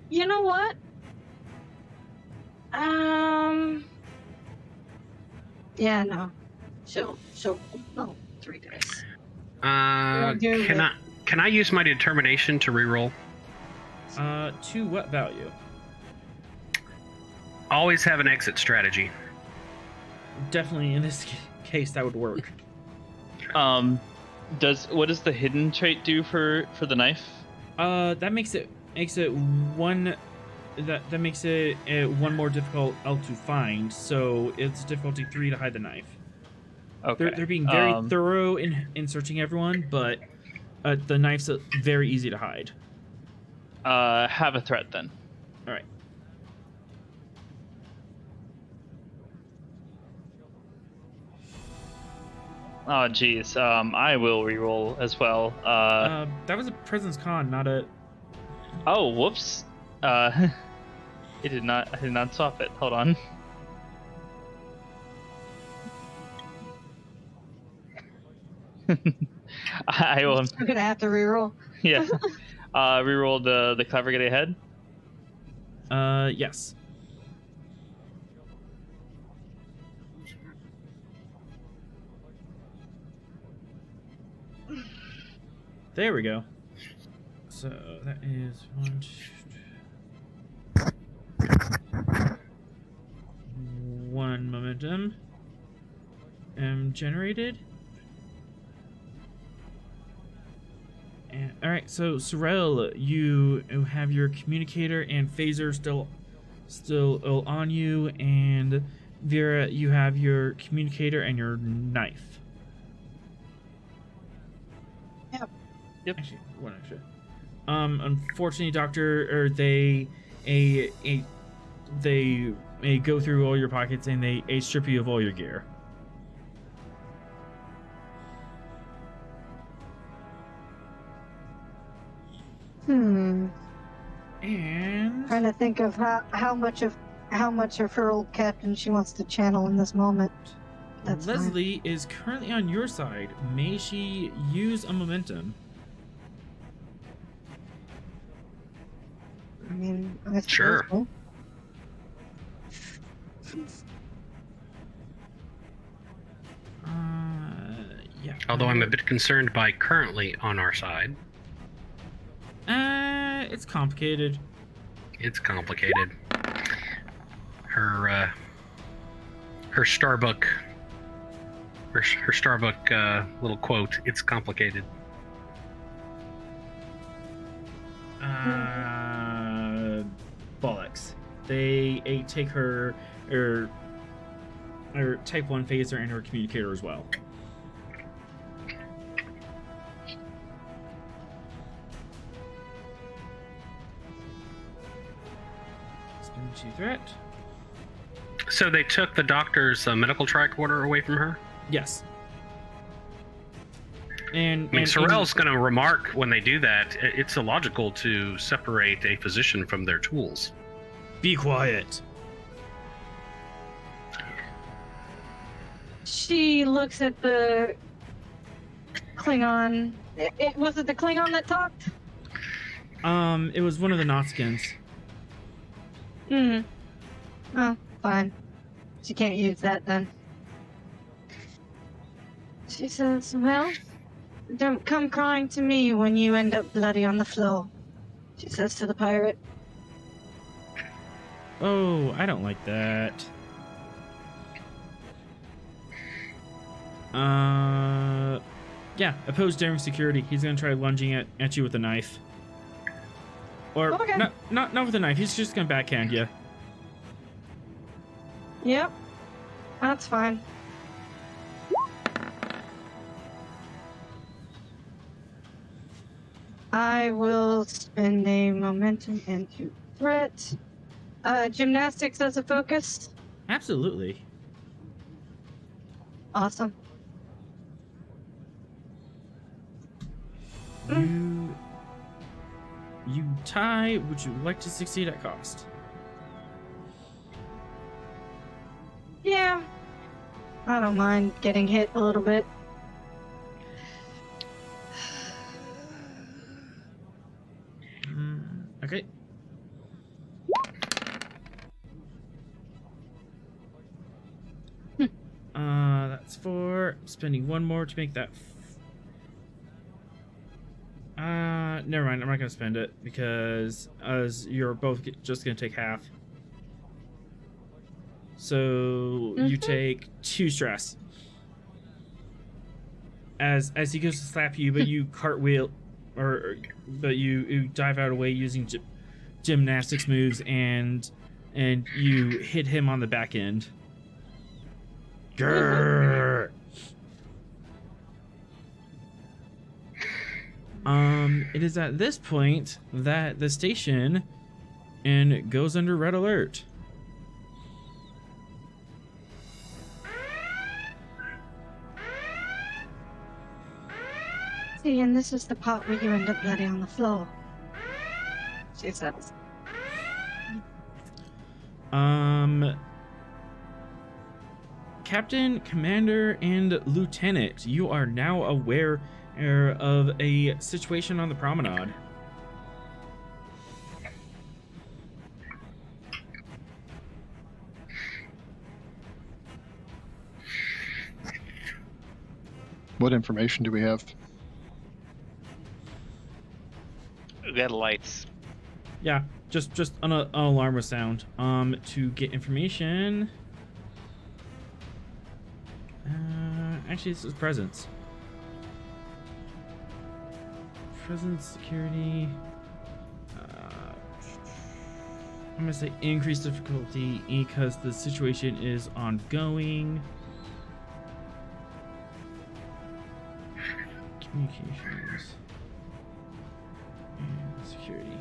You know what? Yeah, no. She'll. Oh, 3 dice. Can I use my determination to reroll? To what value? Always have an exit strategy. Definitely in this case that would work. What does the hidden trait do for the knife? That makes it one. That makes it one more difficult to find. So it's difficulty 3 to hide the knife. Okay. They're being very thorough in searching everyone, but the knife's very easy to hide. Have a threat then. All right. Oh geez. I will reroll as well. That was a presence con, not a. Oh, whoops. I did not swap it. Hold on. I will. I'm gonna have to reroll. Yeah. Reroll the clever get ahead. Yes. There we go. So that is 1 momentum generated. And, all right, so Sorel, you have your communicator and phaser still on you, and Vera, you have your communicator and your knife. Yep. Actually, one extra. Unfortunately, Doctor, or a they go through all your pockets and they strip you of all your gear. Hmm. And Trying to think of how much of her old captain she wants to channel in this moment. That's fine. Leslie is currently on your side. May she use a momentum? I mean, I suppose Sure. so. Yeah. Although I'm a bit concerned by currently on our side. It's complicated. It's complicated. Her Starbuck. Her Starbuck little quote. It's complicated. Bollocks. They take her type 1 phaser and her communicator as well. Spin 2 threat. So they took the doctor's medical tricorder away from her? Yes. And I mean, Sorrel's going to remark when they do that, it's illogical to separate a physician from their tools. Be quiet. She looks at the Klingon. Was it the Klingon that talked? It was one of the Notskins. Oh, fine. She can't use that then. She says, well, don't come crying to me when you end up bloody on the floor, she says to the pirate. Oh, I don't like that. Yeah, oppose daring security. He's gonna try lunging at you with a knife. Or, Okay. not with a knife, he's just gonna backhand you. Yep, that's fine. I will spend a momentum into threat. Gymnastics as a focus. Absolutely. Awesome. You tie. Would you like to succeed at cost? Yeah. I don't mind getting hit a little bit. Okay. That's 4. Spending 1 more to make that. Never mind. I'm not gonna spend it because as you're both just gonna take half. So you take 2 stress. As he goes to slap you, but you cartwheel, but you dive out of the way using gymnastics moves, and you hit him on the back end. Grrr. It is at this point that the station goes under red alert. See, and this is the part where you end up bloody on the floor, she says. Captain, Commander, and Lieutenant, you are now aware of a situation on the promenade. What information do we have? We got lights. Yeah, just an alarm was sound. To get information. Actually, this is presence. Presence, security. I'm gonna say increased difficulty because the situation is ongoing. Communications and security.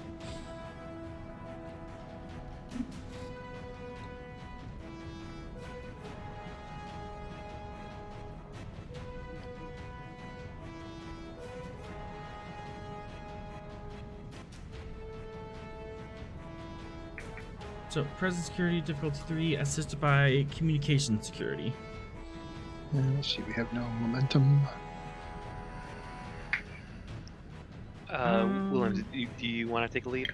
So, present security, difficulty 3, assisted by communication security. Let's see, we have no momentum. Williams, do you want to take a lead?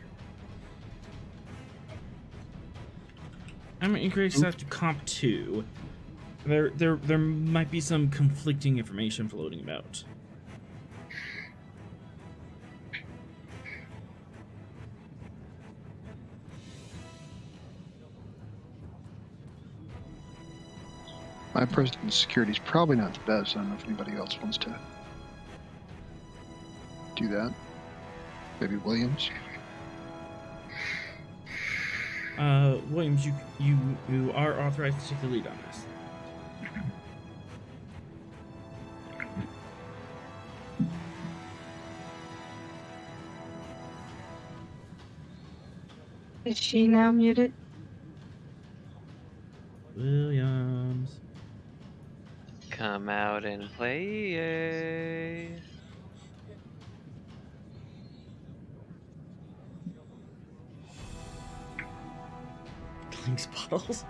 I'm gonna increase that to comp 2. There might be some conflicting information floating about. My present security is probably not the best. I don't know if anybody else wants to do that. Maybe Williams. Williams, you are authorized to take the lead on this. Is she now muted? Williams. Come out and play. Clinks bottles.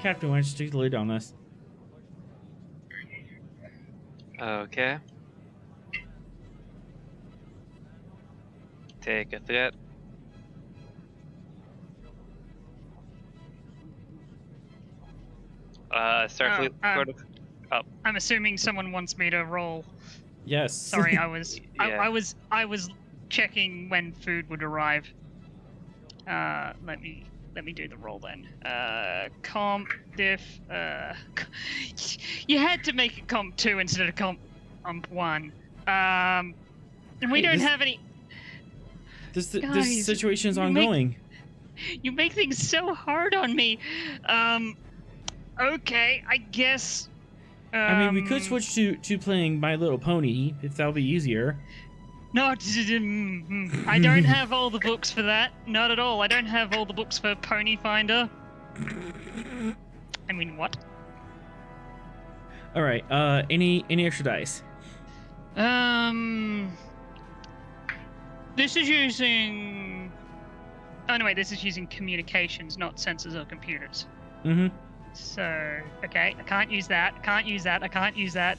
Captain, why don't you take the lead on this? Okay. Take a threat. Starfleet sort of. I'm assuming someone wants me to roll. Yes. Sorry, I was Yeah. I was checking when food would arrive. Let me do the roll then. Comp diff. You had to make it comp 2 instead of comp 1. And we Hey, don't this- have any. This Guys, situation is you ongoing. You make things so hard on me. Okay, I guess. I mean, we could switch to playing My Little Pony if that'll be easier. No, I don't have all the books for that. Not at all. I don't have all the books for Pony Finder. I mean, what? All right. Any extra dice? This is using. Oh no, wait. This is using communications, not sensors or computers. Mm-hmm. So, okay, I can't use that. I can't use that. I can't use that.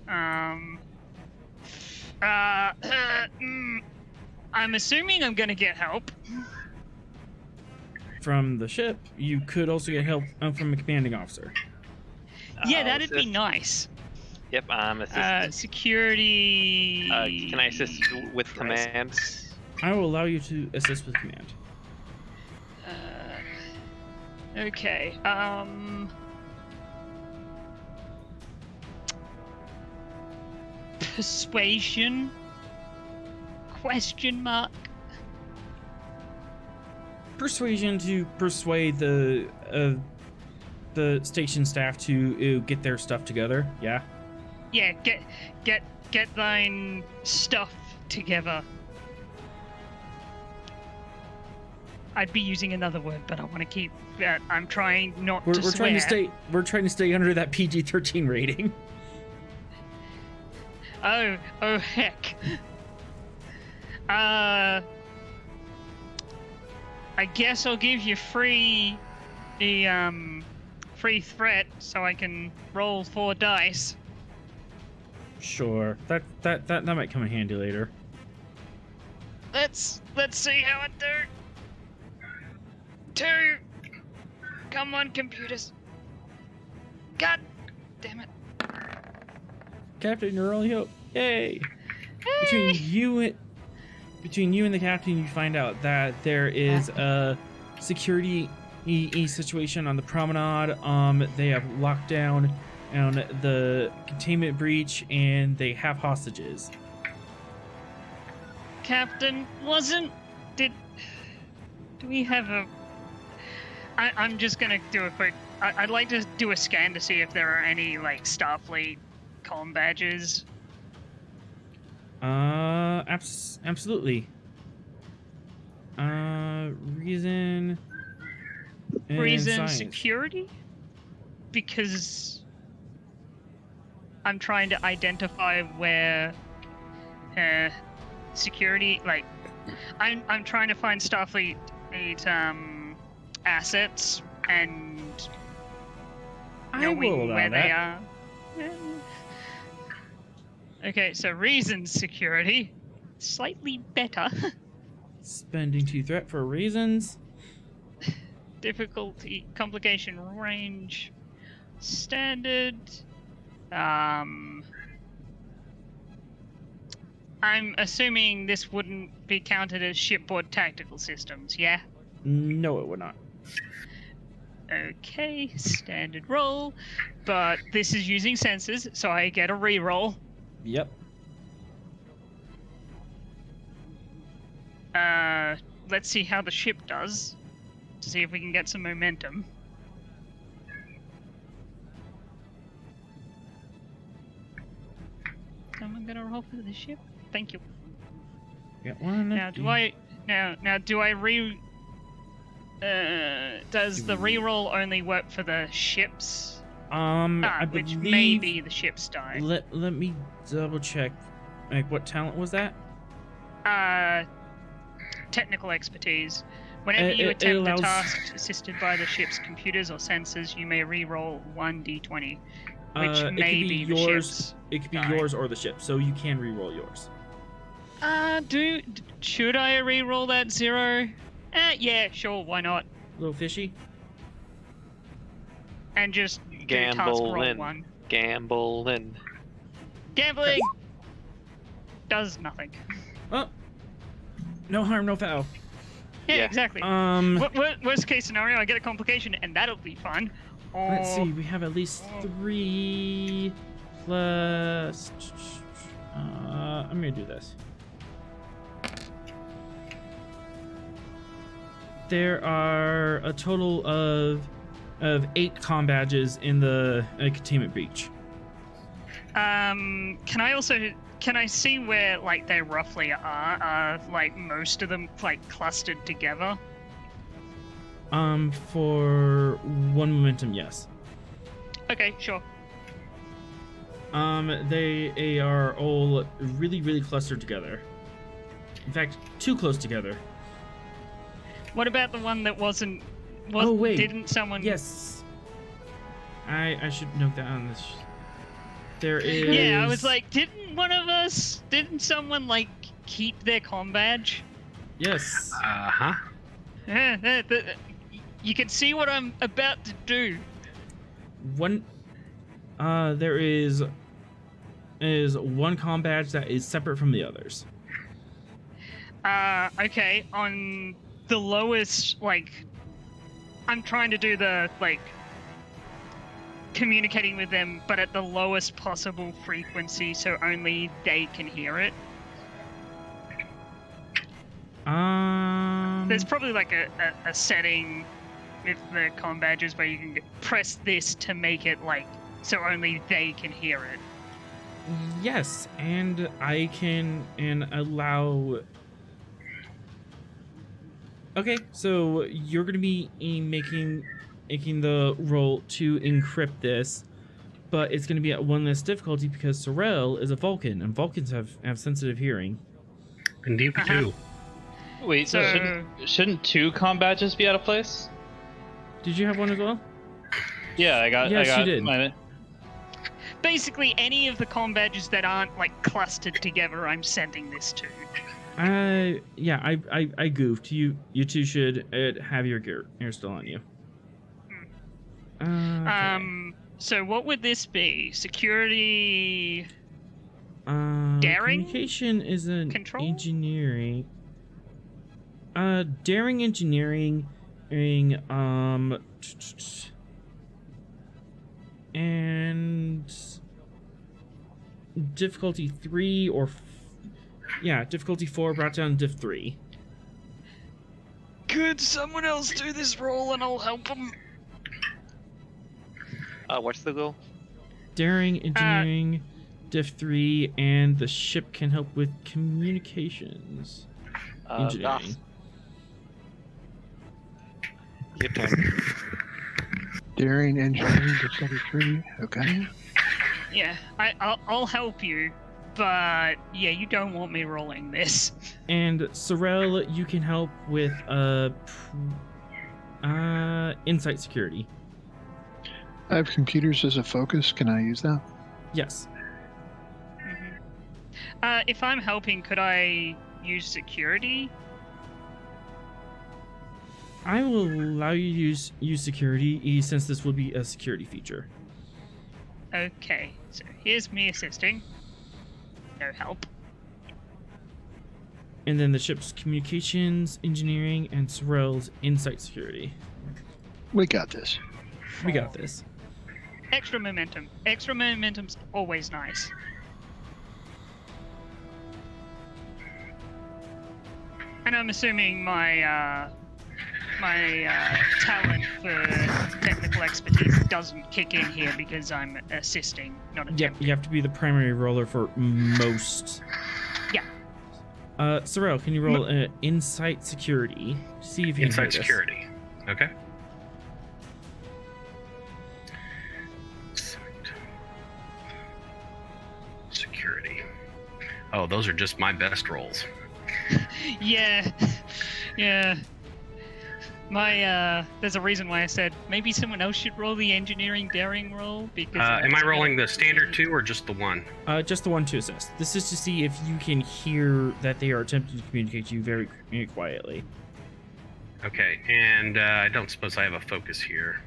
I'm assuming I'm gonna get help. From the ship, you could also get help from a commanding officer. Yeah, I'll that'd be assist. nice. Yep, I'm assisting. Security. Can I assist with command? I will allow you to assist with command. Okay. Persuasion? Question mark. Persuasion to persuade the station staff to get their stuff together. Yeah. Yeah, get thine stuff together. I'd be using another word, but I want to keep. I'm trying not We're to swear. trying to stay under that PG-13 rating. Oh heck. I guess I'll give you free threat so I can roll 4 dice. Sure. That might come in handy later. Let's see how it do. 2. Come on, computers. God damn it. Captain, your only hope. Yay! Between you and the captain, you find out that there is a security situation on the promenade. They have locked down on the containment breach, and they have hostages. Captain, do we have a... I'm just gonna do a quick... I'd like to do a scan to see if there are any, like, Starfleet comm badges. Absolutely. Reason and Reason science. security? because I'm trying to identify where security, like, I'm trying to find Starfleet assets and knowing where they are. Okay, so reasons security, slightly better. Spending 2 threat for reasons. Difficulty, complication range, standard. I'm assuming this wouldn't be counted as shipboard tactical systems, yeah? No, it would not. Okay, standard roll, but this is using sensors, so I get a re-roll. Yep. Let's see how the ship does, to see if we can get some momentum. Someone gonna roll for the ship? Thank you. Get one. Now, do I does the reroll only work for the ships? I Which believe, may be the ship's die. Let me double check. Like, what talent was that? Technical expertise. Whenever you it attempt allows- a task assisted by the ship's computers or sensors, you may reroll 1d20, which it may could be the yours. ship's It could be die. yours or the ship, so you can re-roll yours. Should I reroll that 0? Yeah, sure, why not? A little fishy. And just do task roll Gambling. 1. Gambling. Gambling does nothing. Oh, no harm, no foul. Yeah, Yeah. exactly. Um, Worst case scenario, I get a complication, and that'll be fun. Or let's see. We have at least 3 plus. I'm gonna do this. There are a total of 8 comm badges in the containment breach. Can I see where like they roughly are? Like most of them like clustered together. For 1 momentum, yes. Okay, sure. They are all really clustered together. In fact, too close together. What about the one that wasn't? Oh, wait. Didn't someone? Yes. I should note that on this. There is. Yeah, I was like, didn't someone like keep their comm badge? Yes. Uh-huh. You can see what I'm about to do. One. There is one comm badge that is separate from the others. Okay, on the lowest, like, I'm trying to do the, like, communicating with them, but at the lowest possible frequency, so only they can hear it. There's probably, like, a setting with the comm badges where you can press this to make it, like, so only they can hear it. Yes, and I can allow. Okay, so you're going to be making the roll to encrypt this, but it's going to be at 1 less difficulty because Sorel is a Vulcan, and Vulcans have sensitive hearing. Indeed we do. Wait, So- shouldn't 2 comm badges be out of place? Did you have one as well? Yeah, I got. Yes, I got you did. my. Basically, any of the comm badges that aren't, like, clustered together, I'm sending this to. Yeah, I goofed. You two should have your gear still on you. Okay. So what would this be? Security... daring? Communication is an Control? engineering. Daring engineering, and difficulty 3 or difficulty 4 brought down to diff 3. Could someone else do this roll and I'll help them? What's the goal? Daring engineering, diff 3, and the ship can help with communications. Engineering. Your turn. Daring engineering discovery 3. Okay. Yeah, I'll help you, but yeah, you don't want me rolling this. And Sorel, you can help with insight security. I have computers as a focus. Can I use that? Yes. If I'm helping, could I use security? I will allow you to use security since this will be a security feature. Okay, so here's me assisting. No help. And then the ship's communications, engineering, and Sorel's insight security. We got this. We got this. Extra momentum. Extra momentum's always nice. And I'm assuming my talent for technical expertise doesn't kick in here because I'm assisting, not Yep, attempting. you have to be the primary roller for most. Yeah. Sorel, can you roll insight security? See if you can hear Inside this. security. Okay. Insight. Security. Oh, those are just my best rolls. Yeah. Yeah. There's a reason why I said maybe someone else should roll the engineering daring roll because. Am I rolling the standard 2 or just the 1? Just the one to assist. This is to see if you can hear that they are attempting to communicate to you very quietly. Okay, and I don't suppose I have a focus here.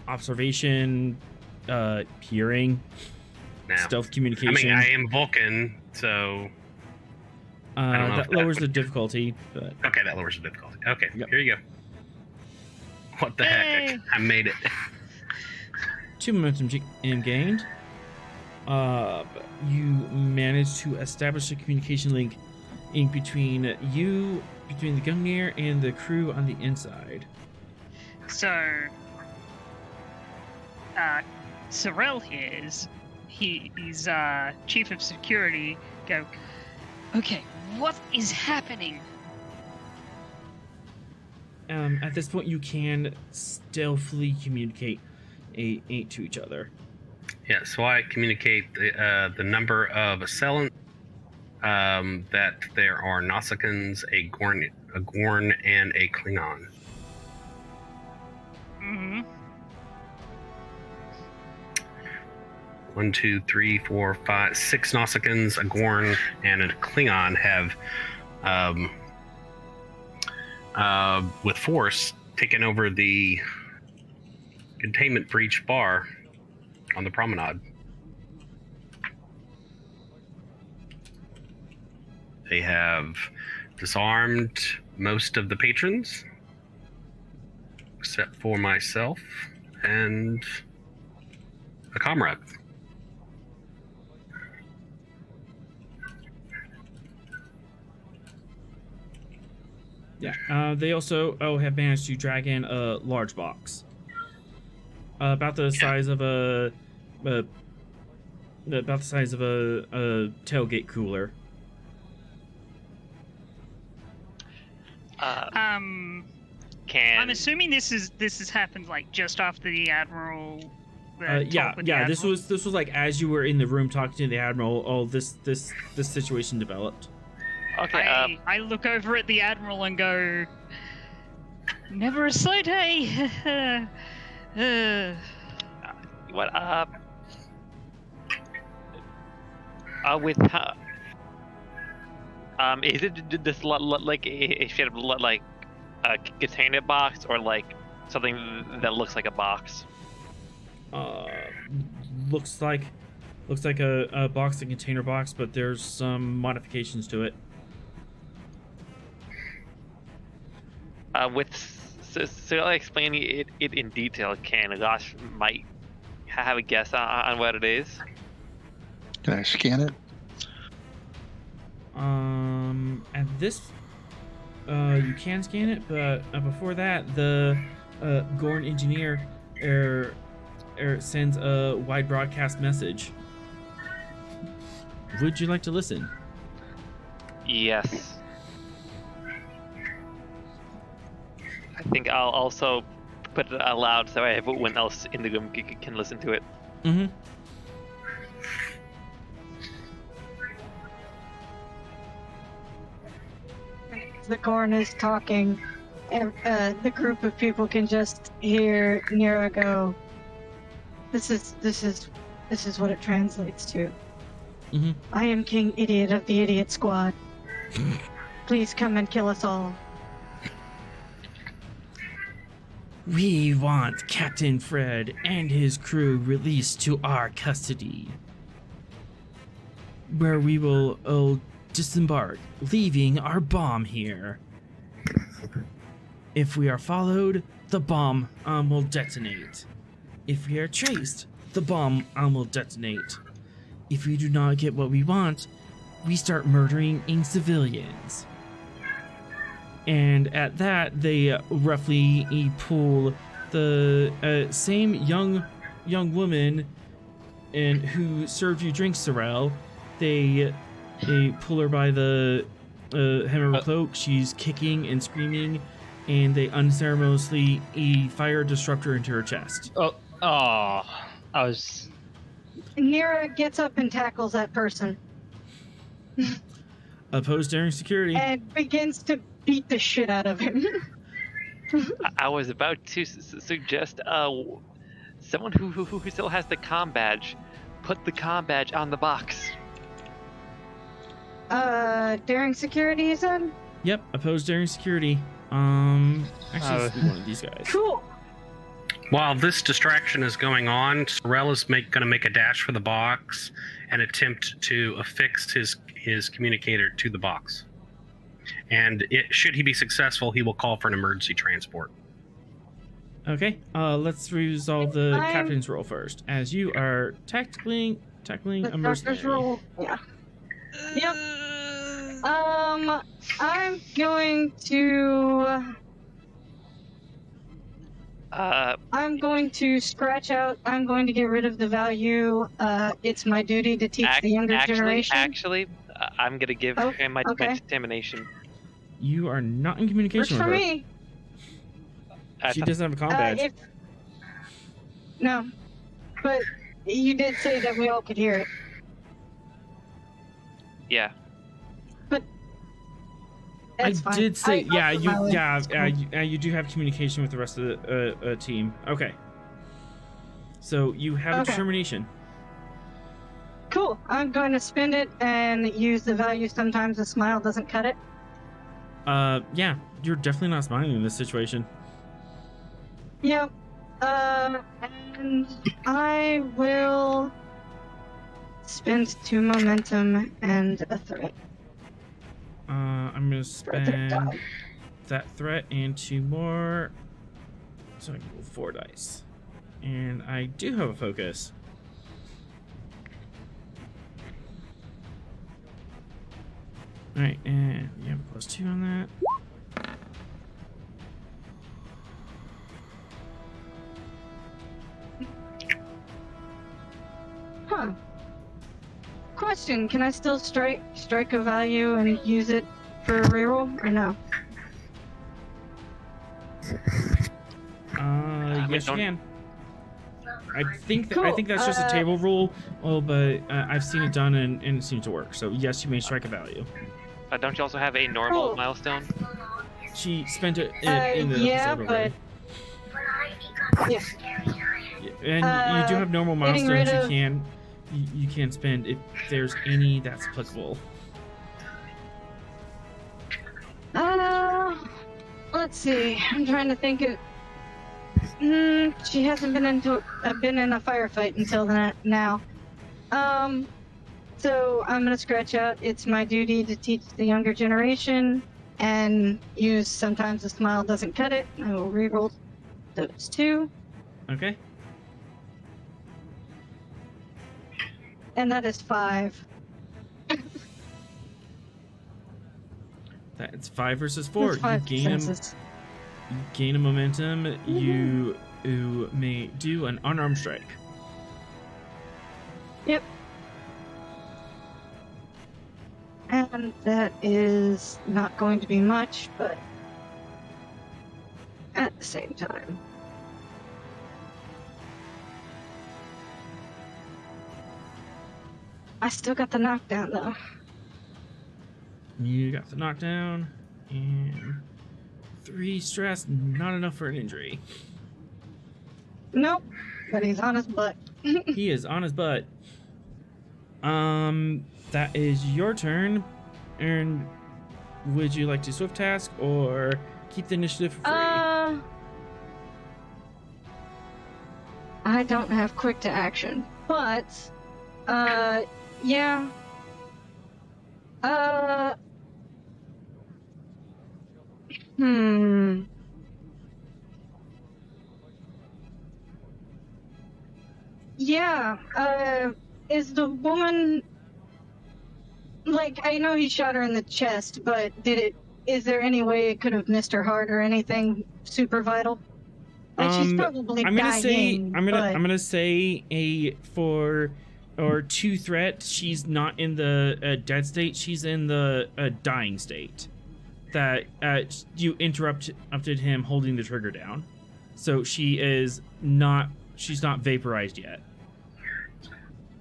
Observation, hearing, Now, stealth communication. I am Vulcan, so I don't know if that that lowers would- the difficulty, but okay, that lowers the difficulty. Okay, Yep. Here you go. What the heck? Yay! I made it. 2 momentum gained. You managed to establish a communication link in between the Gungnir and the crew on the inside. So, Sorel here he's chief of security. Go. Okay, what is happening? At this point, you can stealthily communicate to each other. Yeah, so I communicate the number of assailants, that there are Nausicaans, a Gorn, and a Klingon. Mm-hmm. 1, 2, 3, 4, 5, 6 Nausicaans, a Gorn, and a Klingon have, with force, taken over the containment breach bar on the promenade. They have disarmed most of the patrons, except for myself and a comrade. Yeah. They also have managed to drag in a large box, about the size of a tailgate cooler. Can I'm assuming this has happened like just after the admiral. Yeah. This was like as you were in the room talking to the admiral. All this situation developed. okay. I look over at the admiral and go, "Never a sight, eh?" What with how? Is it this like a straight up like a container box or like something that looks like a box? Looks like a box, a container box, but there's some modifications to it. So I'll explain it in detail. Can Josh might have a guess on what it is? Can I scan it? At this, you can scan it, but before that, the Gorn engineer sends a wide broadcast message. Would you like to listen? Yes. I think I'll also put it aloud so everyone else in the room can listen to it. Mm-hmm. The Gorn is talking, and the group of people can just hear Nira go, This is what it translates to. Mm-hmm. I am King Idiot of the Idiot Squad. Please come and kill us all. We want Captain Fred and his crew released to our custody, where we will disembark, leaving our bomb here. If we are followed, the bomb will detonate. If we are chased, the bomb will detonate. If we do not get what we want, we start murdering civilians. And at that, they roughly pull the same young woman and who served you drinks, Sorrel. They pull her by the hem of her cloak. She's kicking and screaming, and they unceremoniously fire a disruptor into her chest. I was. Nira gets up and tackles that person. Opposed during security. And begins to beat the shit out of him. I was about to suggest someone who still has the comm badge, put the comm badge on the box. Daring security, you said? Yep, opposed during security. Actually, let's do one of these guys. Cool. While this distraction is going on, Sorrel is going to make a dash for the box and attempt to affix his communicator to the box. And should he be successful, he will call for an emergency transport. Okay, let's resolve the captain's role first, as you are tackling a mercenary. Roll. Yeah. Yep. I'm going to. I'm going to scratch out. I'm going to get rid of the value. It's my duty to teach the younger generation. Actually, I'm going to give him my determination. You are not in communication with her. Works for me. She doesn't have a comm badge. No, but you did say that we all could hear it. Yeah. But I fine. did say, you do have communication with the rest of the team. Okay. So you have a determination. Cool. I'm going to spend it and use the value. Sometimes a smile doesn't cut it. Yeah, you're definitely not smiling in this situation. Yep. And I will spend 2 momentum and a threat. I'm gonna spend that threat and 2 more, so I can roll 4 dice. And I do have a focus. Alright, and you have a +2 on that. Huh. Question, can I still strike a value and use it for a reroll, or no? Yes, you can. I think Cool. I think that's just a table rule. But I've seen it done and it seems to work. So yes, you may strike a value. Don't you also have a normal milestone? She spent it in the episode already. Yeah. And you do have normal milestones you can spend if there's any that's applicable. Let's see. I'm trying to think of. She hasn't been in a firefight until now. So I'm gonna scratch out. It's my duty to teach the younger generation, and use sometimes a smile doesn't cut it. I will reroll those 2. Okay. And that is 5. That's 5 versus 4. That's 5 you successes. gain a momentum. You may do an unarmed strike. Yep. And that is not going to be much, but at the same time. I still got the knockdown though. You got the knockdown, and 3 stress, not enough for an injury. Nope, but he's on his butt. He is on his butt. That is your turn. And would you like to swift task or keep the initiative for free? I don't have quick to action, but yeah. Yeah, is the woman, like, I know he shot her in the chest, but is there any way it could have missed her heart or anything super vital? Like, she's probably I'm gonna dying, I'm gonna say a 2 threat. She's not in the dead state. She's in the dying state. That you interrupted him holding the trigger down, so she's not vaporized yet.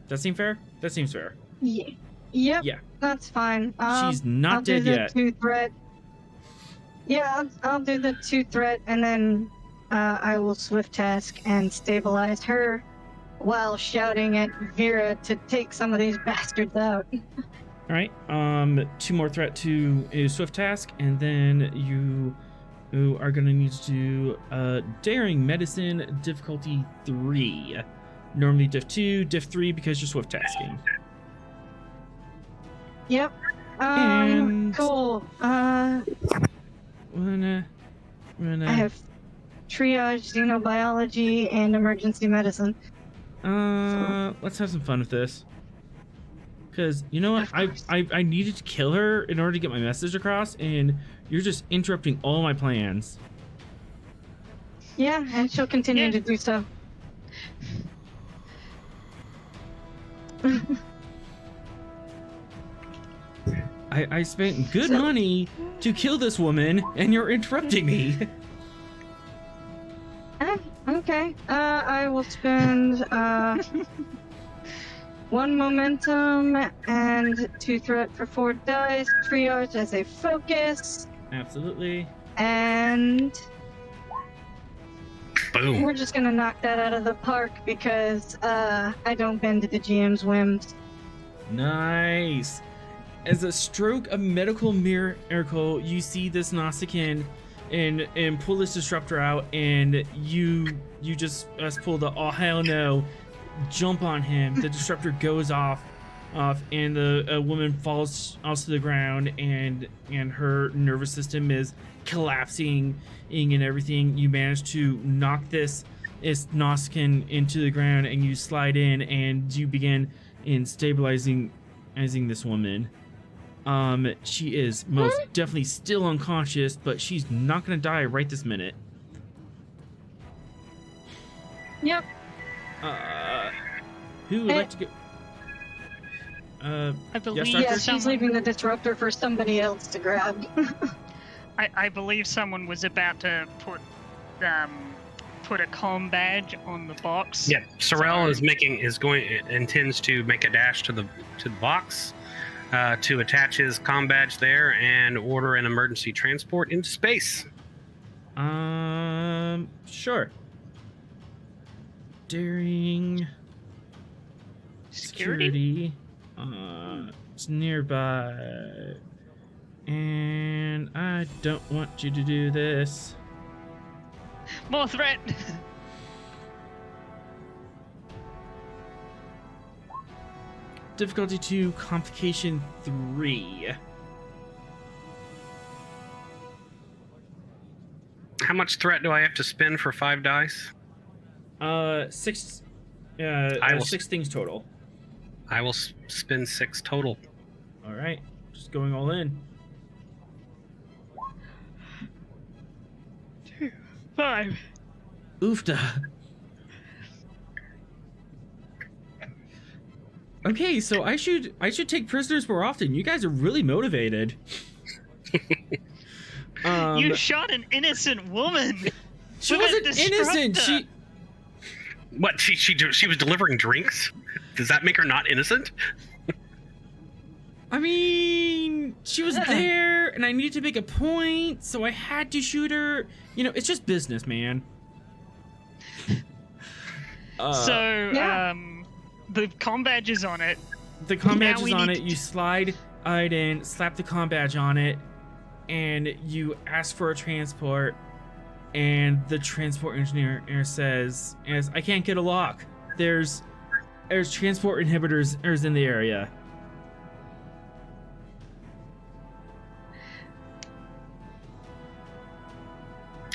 That seem fair? That seems fair. Yeah. Yep. Yeah. That's fine. She's not dead yet. 2 threat. Yeah, I'll do the 2 threat, and then I will swift task and stabilize her while shouting at Vera to take some of these bastards out. All right. 2 more threat to swift task, and then you are gonna need to do daring medicine difficulty 3. Normally diff 2, diff 3 because you're swift tasking. Yep. And Cool. I have triage, xenobiology, and emergency medicine. Let's have some fun with this. Because, you know what, I needed to kill her in order to get my message across, and you're just interrupting all my plans. Yeah, and she'll continue to do so. I spent good money to kill this woman, and you're interrupting me. Okay. I will spend 1 momentum and 2 threat for 4 dice, triage as a focus. Absolutely. And Boom. we're just gonna knock that out of the park because I don't bend to the GM's whims. Nice. As a stroke of medical miracle, you see this Nausicaan and pull this disruptor out, and you just pull the oh hell no, jump on him. The disruptor goes off, and the woman falls to the ground, and her nervous system is collapsing and everything. You manage to knock this Nausicaan into the ground, and you slide in, and you begin stabilizing this woman. She is most definitely still unconscious, but she's not gonna die right this minute. Yep. Who would like to go? I believe yes, Yeah, she's leaving the disruptor for somebody else to grab. I believe someone was about to put a comm badge on the box. Yeah, Sorrel intends to make a dash to the box to attach his comm badge there and order an emergency transport into space. Sure. Daring security. It's nearby. And I don't want you to do this. More threat. Difficulty 2, complication 3. How much threat do I have to spend for 5 dice? 6. I will 6 things total. I will spend 6 total. All right, just going all in. 2, 5. Oofda. Okay, so I should take prisoners more often. You guys are really motivated. You shot an innocent woman. She with a wasn't innocent. disruptor. What? She was delivering drinks? Does that make her not innocent? I mean, she was there, and I needed to make a point, so I had to shoot her. You know, it's just business, man. The comm badge is on it. The comm Now badge we is on need it. You slide it in, slap the comm badge on it, and you ask for a transport. And the transport engineer says, "I can't get a lock. There's transport inhibitors in the area."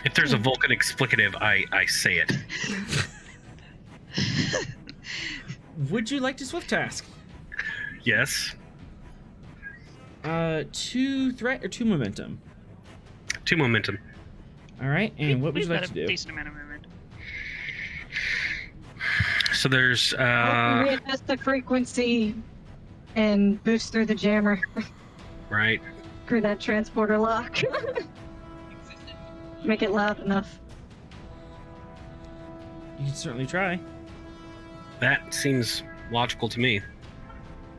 If there's a Vulcan explicative, I say it. Would you like to swift task? Yes. 2 threat or 2 momentum? 2 momentum. All right, and what would you We've like got to a do? decent amount of movement. So there's readjust the frequency and boost through the jammer. right. Screw that transporter lock. Make it loud enough. You can certainly try. That seems logical to me.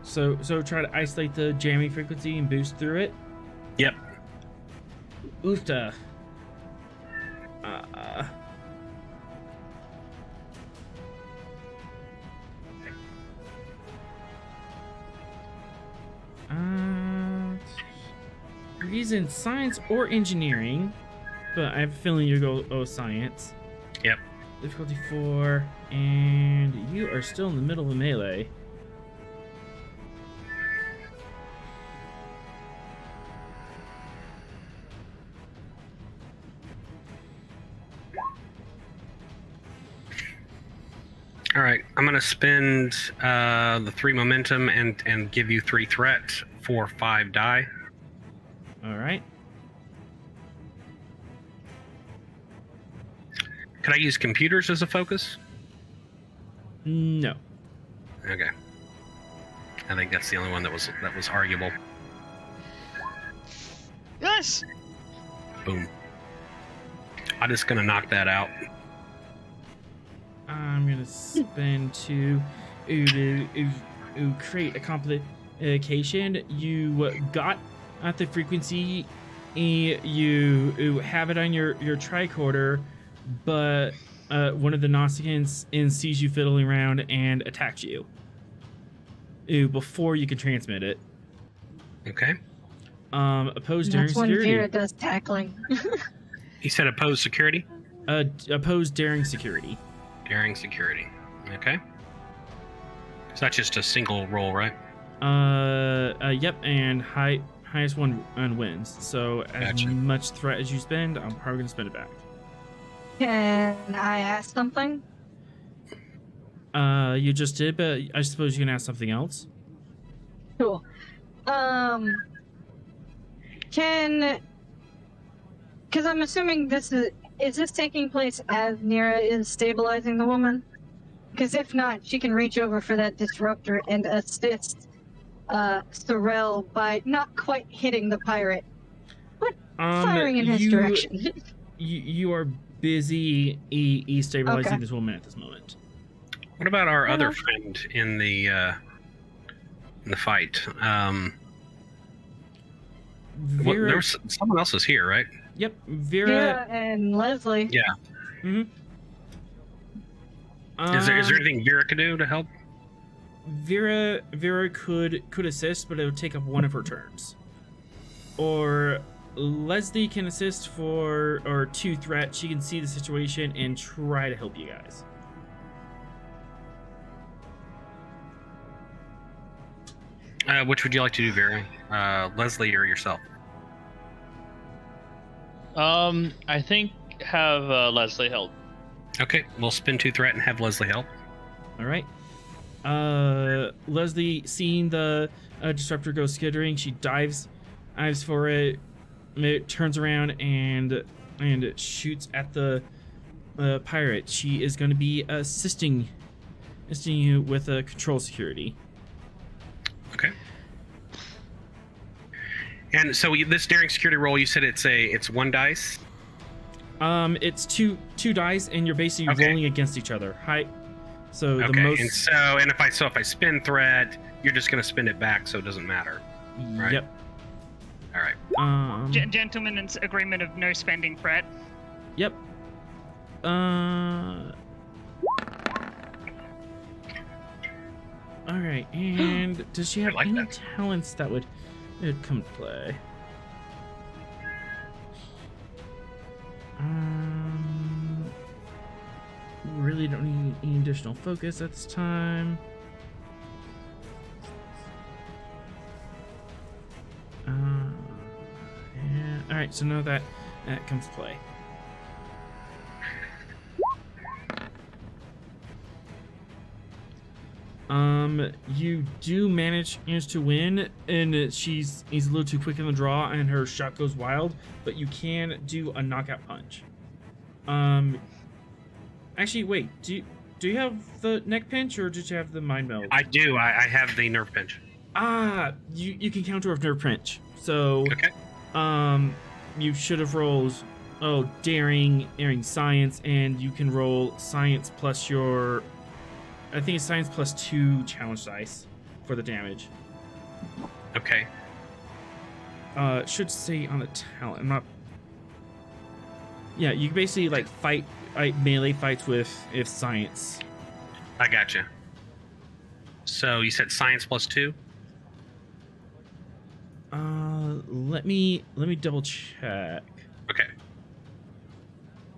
So try to isolate the jamming frequency and boost through it. Yep. Oofta. He's in science or engineering, but I have a feeling you go science. Yep. Difficulty 4, and you are still in the middle of a melee. All right, I'm gonna spend the 3 momentum and give you 3 threat for 5 die. All right. Can I use computers as a focus? No. Okay. I think that's the only one that was arguable. Yes. Boom. I'm just gonna knock that out. I'm gonna spend 2 to create a complication. You got at the frequency, you have it on your tricorder, but one of the Gnosticans sees you fiddling around and attacks you before you can transmit it. Okay. Opposed daring That's when security. Vera does tackling. He said opposed security? Opposed daring security. Daring security. Okay. So that's just a single roll, right? Yep, and highest one wins. So as Gotcha. much threat as you spend, I'm probably gonna spend it back. Can I ask something? You just did, but I suppose you can ask something else. Cool. Because I'm assuming this is this taking place as Nira is stabilizing the woman? Because if not, she can reach over for that disruptor and assist Sorel by not quite hitting the pirate, but firing in his direction. You are busy stabilizing Okay. this woman at this moment. What about our other enough. friend in the fight? Vera, There was someone else was here, right? yep, Vera. Vera and Leslie. Yeah. Mm-hmm. Is there anything Vera could do to help? Vera could assist, but it would take up one of her turns. Or Leslie can assist or 2 threat. She can see the situation and try to help you guys. Which would you like to do, Vera? Leslie or yourself? I think have Leslie help. Okay, we'll spend 2 threat and have Leslie help. All right. Leslie, seeing the disruptor go skittering, she dives for it. It turns around and shoots at the pirate. She is going to be assisting you with control security. Okay. And so this daring security roll, you said it's 1 dice. It's two dice, and you're basically Okay. rolling against each other. So Okay. the most. And if I spin threat, you're just gonna spin it back, so it doesn't matter. Right. Yep. All right. Gentlemen's agreement of no spending threat. Yep. All right, and does she have like any that. talents that would come to play? Really don't need any additional focus at this time. And, all right, so now that comes to play. You do manage to win, and he's a little too quick in the draw, and her shot goes wild. But you can do a knockout punch. Actually, wait. Do you have the neck pinch, or did you have the mind meld? I do. I have the nerve pinch. You can counter with nerve pinch. So, Okay. you should have rolled daring science, and you can roll science plus your. I think it's science plus 2 challenge dice for the damage. Okay. It should say on the talent. I'm not. Yeah, you can basically like fight melee fights with science. I gotcha. So you said science plus 2? Let me double check. Okay.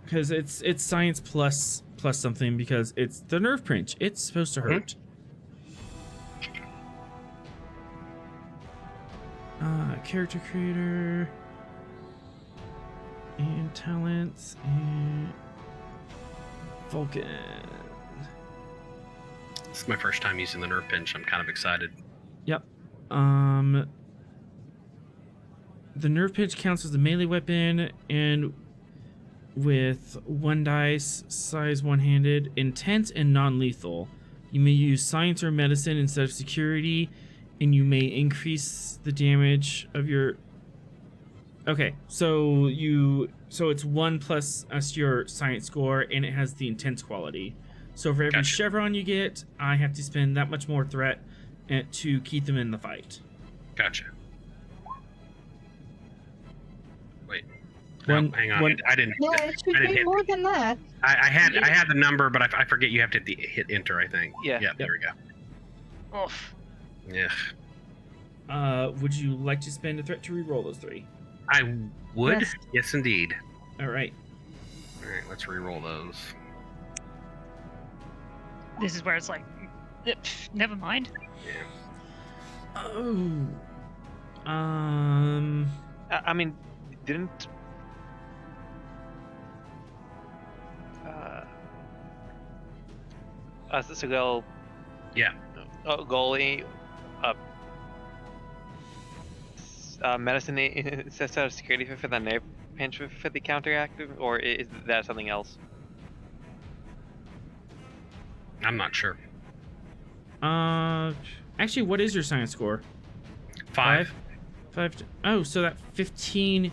Because it's science plus something, because it's the nerve pinch. It's supposed to hurt. Character creator and talents and Vulcan. This is my first time using the nerve pinch. I'm kind of excited. Yep. The nerve pinch counts as a melee weapon, and with 1 dice, size one-handed, intense and non-lethal. You may use science or medicine instead of security, and you may increase the damage of your. Okay, so it's 1 plus your science score, and it has the intense quality. So for every Gotcha. chevron you get, I have to spend that much more threat to keep them in the fight. Gotcha. Wait. One- No, hang on. one- I didn't. Yeah, it should I didn't be hit. more than that. I had the number, but I forget you have to hit enter. I think. Yeah. Yeah. There we go. Oof. Yeah. Would you like to spend a threat to re-roll those 3? I would. Yes. Yes, indeed. All right. All right. Let's re-roll those. This is where it's like, never mind. Yeah. Oh. I mean, didn't so go Yeah. goalie medicine instead of security for the nerve pinch for the counteractive, or is that something else? I'm not sure. Actually, what is your science score? 5. 5. Oh, so that 15.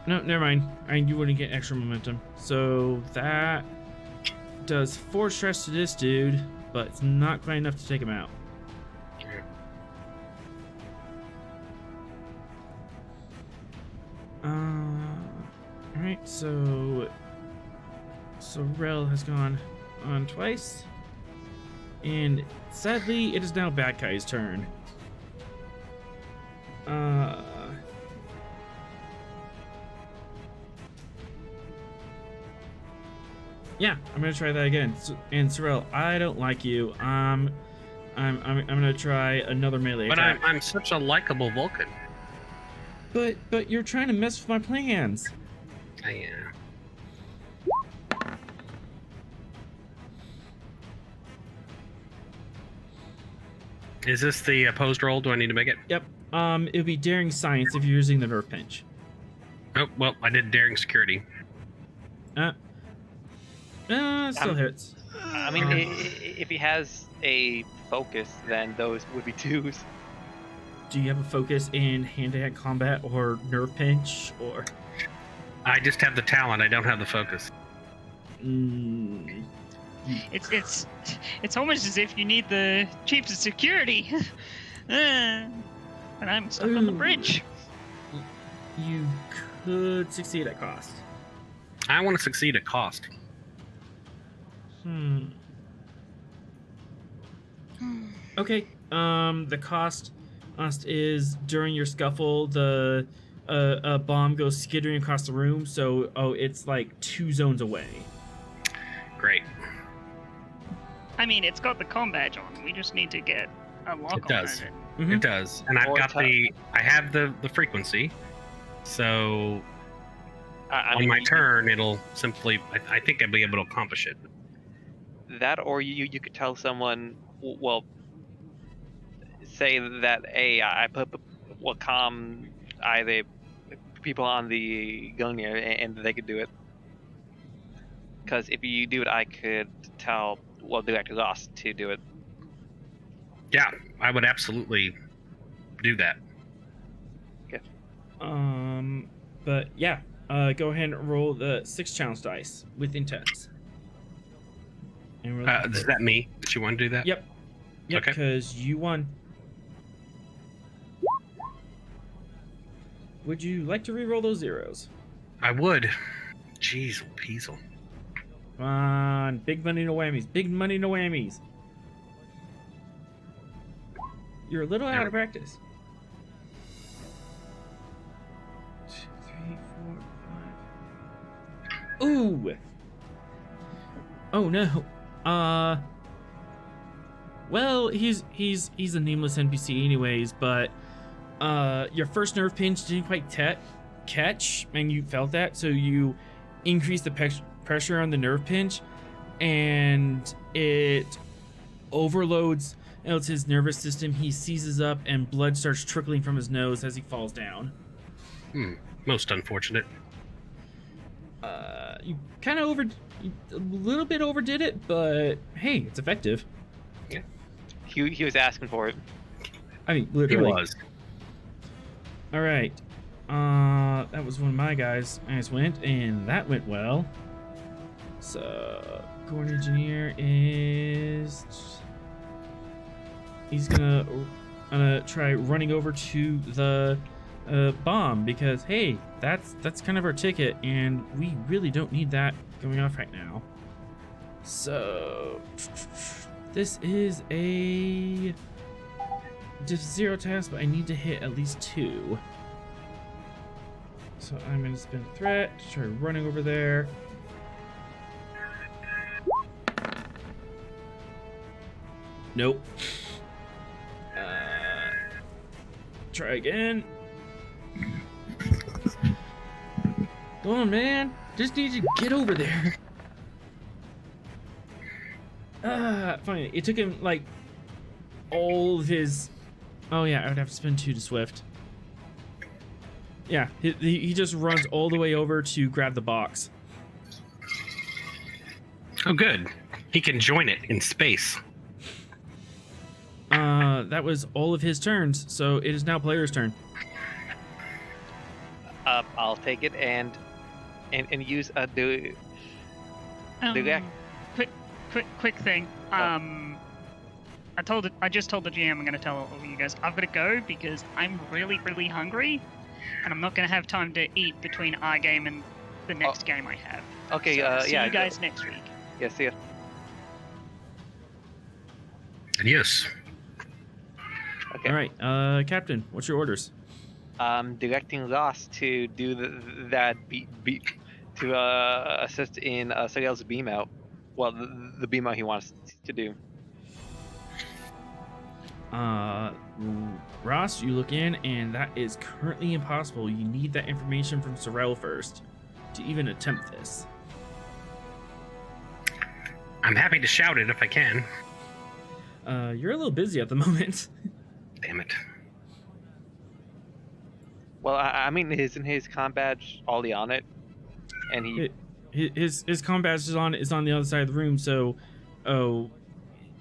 No, never mind. You wouldn't get extra momentum. So that does 4 stress to this dude, but it's not quite enough to take him out. Alright, so Rel has gone on twice. And sadly, it is now Bad Guy's turn. Yeah, I'm gonna try that again. And Sorrel, I don't like you. I'm gonna try another melee But attack. I'm such a likable Vulcan. But you're trying to mess with my plans. I am. Is this the opposed roll? Do I need to make it? Yep. It would be daring science if you're using the nerve pinch. Oh, well, I did daring security. Still hits. I mean, if he has a focus, then those would be 2s. Do you have a focus in hand-to-hand combat or nerve pinch or? I just have the talent. I don't have the focus. Mm, It's almost as if you need the chief's security. But I'm stuck on the Ooh. bridge. you could succeed at cost. I want to succeed at cost. Okay. The cost is during your scuffle, the a bomb goes skittering across the room. So it's like 2 zones away. Great. I mean, it's got the comm badge on. We just need to get a lock It on does. it. Mhm. It does, and I've Or got ti- I have the frequency. So I on mean, my turn, it'll simply. I think I'll be able to accomplish it. that, or you could tell someone, well, say that, hey, I put calm either people on the Gungnir, and they could do it. Because if you do it, I could tell, well, Director Lost to do it. Yeah, I would absolutely do that. But yeah, go ahead and roll the 6 challenge dice with intense. And roll Is that me? Did you want to do that? Yep. Yep, Okay. because you won. Would you like to re-roll those zeros? I would. Jeez, Peasel. Come on, big money, no whammies. Big money, no whammies. You're a little out of practice. 2, 3, 4, 5. Ooh. Oh no. Well, he's a nameless NPC anyways, but your first nerve pinch didn't quite catch, and you felt that, so you increase the pressure on the nerve pinch, and it overloads his nervous system. He seizes up, and blood starts trickling from his nose as he falls down. Most unfortunate. You kind of a little bit overdid it, but hey, it's effective. He was asking for it. I mean, He literally. was. All right. That was one of my guys. Went, and that went well. So, Gorn Engineer is... He's gonna try running over to the bomb, because hey, that's kind of our ticket, and we really don't need that going off right now. So, this is a diff 0 task, but I need to hit at least 2. So I'm gonna spend a threat to try running over there. Nope. Try again. Come on, man. Just need you to get over there. Fine. It took him like all of his. Oh yeah, I would have to spend 2 to Swift. Yeah, he just runs all the way over to grab the box. Oh, good. He can join it in space. That was all of his turns, so it is now player's turn. I'll take it and use a do. Direct. Quick thing. I just told the GM I'm gonna tell all of you guys I've got to go because I'm really hungry, and I'm not gonna have time to eat between our game and the next game I have. Okay. So, see yeah. you guys next week. Yeah. See ya. Yes. Okay. All right, Captain, what's your orders? Directing Ross to do that to assist in Serial's beam out. Well, the beam out he wants to do. Ross, you look in, and that is currently impossible. You need that information from Sorrel first to even attempt this. I'm happy to shout it if I can. You're a little busy at the moment. Damn it. Well, I mean, isn't his comm badge already on it? And he. His comm badge is on the other side of the room, so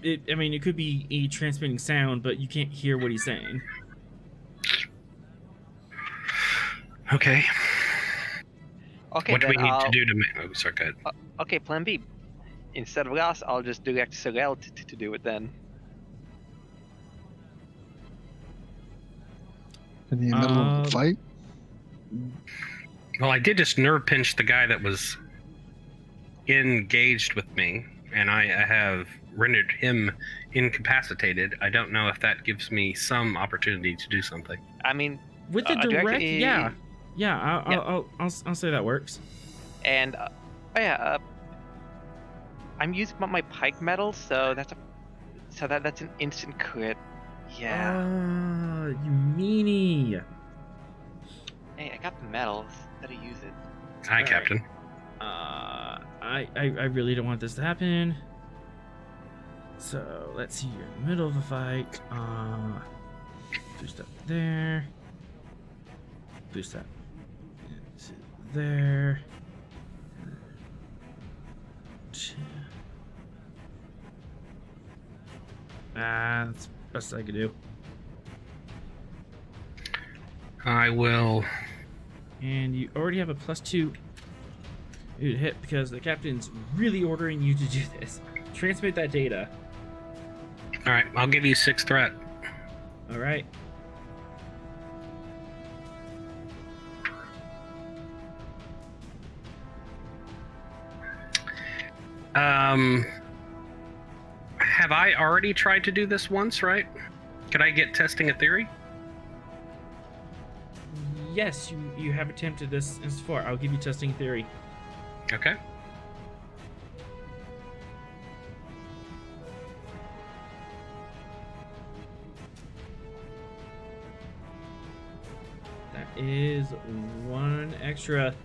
it could be a transmitting sound, but you can't hear what he's saying. Okay. Okay, what do then we need I'll... to do to make... Oh, sorry, go ahead. Okay, plan B. Instead of Ross, I'll just direct Sorel to do it then. In the middle of the fight? Well, I did just nerve pinch the guy that was engaged with me, and I have rendered him incapacitated. I don't know if that gives me some opportunity to do something. I mean, With the direct, yeah. Yeah. I'll say that works. And I'm using my pike metal, so that's an instant crit. Yeah. You meanie. Hey, I got the medals. Better use it. Hi, All right. Captain. I really don't want this to happen. So let's see, you're in the middle of a fight. Boost up there. Boost that to there. That's the best I could do. I will... And you already have a +2 to hit because the captain's really ordering you to do this. Transmit that data. All right, I'll give you 6 threat. All right. Have I already tried to do this once, right? Could I get testing a theory? Yes, you have attempted this as far. I'll give you testing theory. Okay. That is 1 extra.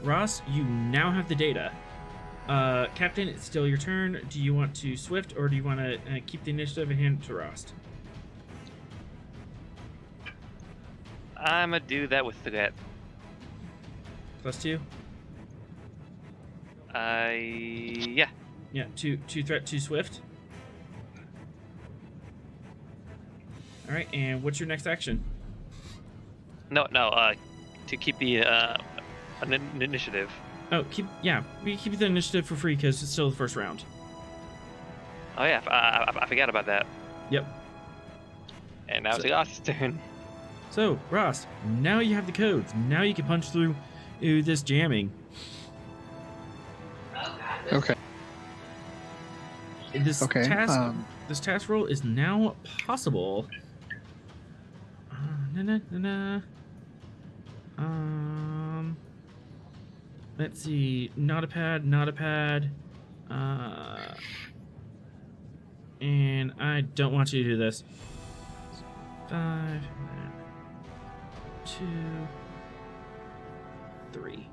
Ross, you now have the data. Captain, it's still your turn. Do you want to swift or do you want to keep the initiative and hand it to Ross? I'm gonna do that with threat. +2? Yeah. Yeah, 2 threat, 2 swift. All right, and what's your next action? No. To keep the an initiative. Oh, we keep the initiative for free because it's still the first round. Oh yeah, I forgot about that. Yep. And now it's Ross's turn. So, Ross, now you have the codes. Now you can punch through this jamming. Okay. This Okay, this task roll is now possible. Let's see. Not a pad. And I don't want you to do this. 5, 2, 3.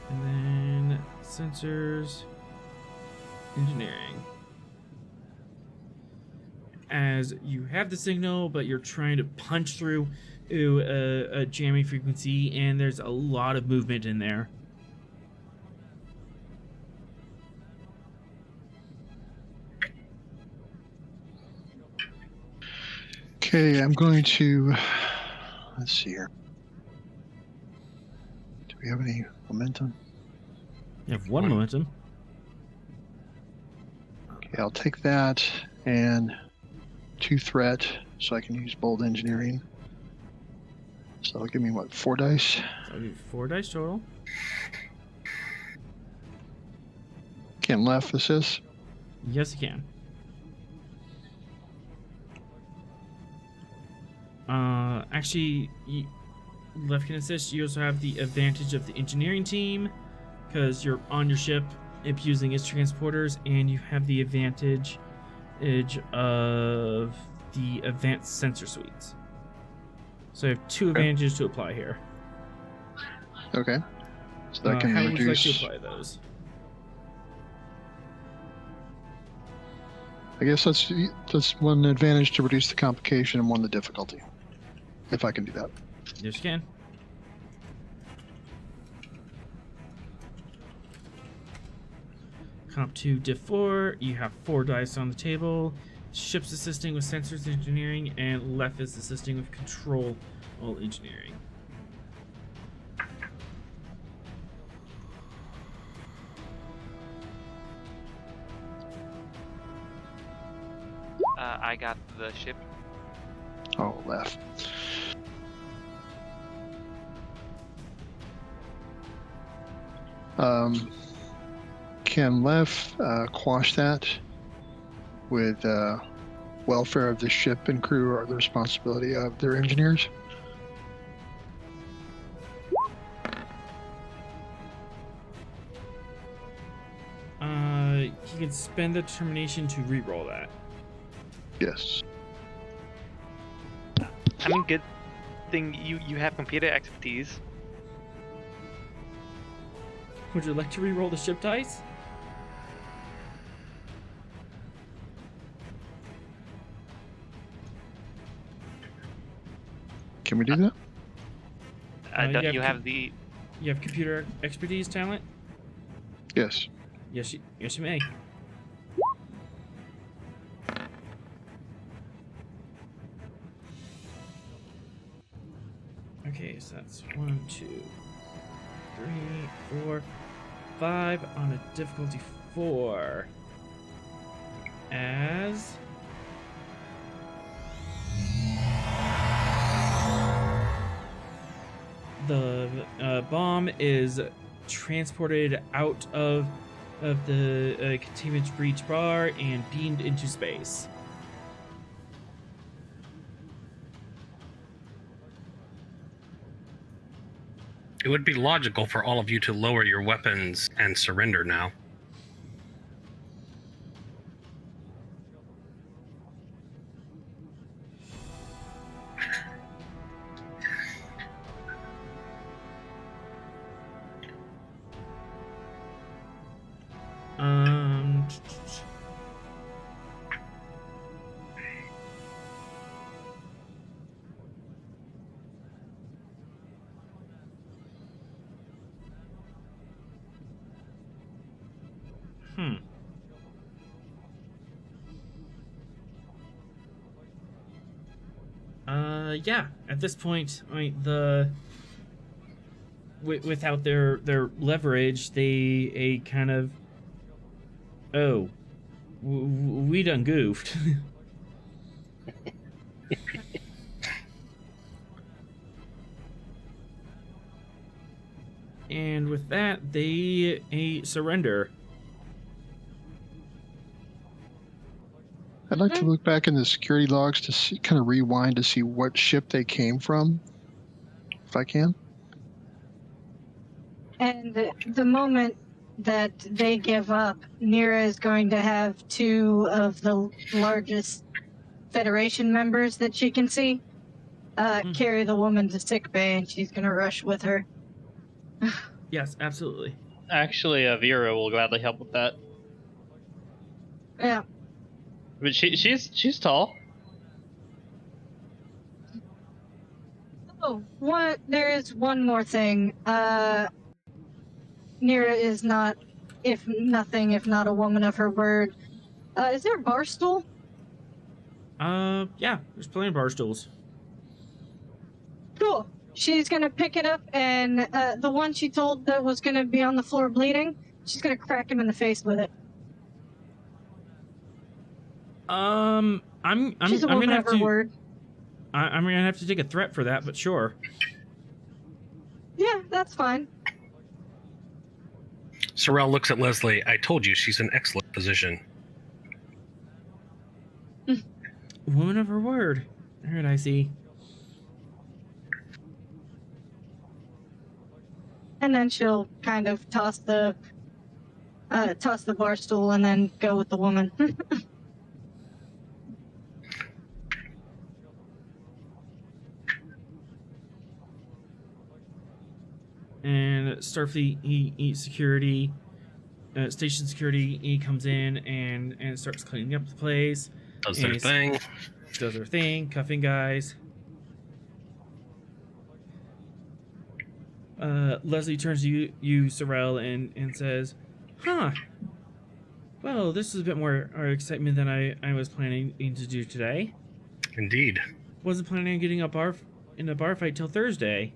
And then sensors, engineering. As you have the signal, but you're trying to punch through a jamming frequency, and there's a lot of movement in there. Okay, I'm going to... Let's see here. Do we have any momentum? You have 1 momentum. Okay, I'll take that and 2 threat so I can use bold engineering. So that'll give me, what, 4 dice? I'll give you 4 dice total. Can't left, this is? Yes, you can. Actually, left can assist. You also have the advantage of the engineering team because you're on your ship using its transporters, and you have the advantage of the advanced sensor suites. So you have 2 advantages to apply here. Okay. So that can how reduce... would you like to apply those? I guess that's 1 advantage to reduce the complication and 1 the difficulty. If I can do that. Yes, you can. Comp 2 diff 4. You have 4 dice on the table. Ship's assisting with sensors engineering, and Left is assisting with control engineering. I got the ship. Oh, left. Can Lev quash that with welfare of the ship and crew or the responsibility of their engineers? He can spend the determination to re-roll that. Yes. I mean, good thing you have computer expertise. Would you like to re-roll the ship dice? Can we do that? Don't you you have have the? You have computer expertise talent? Yes. Yes, you may. Okay, so that's 1, 2, 3, 4, 5 on a difficulty 4. As the bomb is transported out of the containment breach bar and beamed into space. It would be logical for all of you to lower your weapons and surrender now. Um. Hmm. Yeah. At this point, I mean, without their leverage, they kind of. Oh, we done goofed. And with that, they surrender. I'd like to look back in the security logs to see, kind of rewind to see what ship they came from, if I can. And the moment that they give up, Nira is going to have 2 of the largest Federation members that she can see carry the woman to sickbay, and she's going to rush with her. Yes, absolutely. Actually, Vera will gladly help with that. Yeah. But she's tall. Oh, there is one more thing. Nira is not, if not a woman of her word. Is there a bar stool? Yeah, there's plenty of bar stools. Cool. She's gonna pick it up, and the one she told that was gonna be on the floor bleeding, she's gonna crack him in the face with it. I'm She's a woman gonna of have her to. word. I'm gonna have to take a threat for that, but sure. Yeah, that's fine. Sorrel looks at Leslie. I told you she's an excellent physician. Woman of her word. Alright, I see. And then she'll kind of toss the bar stool and then go with the woman. And Starfleet security, station security, he comes in and starts cleaning up the place. Does their thing. Does their thing, cuffing guys. Leslie turns to you, Sorrel, and says, "Huh? Well, this is a bit more excitement than I was planning to do today. Indeed. Wasn't planning on getting in a bar fight till Thursday.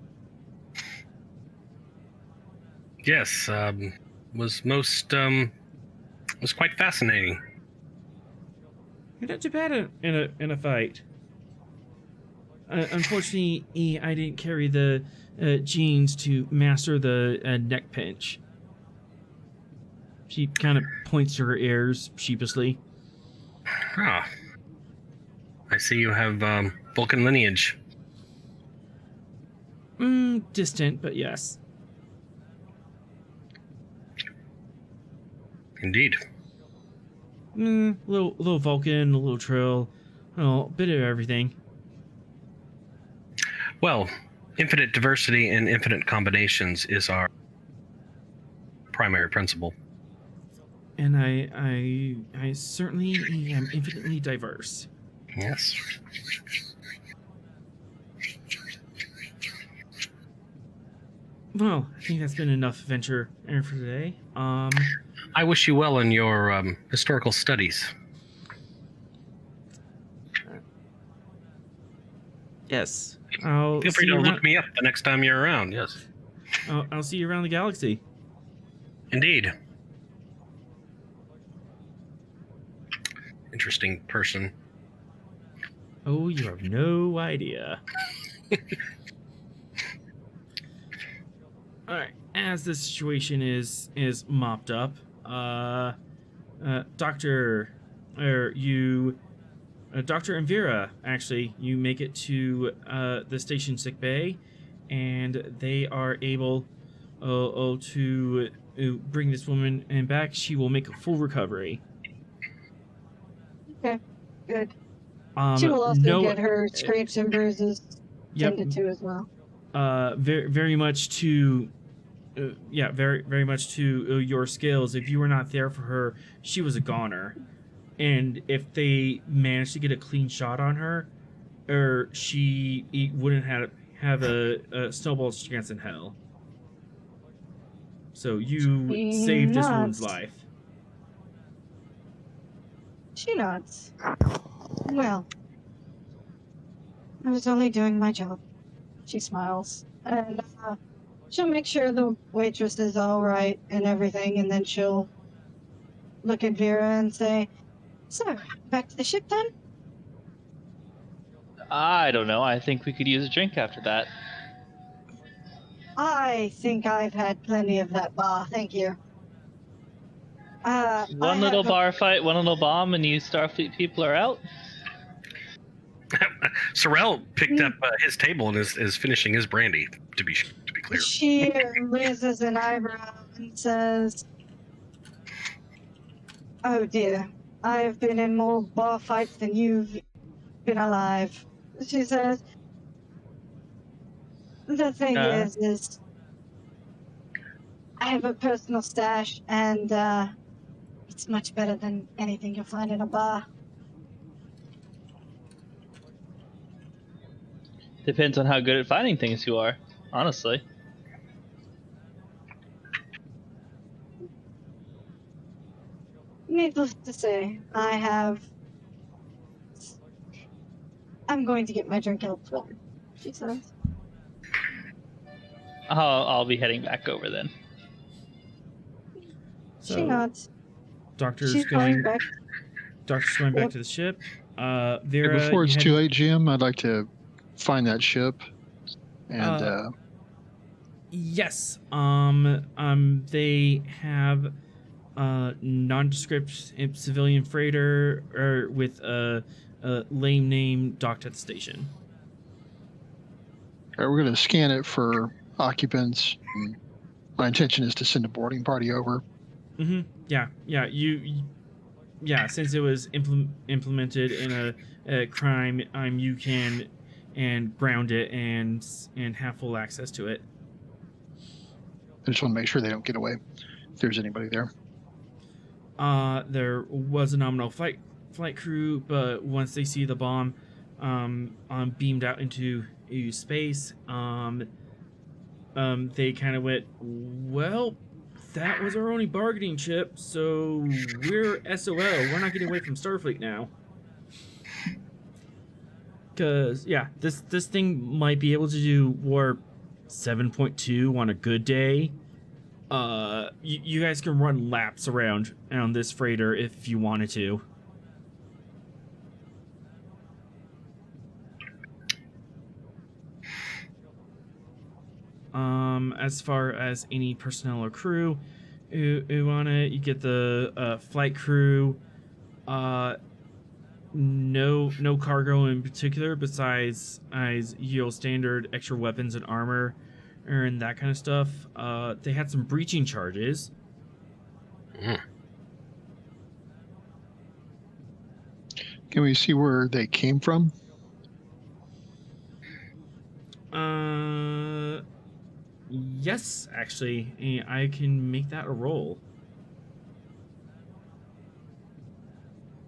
Yes, was quite fascinating. You're not too bad in a fight. Unfortunately, I didn't carry the genes to master the neck pinch. She kind of points to her ears sheepishly. Ah, I see you have Vulcan lineage. Distant, but yes. Indeed. Little Vulcan, a little Trill, a bit of everything. Well, infinite diversity and infinite combinations is our primary principle. And I certainly am infinitely diverse. Yes. Well, I think that's been enough adventure for today. I wish you well in your historical studies. Yes. I'll Feel see free you to around, look me up the next time you're around, yes. I'll see you around the galaxy. Indeed. Interesting person. Oh, you have no idea. Alright, as the situation is mopped up, Dr. Dr. and Vera, actually, you make it to the station sick bay, and they are able to bring this woman back. She will make a full recovery. Okay, good. She will also get her scrapes and bruises tended to as well. Very much to, very much to your skills. If you were not there for her, she was a goner. And if they managed to get a clean shot on her, she wouldn't have a snowball's chance in hell. So you saved this woman's life. She nods. Well, I was only doing my job. She smiles. And she'll make sure the waitress is all right and everything, and then she'll look at Vera and say, "So, back to the ship then?" I don't know. I think we could use a drink after that. I think I've had plenty of that bar, thank you. One little bar fight, one little bomb, and you Starfleet people are out? Sorrel picked up his table and is finishing his brandy, to be clear. She raises an eyebrow and says, "Oh dear, I've been in more bar fights than you've been alive." She says, "The thing is I have a personal stash, and it's much better than anything you'll find in a bar." Depends on how good at finding things you are, honestly. Needless to say, I'm going to get my drink elsewhere, she says. I'll be heading back over then. She nods. Doctor's going back to the ship. Vera, before it's too late, Jim, I'd like to find that ship. And yes. They have nondescript civilian freighter with a lame name docked at the station. All right, we're going to scan it for occupants. My intention is to send a boarding party over. Mm-hmm. Yeah. Since it was implemented in a crime, you can ground it and have full access to it. I just want to make sure they don't get away. If there's anybody there. There was a nominal flight crew, but once they see the bomb beamed out into space, they kind of went, well, That was our only bargaining chip, so we're SOL. We're not getting away from Starfleet now. Because, yeah, this thing might be able to do warp 7.2 on a good day. You guys can run laps around on this freighter if you wanted to. As far as any personnel or crew who on it, you get the flight crew. No cargo in particular besides yield standard extra weapons and armor and that kind of stuff. They had some breaching charges. Can we see where they came from? Yes, actually, I can make that a roll.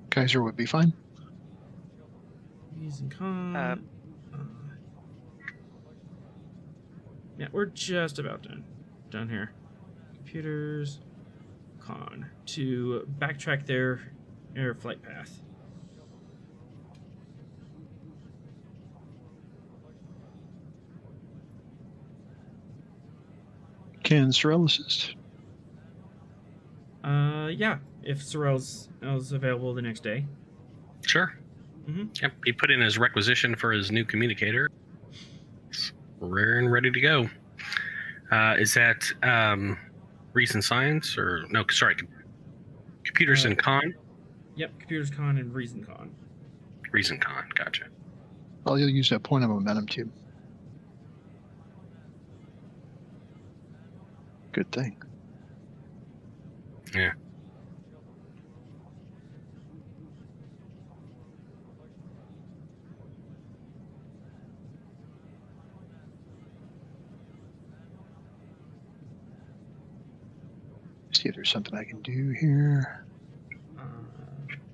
Kaiser would be fine. Using con. Yeah, we're just about done here. Computers, con to backtrack their flight path. Can Sorrel assist? Yeah, if Sorrel's available the next day. Sure. Mm-hmm. Yep, he put in his requisition for his new communicator. It's rare and ready to go. Is that Reason Science or no? Sorry, Computers and Con. Yep, Computers Con and Reason Con. Reason Con, gotcha. Well, you'll use that point of momentum too. Good thing. Yeah. See if there's something I can do here.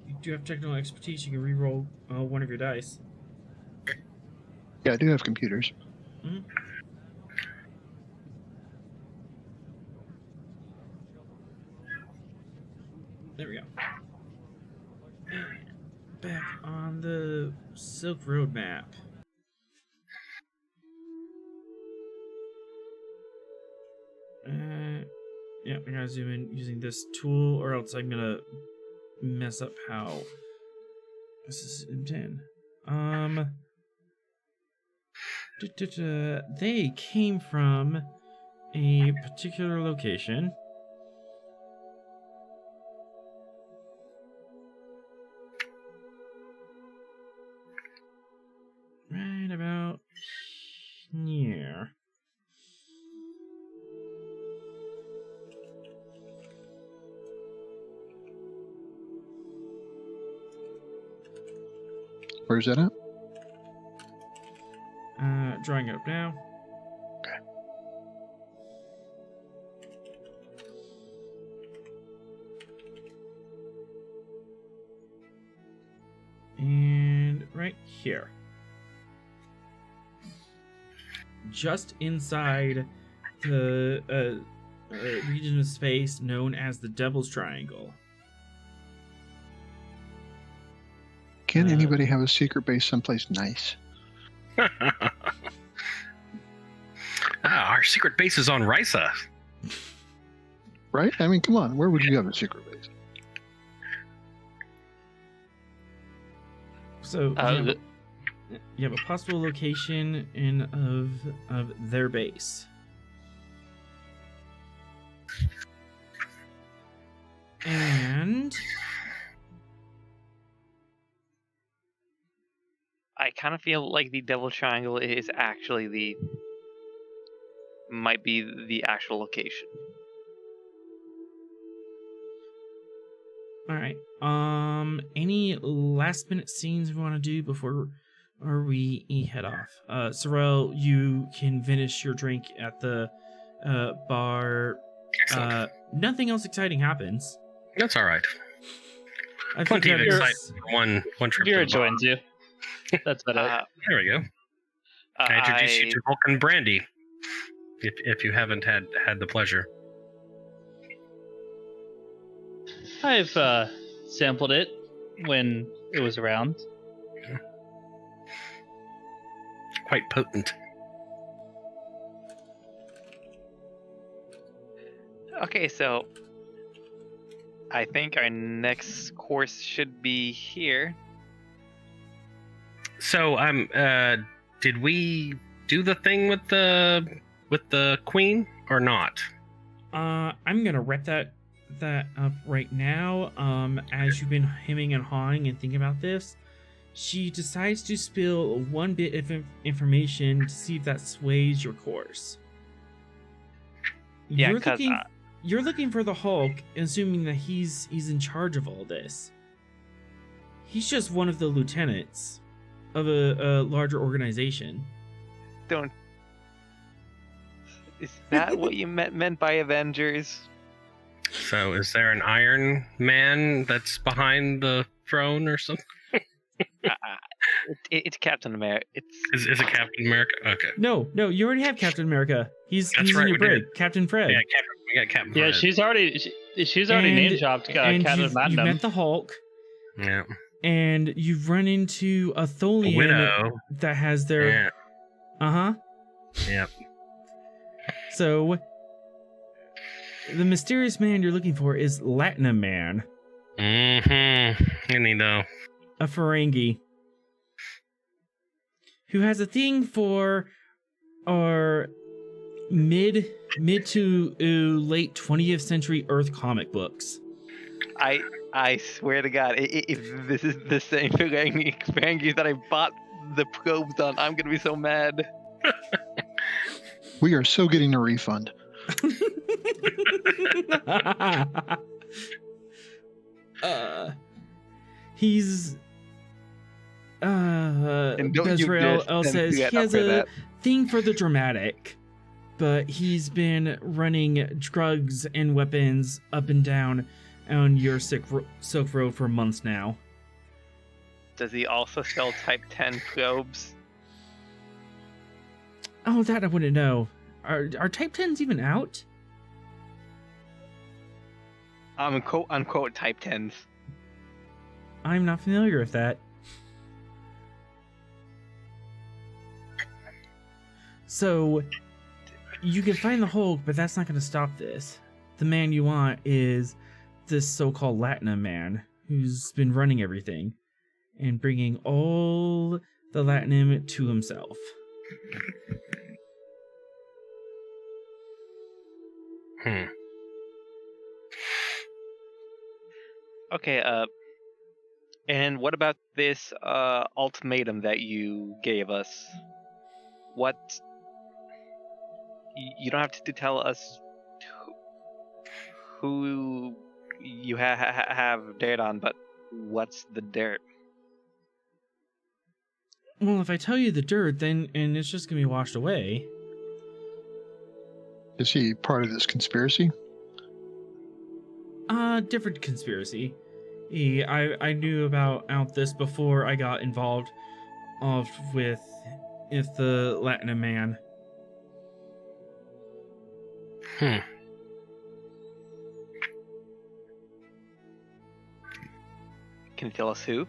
You do have technical expertise. You can re-roll one of your dice. Yeah, I do have computers. Mm-hmm. There we go. And back on the Silk Road map. Yeah, we're gonna zoom in using this tool, or else I'm gonna mess up how this is in 10. They came from a particular location. Right about here. Where's that at? Drawing it up now. Okay. And right here. Just inside the region of space known as the Devil's Triangle. Can anybody have a secret base someplace nice? Our secret base is on Risa. Right? I mean, come on. Where would you have a secret base? So you have a possible location of their base. And I kind of feel like the Devil Triangle is actually might be the actual location. all right. Any last minute scenes we want to do before we head off? Sorrel, you can finish your drink at the bar. Excellent. Nothing else exciting happens. That's all right. I think Plenty of that is- excitement for one trip. Vera to the bar. joins you. That's about it. There we go. I introduce you to Vulcan Brandy, if you haven't had the pleasure. I've sampled it when it was around. Quite potent. Okay, so I think our next course should be here. So, did we do the thing with the queen or not? I'm gonna wrap that up right now. As you've been hemming and hawing and thinking about this, she decides to spill one bit of information to see if that sways your course. Yeah, 'cause, You're looking for the Hulk, assuming that he's in charge of all this. He's just one of the lieutenants of a larger organization. Is that what you meant by Avengers? So, is there an Iron Man that's behind the throne or something? It's Captain America. Is it Captain America? Okay. No, you already have Captain America. He's That's in right, your we break. did. Captain Fred. Yeah, we got Captain. Yeah, Fred. she's already And- name dropped and Captain you've Platinum. met the Hulk, Yeah. and you've run into a Tholian Widow. that has their Yeah. uh-huh. Yep. So the mysterious man you're looking for is Latinum Man, Mm-hmm. You need to. a Ferengi, who has a thing for our mid to late 20th century Earth comic books. I swear to God, if this is the same Ferengi that I bought the probes on, I'm gonna be so mad. We are so getting a refund. He's And don't you Bezirel diss says them he has for a that. thing for the dramatic, but he's been running drugs and weapons up and down on your Silk Road for months now. Does he also sell Type 10 probes? Oh, that I wouldn't know. Are Type 10s even out? Quote unquote Type 10s. I'm not familiar with that. So, you can find the Hulk, but that's not going to stop this. The man you want is this so-called Latinum man, who's been running everything and bringing all the Latinum to himself. Okay, and what about this ultimatum that you gave us? What? You don't have to tell us who you have dirt on, but what's the dirt? Well, if I tell you the dirt, then and it's just going to be washed away. Is he part of this conspiracy? Different conspiracy. I knew about this before I got involved with the Latinum man. Hmm. Can you tell us who?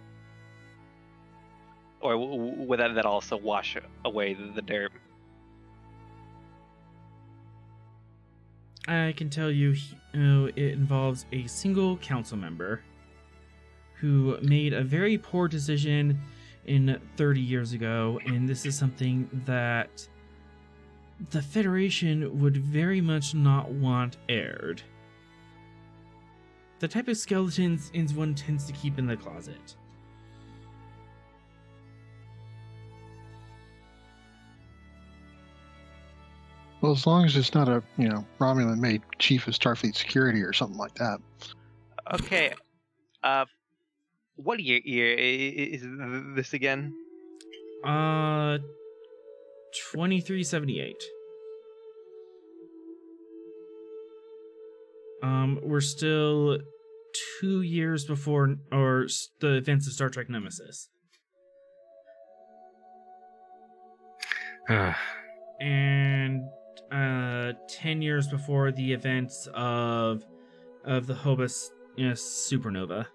Or would that also wash away the dirt? I can tell you, it involves a single council member who made a very poor decision 30 years ago, and this is something that the Federation would very much not want aired. The type of skeletons one tends to keep in the closet. Well, as long as it's not a, Romulan made chief of Starfleet security or something like that. Okay, what year is this again? 2378. We're still 2 years before the events of Star Trek Nemesis. And 10 years before the events of the supernova.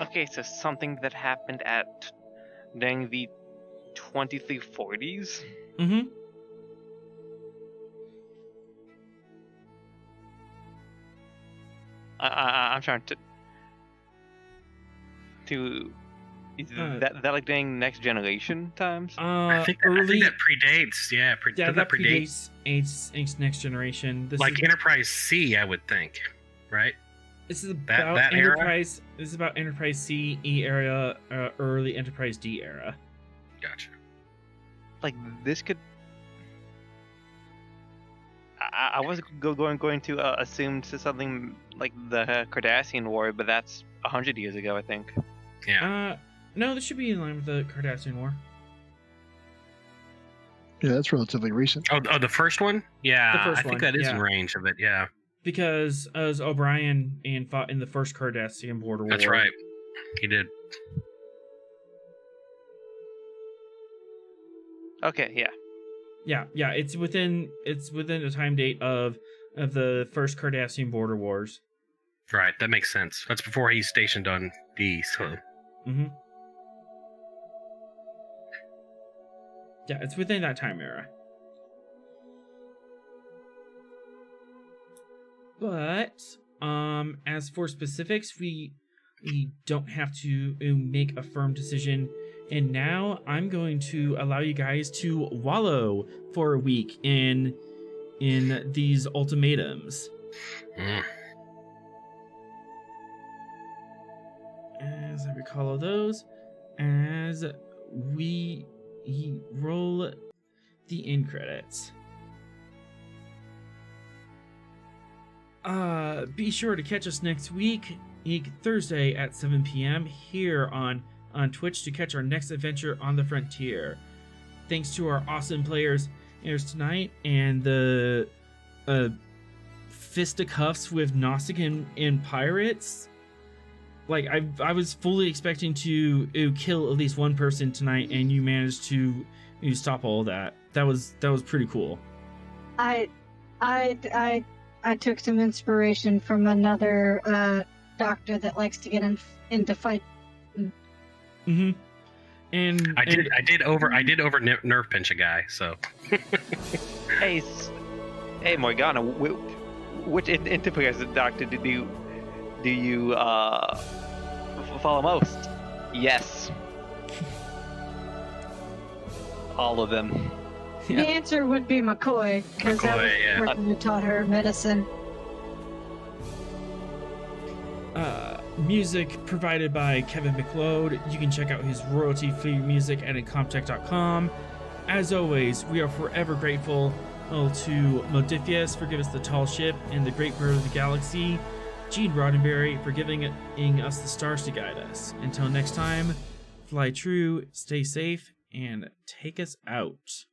Okay, so something that happened during the 2340s. Mm-hmm. I'm trying to is that like during Next Generation times? I think that predates. Yeah, that predates Ancient Next Generation. This like is, Enterprise C, I would think, right? This is about that era? Enterprise. This is about Enterprise C, E era, early Enterprise D era. Gotcha. Like this could. I was going to assume something like the Cardassian War, but that's 100 years ago, I think. Yeah. No, this should be in line with the Cardassian War. Yeah, that's relatively recent. Oh, the first one? Yeah, The first I think one, that is yeah. in range of it. Yeah, Because as O'Brien fought in the first Cardassian border war. that's right. He did. Okay, yeah. Yeah. It's within the time date of the first Cardassian border wars. Right, that makes sense. That's before he's stationed on D. So. Mm-hmm. Yeah, it's within that time era. But as for specifics, we don't have to make a firm decision. And now I'm going to allow you guys to wallow for a week in these ultimatums. Mm. As I recall all those, as we roll the end credits. Be sure to catch us next week, Thursday at 7 p.m. here on Twitch to catch our next adventure on the frontier. Thanks to our awesome players tonight and the fisticuffs with Gnostic and pirates. Like I was fully expecting to kill at least one person tonight, and you managed to stop all that. That was pretty cool. I took some inspiration from another doctor that likes to get into fight. Mm-hmm. And I did over nerve pinch a guy. So. Hey, Morgana, which Enterprise doctor do you follow most? Yes. All of them. Yeah. The answer would be McCoy, because that was McCoy, the person who taught her medicine. Music provided by Kevin McLeod. You can check out his royalty-free music at Incomptech.com. As always, we are forever grateful to Modifius for giving us the tall ship and the great bird of the galaxy, Gene Roddenberry for giving us the stars to guide us. Until next time, fly true, stay safe, and take us out.